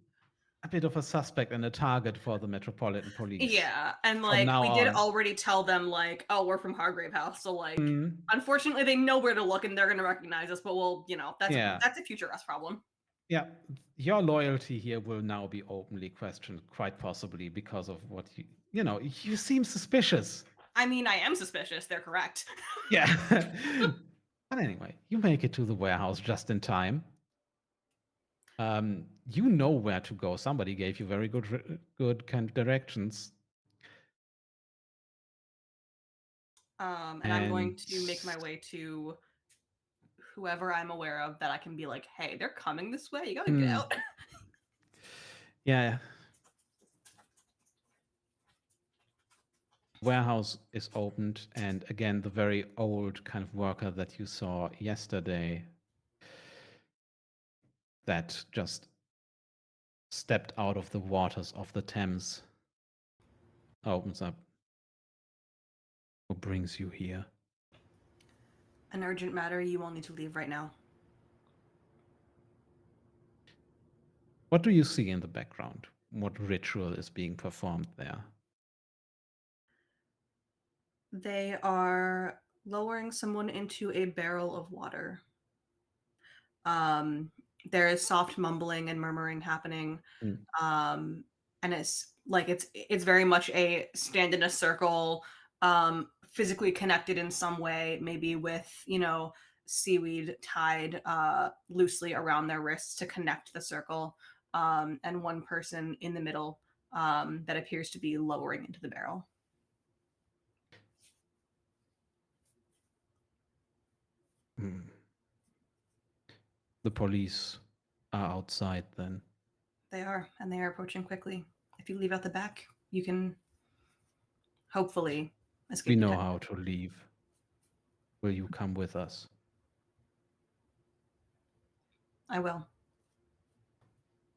a bit of a suspect and a target for the Metropolitan Police. Yeah, and From like now we did on. already tell them like, oh, we're from Hargrave House, so like Mm, unfortunately they know where to look and they're gonna recognize us, but we'll, yeah. that's a future us problem. Yeah. Your loyalty here will now be openly questioned, quite possibly because of what you seem suspicious. I mean, I am suspicious, they're correct. Yeah. But anyway, you make it to the warehouse just in time. You know where to go. Somebody gave you very good kind of directions. And I'm going And to make my way to whoever I'm aware of that I can be like, hey, they're coming this way. You gotta get out. yeah, warehouse is opened, and again, the very old kind of worker that you saw yesterday that just stepped out of the waters of the Thames opens up. Who brings you here? An urgent matter. You all need to leave right now. What do you see in the background? What ritual is being performed there? They are lowering someone into a barrel of water. Um, there is soft mumbling and murmuring happening. Mm. And it's very much a stand in a circle, physically connected in some way, maybe with seaweed tied loosely around their wrists to connect the circle, and one person in the middle that appears to be lowering into the barrel. Mm. The police are outside then. They are, and they are approaching quickly. If if you leave out the back, you can hopefully escape We know detection. how to leave. Will you come with us? I will.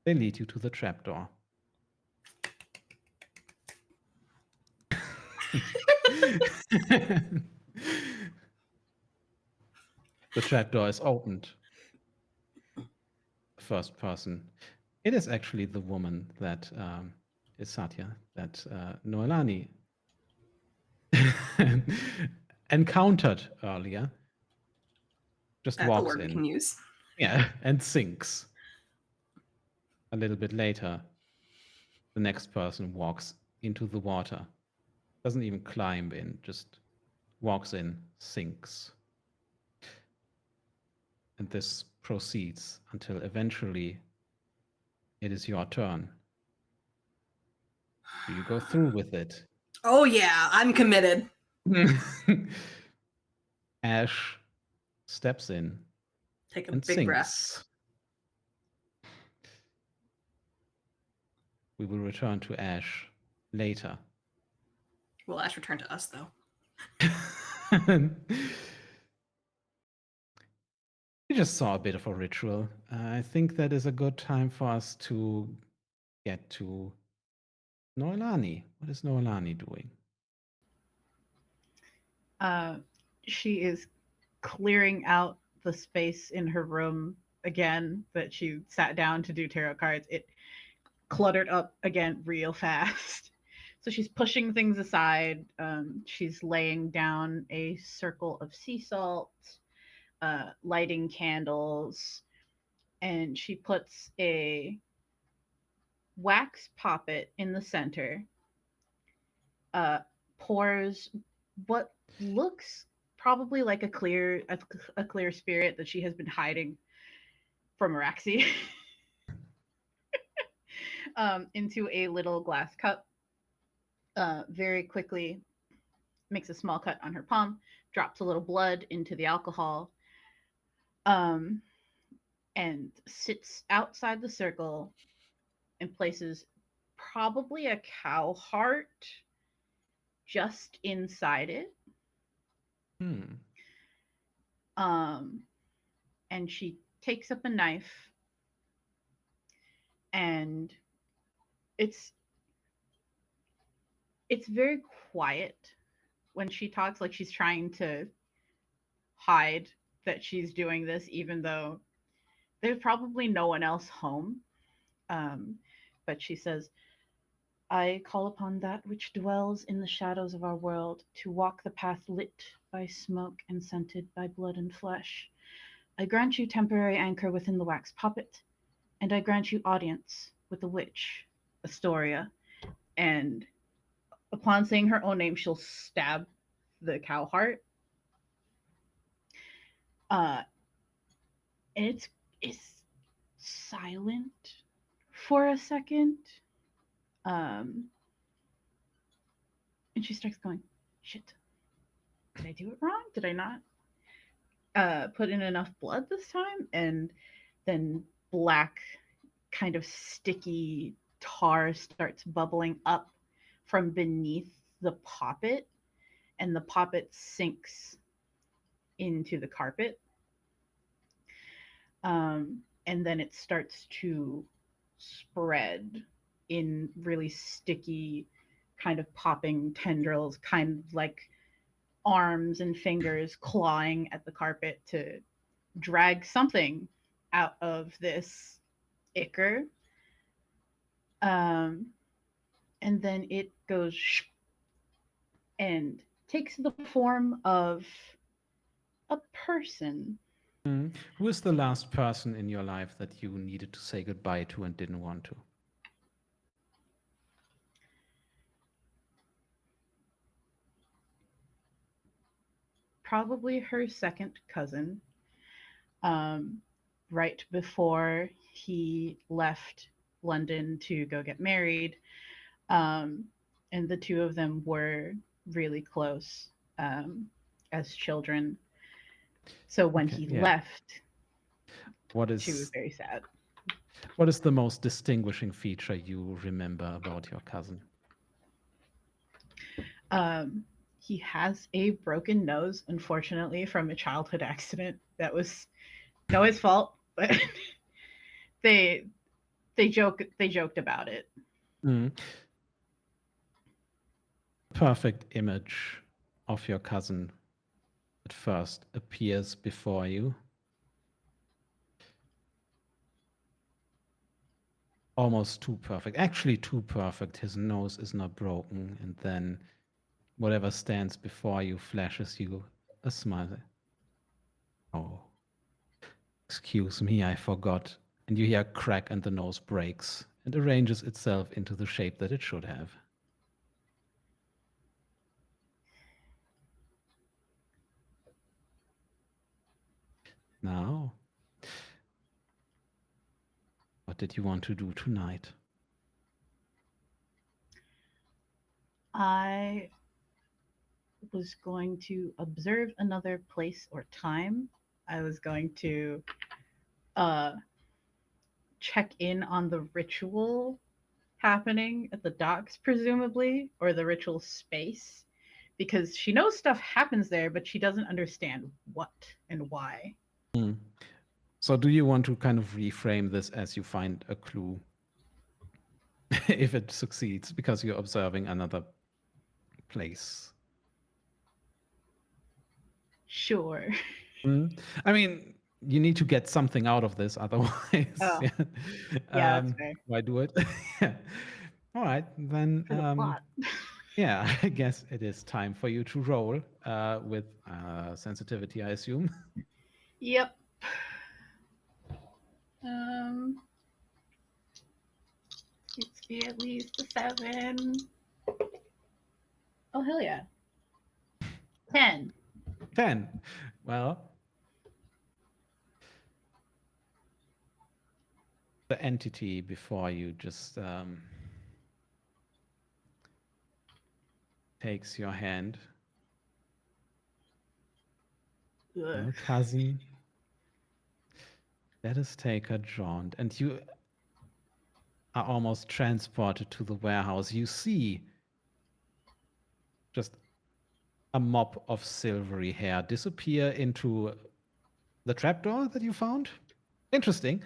They lead you to the trapdoor. The trapdoor is opened. The first person. It is actually the woman that is Satya, that Noelani encountered earlier. Just That's a walks word we in. can use. Yeah, and sinks. A little bit later, the next person walks into the water. Doesn't even climb in, just walks in, sinks. And this proceeds until eventually it is your turn. Do you go through with it? Oh yeah, I'm committed. Ash steps in Take a and big breath. sinks. We will return to Ash later. Will Ash return to us though? We just saw a bit of a ritual. I think that is a good time for us to get to Noelani. What is Noelani doing? Uh, she is clearing out the space in her room again that she sat down to do tarot cards. It cluttered up again real fast. So she's pushing things aside. She's laying down a circle of sea salt, lighting candles, and she puts a wax poppet in the center, uh, pours what looks probably like a clear spirit that she has been hiding from Araxi into a little glass cup. Very quickly makes a small cut on her palm, drops a little blood into the alcohol, um, and sits outside the circle and places probably a cow heart just inside it. Hmm. Um, and she takes up a knife, and it's it's very quiet when she talks, like she's trying to hide that she's doing this, even though there's probably no one else home. Um, but she says, I call upon that which dwells in the shadows of our world to walk the path lit by smoke and scented by blood and flesh. I grant you temporary anchor within the wax puppet, and I grant you audience with the witch, Astoria. And upon saying her own name, she'll stab the cow heart. Uh, and it's silent for a second. Um, and she starts going, shit, did I do it wrong? Did I not put in enough blood this time? And then black, kind of sticky tar starts bubbling up from beneath the poppet, and the poppet sinks into the carpet. And then it starts to spread in really sticky, kind of popping tendrils, kind of like arms and fingers clawing at the carpet to drag something out of this ichor. Um, and then it goes and takes the form of a person. Hmm. Who is the last person in your life that you needed to say goodbye to and didn't want to? Probably her second cousin. Um, right before he left London to go get married. Um, and the two of them were really close as children. So when Okay, he yeah. left, What she was is very sad. What is the most distinguishing feature you remember about your cousin? Um, he has a broken nose, unfortunately, from a childhood accident that was no his fault, but they they joked about it. Mm. Perfect image of your cousin at first appears before you. Almost too perfect. Actually, too perfect. His nose is not broken. And then whatever stands before you flashes you a smile. Oh, excuse me, I forgot. And you hear a crack and the nose breaks and arranges itself into the shape that it should have. Now, what did you want to do tonight? I was going to observe another place or time. I was going to uh, check in on the ritual happening at the docks, presumably, or the ritual space, because she knows stuff happens there, but she doesn't understand what and why. Hmm. So, do you want to kind of reframe this as you find a clue if it succeeds because you're observing another place? Sure. Mm. I mean, you need to get something out of this, otherwise, Oh, yeah. yeah, that's fair. Why do it? Yeah. All right, then, For the plot. yeah, I guess it is time for you to roll with sensitivity, I assume. Yep. Um, Needs to be at least a 7. Oh hell yeah. 10. 10. Well, the entity before you just takes your hand. Ugh. Well, cousin, let us take a jaunt. And you are almost transported to the warehouse. You see just a mop of silvery hair disappear into the trapdoor that you found. Interesting.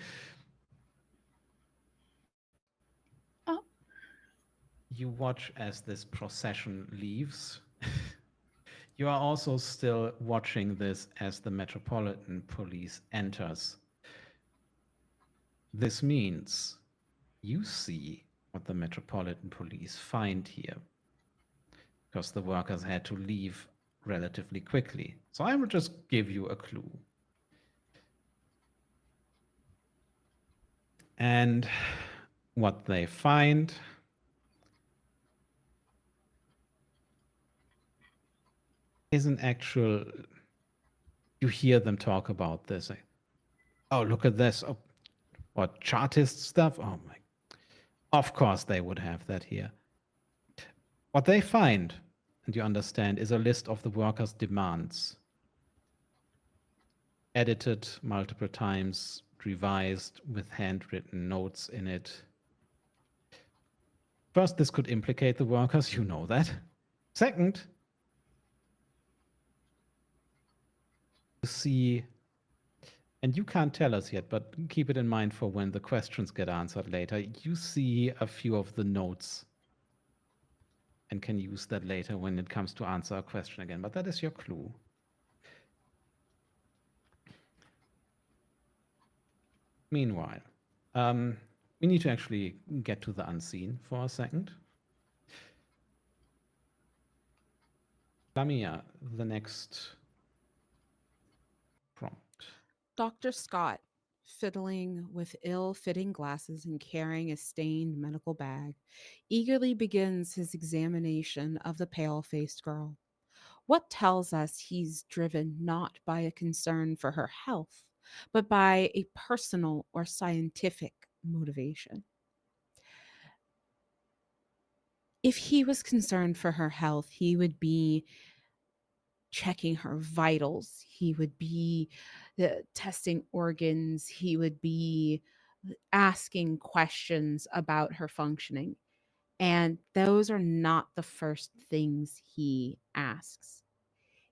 Oh, You watch as this procession leaves. You are also still watching this as the Metropolitan Police enters. This means you see what the Metropolitan Police find here, because the workers had to leave relatively quickly. So I will just give you a clue. And what they find is an actual. You hear them talk about this. Like, oh, look at this. Oh, what chartist stuff? Oh my. Of course they would have that here. What they find, and you understand, is a list of the workers' demands, edited multiple times, revised with handwritten notes in it. First, this could implicate the workers, you know that. Second, you see, and you can't tell us yet, but keep it in mind for when the questions get answered later. You see a few of the notes and can use that later when it comes to answer a question again. But that is your clue. Meanwhile, we need to actually get to the unseen for a second. Lamia, the next prompt. Dr. Scott, fiddling with ill fitting glasses and carrying a stained medical bag, eagerly begins his examination of the pale faced girl. What tells us he's driven not by a concern for her health, but by a personal or scientific motivation? If he was concerned for her health, he would be checking her vitals. He would be testing organs. He would be asking questions about her functioning. And those are not the first things he asks.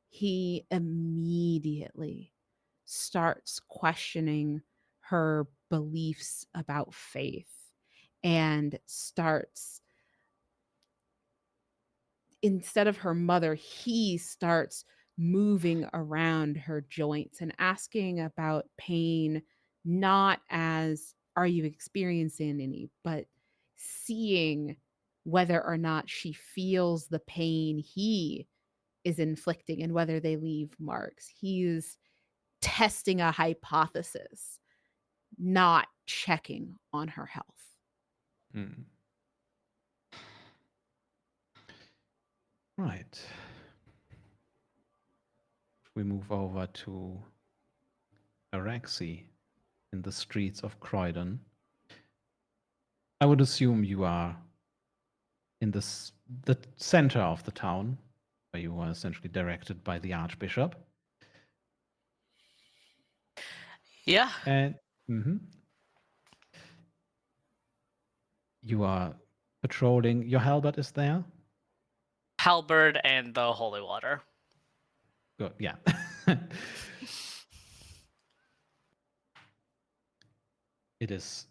He immediately starts questioning her beliefs about faith and starts, instead of her mother, he starts moving around her joints and asking about pain, not as are you experiencing any, but seeing whether or not she feels the pain he is inflicting and whether they leave marks. He's testing a hypothesis, not checking on her health. Hmm. Right. We move over to Araxi in the streets of Croydon. I would assume you are in the center of the town, where you were essentially directed by the Archbishop. Yeah. And mhm, you are patrolling. Your halberd is there? Halberd and the holy water. Good, yeah. It is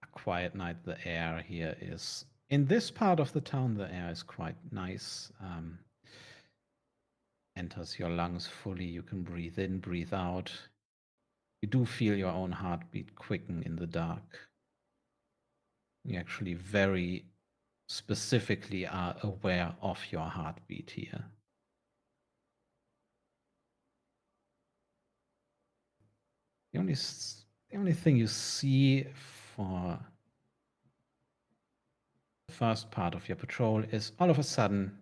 a quiet night. The air here is, in this part of the town, the air is quite nice. Enters your lungs fully. You can breathe in, breathe out. You do feel your own heartbeat quicken in the dark. You actually very specifically are aware of your heartbeat here. The only thing you see for the first part of your patrol is all of a sudden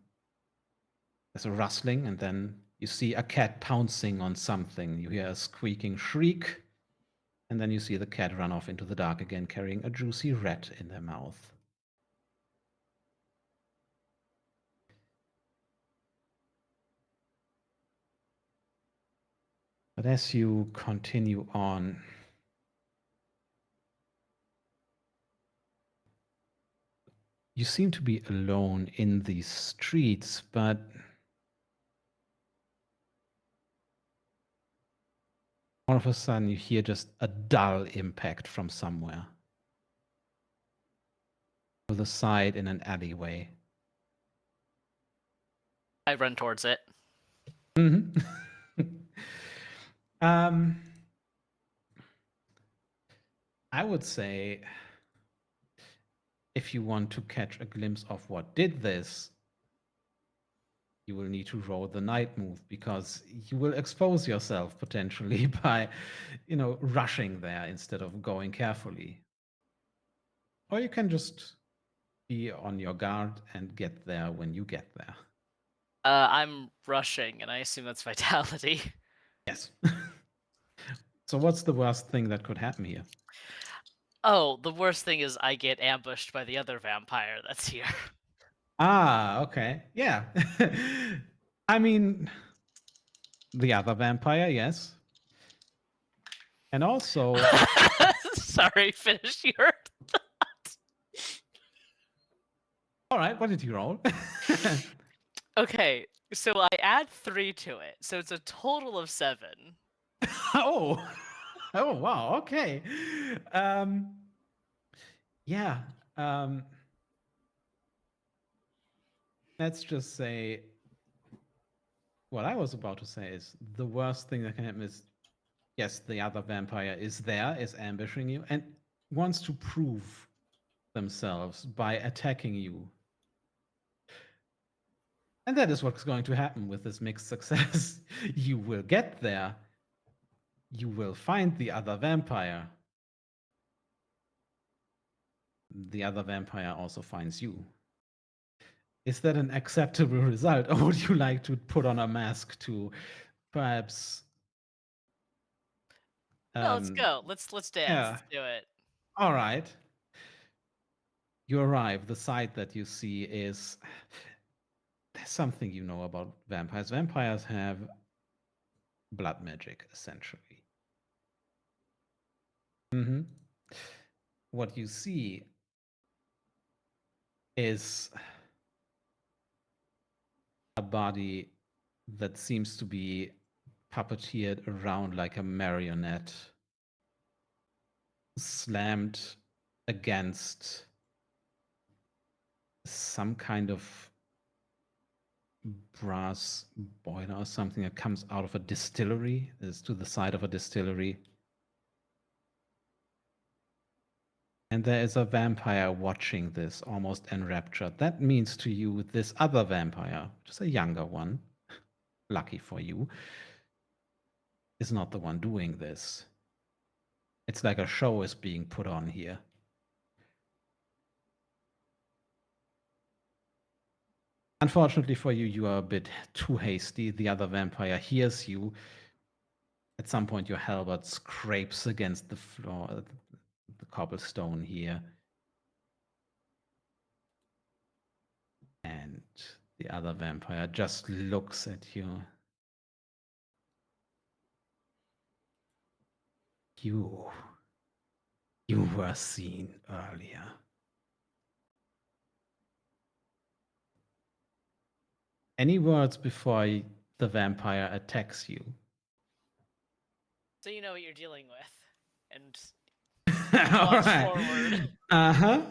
there's a rustling, and then you see a cat pouncing on something. You hear a squeaking shriek, and then you see the cat run off into the dark again, carrying a juicy rat in their mouth. But as you continue on, you seem to be alone in these streets, but all of a sudden you hear just a dull impact from somewhere. To the side in an alleyway. I run towards it. Mm-hmm. um, I would say if you want to catch a glimpse of what did this, you will need to roll the night move, because you will expose yourself potentially by, rushing there instead of going carefully. Or you can just be on your guard and get there when you get there. I'm rushing, and I assume that's vitality. Yes. So what's the worst thing that could happen here? Oh, the worst thing is I get ambushed by the other vampire that's here. Ah, okay. Yeah. I mean, the other vampire, yes. And also, Sorry, finish your. all right, what did you roll? Okay, so I add 3 to it, so it's a total of 7. Oh, oh, wow, okay. Yeah. Um, let's just say what I was about to say is the worst thing that can happen is, yes, the other vampire is there, is ambushing you, and wants to prove themselves by attacking you. And that is what's going to happen with this mixed success. You will get there. You will find the other vampire. The other vampire also finds you. Is that an acceptable result, or would you like to put on a mask to perhaps? No, let's go. Let's dance. Yeah. Let's do it. All right. You arrive. The sight that you see is, there's something you know about vampires. Vampires have blood magic, essentially. what you see is a body that seems to be puppeteered around like a marionette, slammed against some kind of brass boiler or something that comes out of a distillery, is to the side of a distillery. And there is a vampire watching this, almost enraptured. That means to you, this other vampire, just a younger one, lucky for you, is not the one doing this. It's like a show is being put on here. Unfortunately for you, you are a bit too hasty. The other vampire hears you. At some point, your halberd scrapes against the floor, the cobblestone here. And the other vampire just looks at you. You were seen earlier. Any words before the vampire attacks you? So you know what you're dealing with. And All walks right. forward. Uh-huh.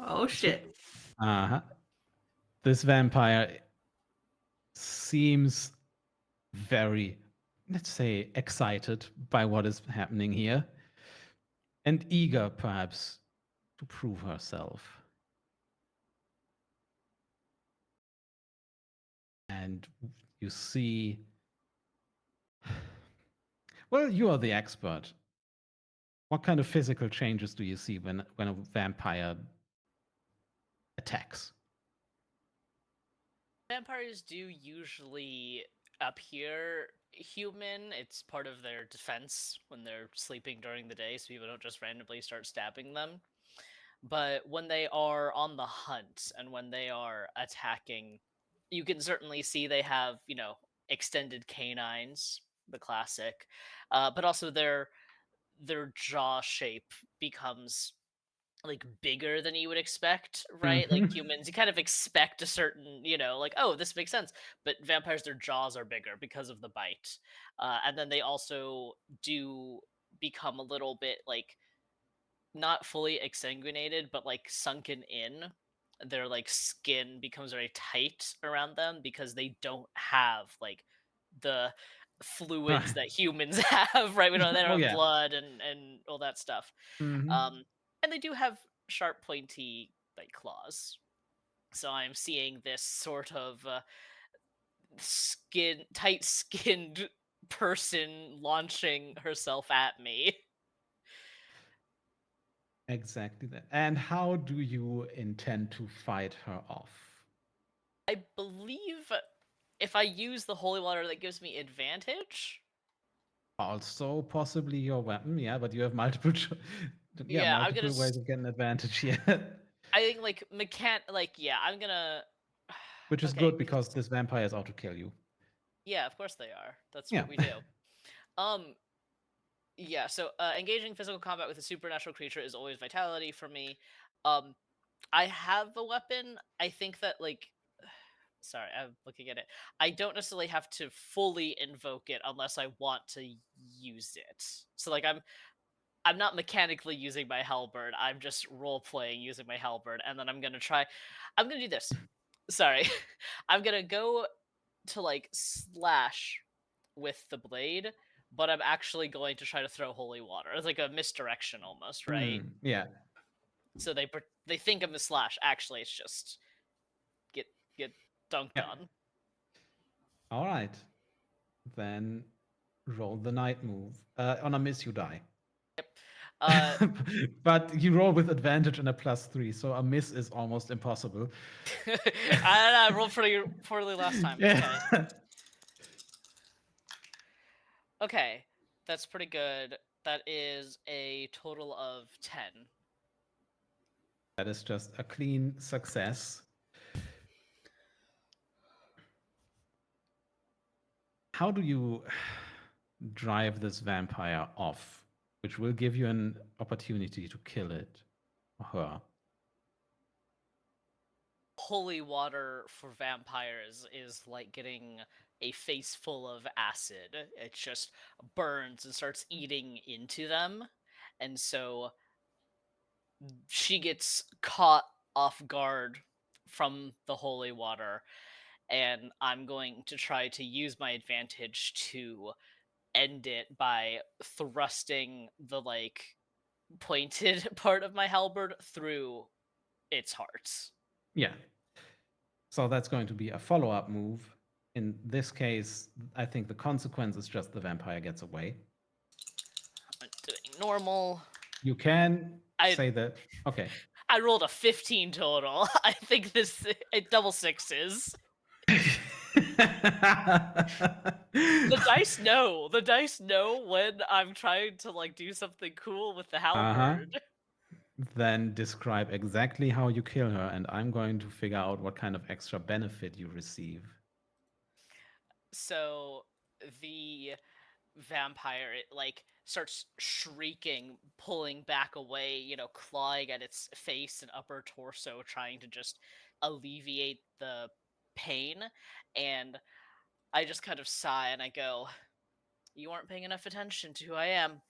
Oh shit. Uh-huh. This vampire seems very, let's say, excited by what is happening here, and eager, perhaps, to prove herself. And you see, well, you are the expert. What kind of physical changes do you see when a vampire attacks? Vampires do usually appear human. It's part of their defense when they're sleeping during the day, so people don't just randomly start stabbing them. But when they are on the hunt and when they are attacking, you can certainly see they have, extended canines, the classic, but also their jaw shape becomes like bigger than you would expect, right? Like Mhm. humans, you kind of expect a certain, like, oh, this makes sense. But vampires, their jaws are bigger because of the bite. And then they also do become a little bit like not fully exsanguinated, but like sunken in. Their like skin becomes very tight around them because they don't have like the fluids Right. that humans have, right? They Oh don't have yeah. blood and all that stuff. Mhm. Um, and they do have sharp, pointy like claws. So I'm seeing this sort of tight-skinned person launching herself at me. Exactly that. And how do you intend to fight her off? I believe if I use the holy water, that gives me advantage. Also, possibly your weapon, yeah, but you have multiple, yeah, Yeah, multiple ways of getting advantage here, I think yeah, I'm gonna. which is Okay, good because this vampire is out to kill you. yeah, of course they are. That's Yeah. what we do. Um, yeah. So engaging physical combat with a supernatural creature is always vitality for me. Um, I have a weapon. I think that sorry, I'm looking at it. I don't necessarily have to fully invoke it unless I want to use it. So I'm not mechanically using my halberd. I'm just role playing using my halberd, and then I'm gonna do this. Sorry, I'm gonna go to like slash with the blade, but I'm actually going to try to throw holy water. It's like a misdirection almost, right? Yeah. So they think I'm a slash. Actually, it's just get get dunked Yeah. on. All right. Then roll the night move. On a miss, you die. Uh, But you roll with advantage and a +3, so a miss is almost impossible. I rolled pretty poorly last time. It's okay. Yeah. Okay, that's pretty good. That is a total of 10. That is just a clean success. How do you drive this vampire off, which will give you an opportunity to kill it or her. Holy water for vampires is like getting a face full of acid. It just burns and starts eating into them. And so she gets caught off guard from the holy water. And I'm going to try to use my advantage to end it by thrusting the like pointed part of my halberd through its heart. Yeah. So that's going to be a follow-up move. In this case, I think the consequence is just the vampire gets away. I'm doing normal. You can I say that. Okay. I rolled a 15 total. I think this double sixes. The dice know. The dice know when I'm trying to like do something cool with the halberd. Then describe exactly how you kill her, and I'm going to figure out what kind of extra benefit you receive. So the vampire it like starts shrieking, pulling back away, clawing at its face and upper torso, trying to just alleviate the pain. And I just kind of sigh and I go, "You aren't paying enough attention to who I am."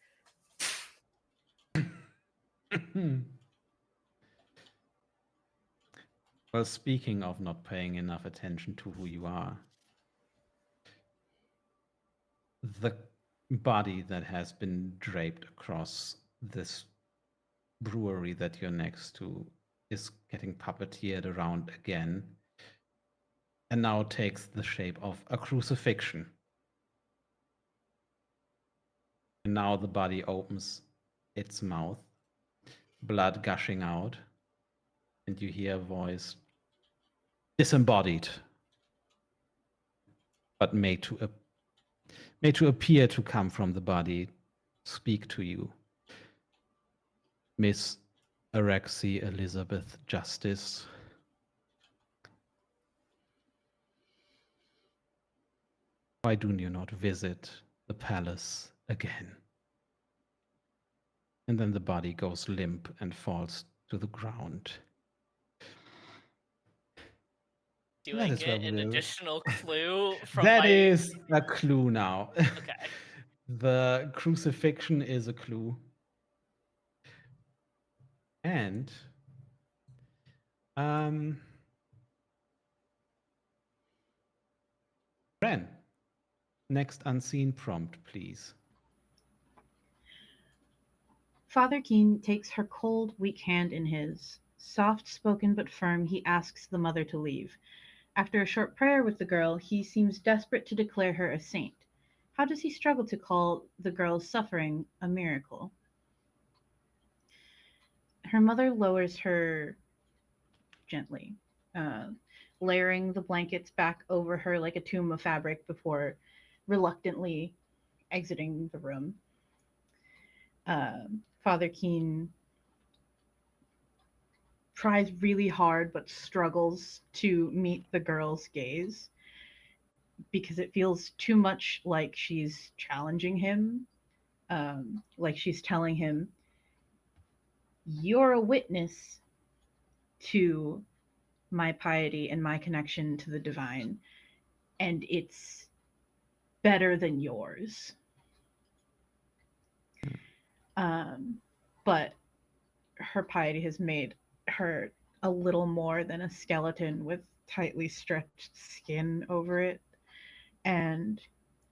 Well, speaking of not paying enough attention to who you are, the body that has been draped across this brewery that you're next to is getting puppeteered around again and now takes the shape of a crucifixion. And now the body opens its mouth, blood gushing out, and you hear a voice, disembodied, but made to appear to come from the body, speak to you. Miss Arexi Elizabeth Justice. Why do you not visit the palace again? And then the body goes limp and falls to the ground. Do That I is where get an we'll. additional clue from That my is a clue now. Okay. The crucifixion is a clue. And um Ren, next unseen prompt, please. Father Keen takes her cold, weak hand in his. Soft spoken but firm, he asks the mother to leave. After a short prayer with the girl, he seems desperate to declare her a saint. How does he struggle to call the girl's suffering a miracle? Her mother lowers her gently, uh, layering the blankets back over her like a tomb of fabric before reluctantly exiting the room. Father Keen tries really hard but struggles to meet the girl's gaze because it feels too much like she's challenging him, like she's telling him, "You're a witness to my piety and my connection to the divine, and it's better than yours." But her piety has made her a little more than a skeleton with tightly stretched skin over it. And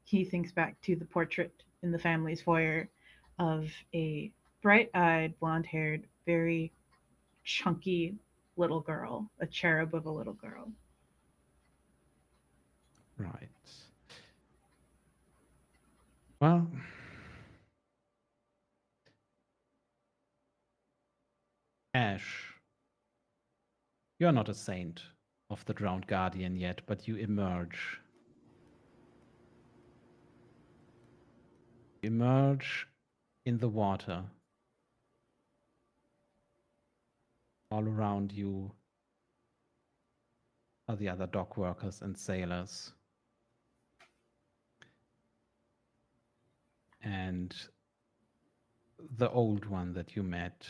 he thinks back to the portrait in the family's foyer of a bright eyed, blonde haired, very chunky little girl, a cherub of a little girl. Right. Well, Ash, you're not a saint of the drowned guardian yet, but you emerge. You emerge in the water. All around you are the other dock workers and sailors. and the old one that you met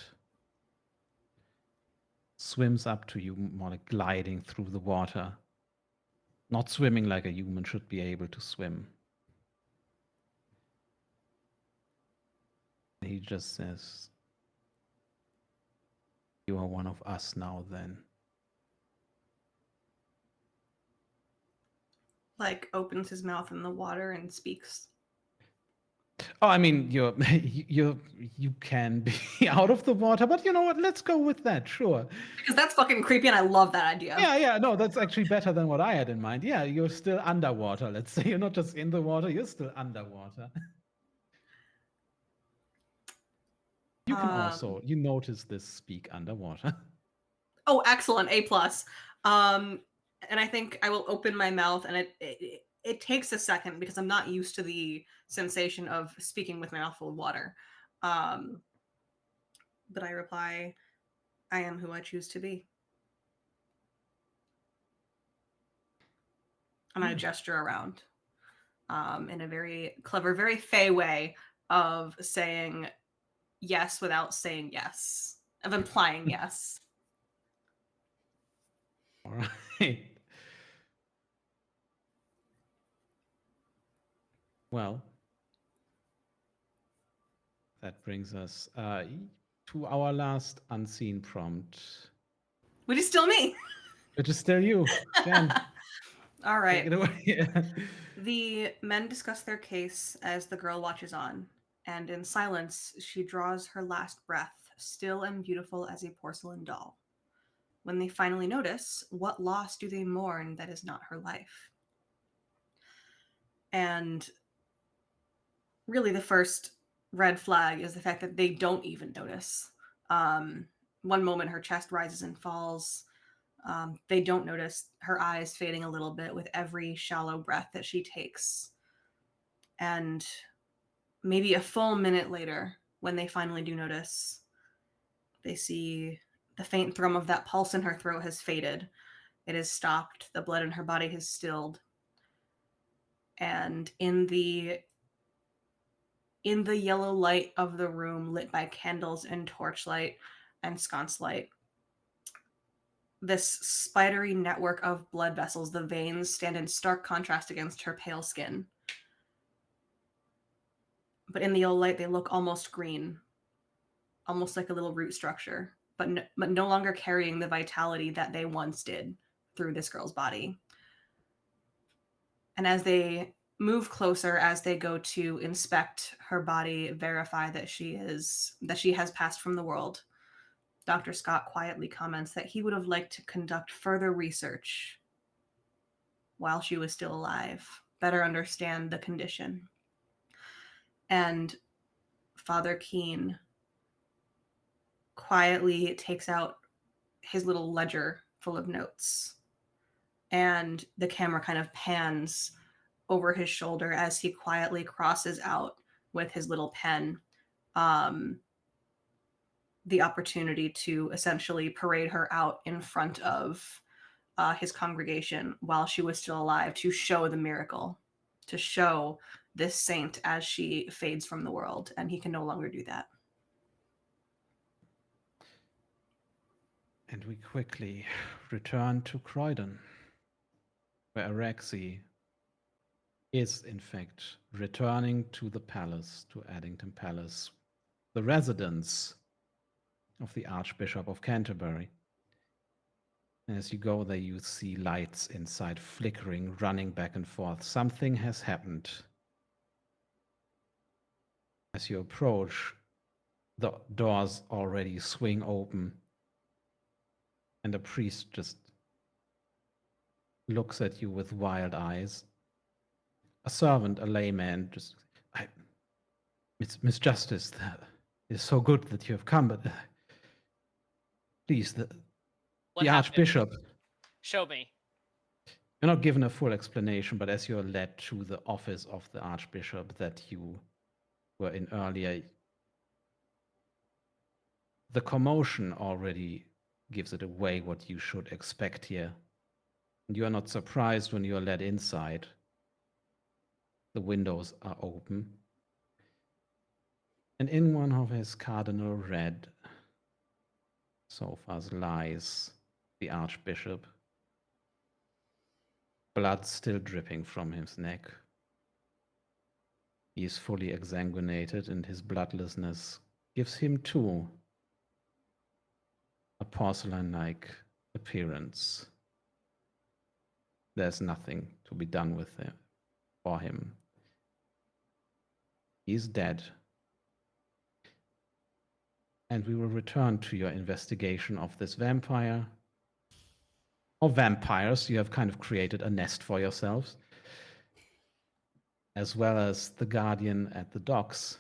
swims up to you, more like gliding through the water, not swimming like a human should be able to swim. He just says, "You are one of us now, then." Like opens his mouth in the water and speaks. Oh, I mean, you can be out of the water, but you know what? Let's go with that. Sure. Because that's fucking creepy and I love that idea. Yeah. No, that's actually better than what I had in mind. Yeah, you're still underwater. Let's say you're not just in the water; you're still underwater. You can also you notice this speak underwater. Oh, excellent. A plus. And I think I will open my mouth, and it takes a second because I'm not used to the sensation of speaking with my mouth full of water. But I reply, "I am who I choose to be." And I gesture around in a very clever, very Fey way of saying yes without saying yes, of implying yes. All right. Well, that brings us to our last unseen prompt, Which is still me. which is still you, Jen. All right. Take it away. The men discuss their case as the girl watches on, and in silence, she draws her last breath, still and beautiful as a porcelain doll. When they finally notice, what loss do they mourn that is not her life? And really, the first red flag is the fact that they don't even notice. One moment, her chest rises and falls. They don't notice her eyes fading a little bit with every shallow breath that she takes. And maybe a full minute later, when they finally do notice, they see the faint thrum of that pulse in her throat has faded. It has stopped. The blood in her body has stilled. And in the yellow light of the room, lit by candles and torchlight and sconce light, this spidery network of blood vessels, the veins, stand in stark contrast against her pale skin. But in the yellow light, they look almost green, almost like a little root structure, but no longer carrying the vitality that they once did through this girl's body. And as they move closer, as they go to inspect her body, verify that she has passed from the world, Dr. Scott quietly comments that he would have liked to conduct further research while she was still alive, better understand the condition. And Father Keen quietly takes out his little ledger full of notes, and the camera kind of pans over his shoulder as he quietly crosses out with his little pen the opportunity to essentially parade her out in front of his congregation while she was still alive, to show the miracle, to show this saint as she fades from the world, and he can no longer do that. And we quickly return to Croydon, where Araxi is, in fact, returning to the palace, to Addington Palace, the residence of the Archbishop of Canterbury. And as you go there, you see lights inside flickering, running back and forth. Something has happened. As you approach, the doors already swing open, and the priest just looks at you with wild eyes. A servant, a layman, just, Miss Justice, that is so good that you have come, but please, What the happened? Archbishop. Show me. You're not given a full explanation, but as you're led to the office of the Archbishop that you were in earlier, the commotion already gives it away what you should expect here. And you are not surprised when you are led inside. The windows are open. And in one of his cardinal red sofas lies the Archbishop, blood still dripping from his neck. He is fully exsanguinated, and his bloodlessness gives him too a porcelain-like appearance. There's nothing to be done with him for him. He's dead. And we will return to your investigation of this vampire. Or vampires, you have kind of created a nest for yourselves. As well as the guardian at the docks,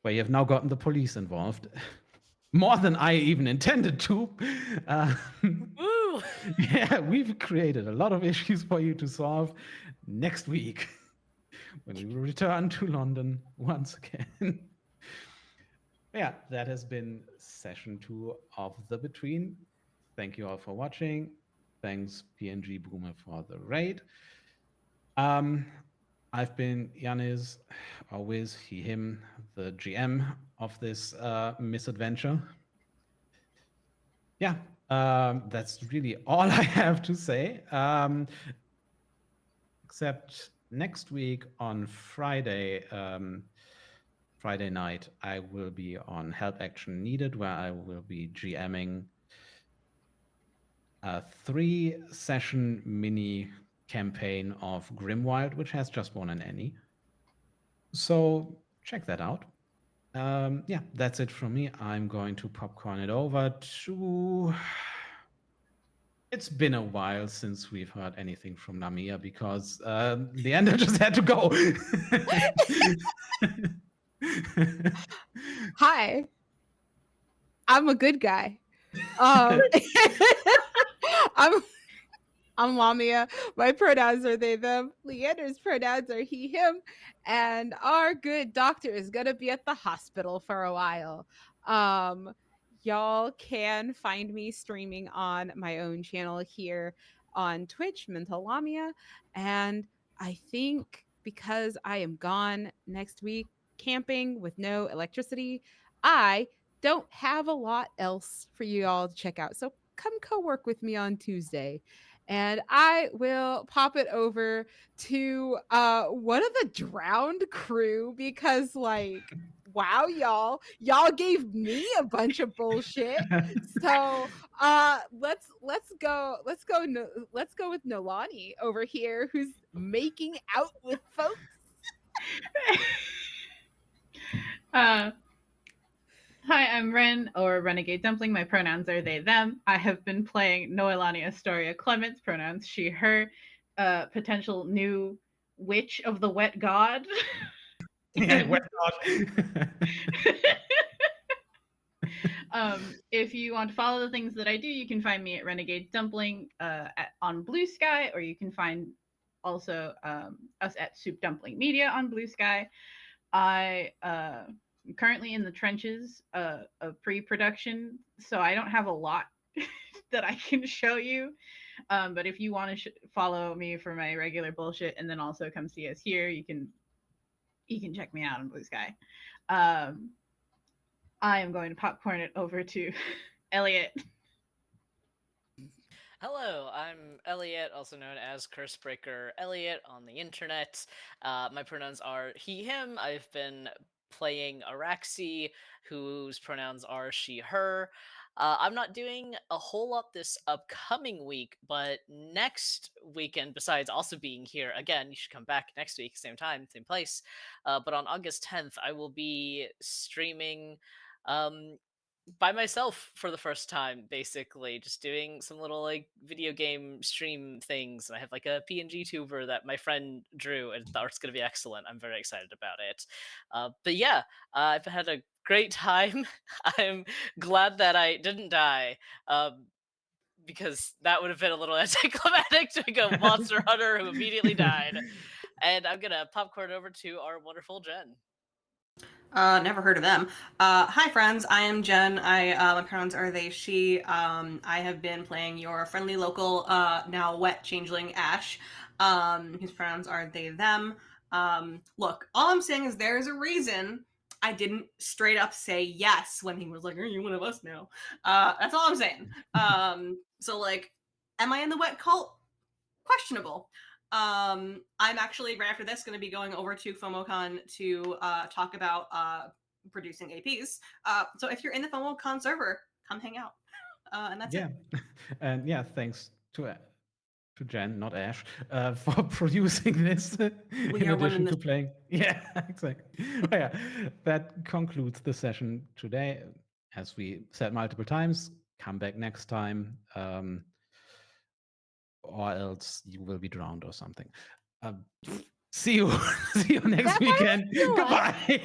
where you have now gotten the police involved. More than I even intended to. Woo! Yeah, we've created a lot of issues for you to solve next week when we will return to London once again. Yeah, that has been session 2 of The Between. Thank you all for watching. Thanks, PNG Boomer, for the raid. I've been Yanis, always he, him, the GM of this misadventure. Yeah, that's really all I have to say. Except next week on Friday, Friday night, I will be on Help Action Needed, where I will be GMing a 3-session mini campaign of Grimwild, which has just won an Annie. So check that out. Yeah, that's it from me. I'm going to popcorn it over to. It's been a while since we've heard anything from Lamia because Leander just had to go. Hi, I'm a good guy. I'm I'm Lamia. My pronouns are they, them. Leander's pronouns are he, him. And our good doctor is going to be at the hospital for a while. Y'all can find me streaming on my own channel here on Twitch, Mental Lamia. And I think because I am gone next week camping with no electricity, I don't have a lot else for you all to check out. So come co-work with me on Tuesday and I will pop it over to one of the drowned crew because like wow y'all gave me a bunch of bullshit. So let's go with Nolani over here who's making out with folks. Hi, I'm Ren, or Renegade Dumpling. My pronouns are they, them. I have been playing Noelani Astoria Clements, pronouns she, her, potential new witch of the wet god. Yeah, wet god. If you want to follow the things that I do, you can find me at Renegade Dumpling on Blue Sky, or you can find also us at Soup Dumpling Media on Blue Sky. I am currently in the trenches of pre-production, so I don't have a lot that I can show you. But if you want to follow me for my regular bullshit, and then also come see us here, you can check me out on Blue Sky. I am going to popcorn it over to Elliot. Hello, I'm Elliot, also known as Cursebreaker Elliot on the internet. My pronouns are he, him. I've been playing Araxi, whose pronouns are she, her. I'm not doing a whole lot this upcoming week, but next weekend, besides also being here again, you should come back next week, same time, same place. But on August 10th, I will be streaming um, by myself for the first time, basically just doing some little like video game stream things. And I have like a PNG tuber that my friend drew, and the art's gonna be excellent. I'm very excited about it. But yeah, I've had a great time. I'm glad that I didn't die, because that would have been a little anticlimactic to go monster hunter who immediately died. And I'm gonna popcorn over to our wonderful Jen. Never heard of them. Hi, friends. I am Jen. My pronouns are they, she. I have been playing your friendly local, now wet changeling Ash. Whose pronouns are they, them. Look, all I'm saying is there's a reason I didn't straight up say yes when he was like, "Are you one of us now?" That's all I'm saying. So like, am I in the wet cult? Questionable. I'm actually right after this going to be going over to FOMOCon to talk about producing APs. So if you're in the FOMOCon server, come hang out. And that's Yeah, it. and yeah, thanks to Jen, not Ash, for producing this. We In are one in addition this. to playing, yeah, exactly. Oh, yeah, that concludes the session today. As we said multiple times, come back next time, or else you will be drowned or something. Um, see you, see you next That part weekend. was still Goodbye.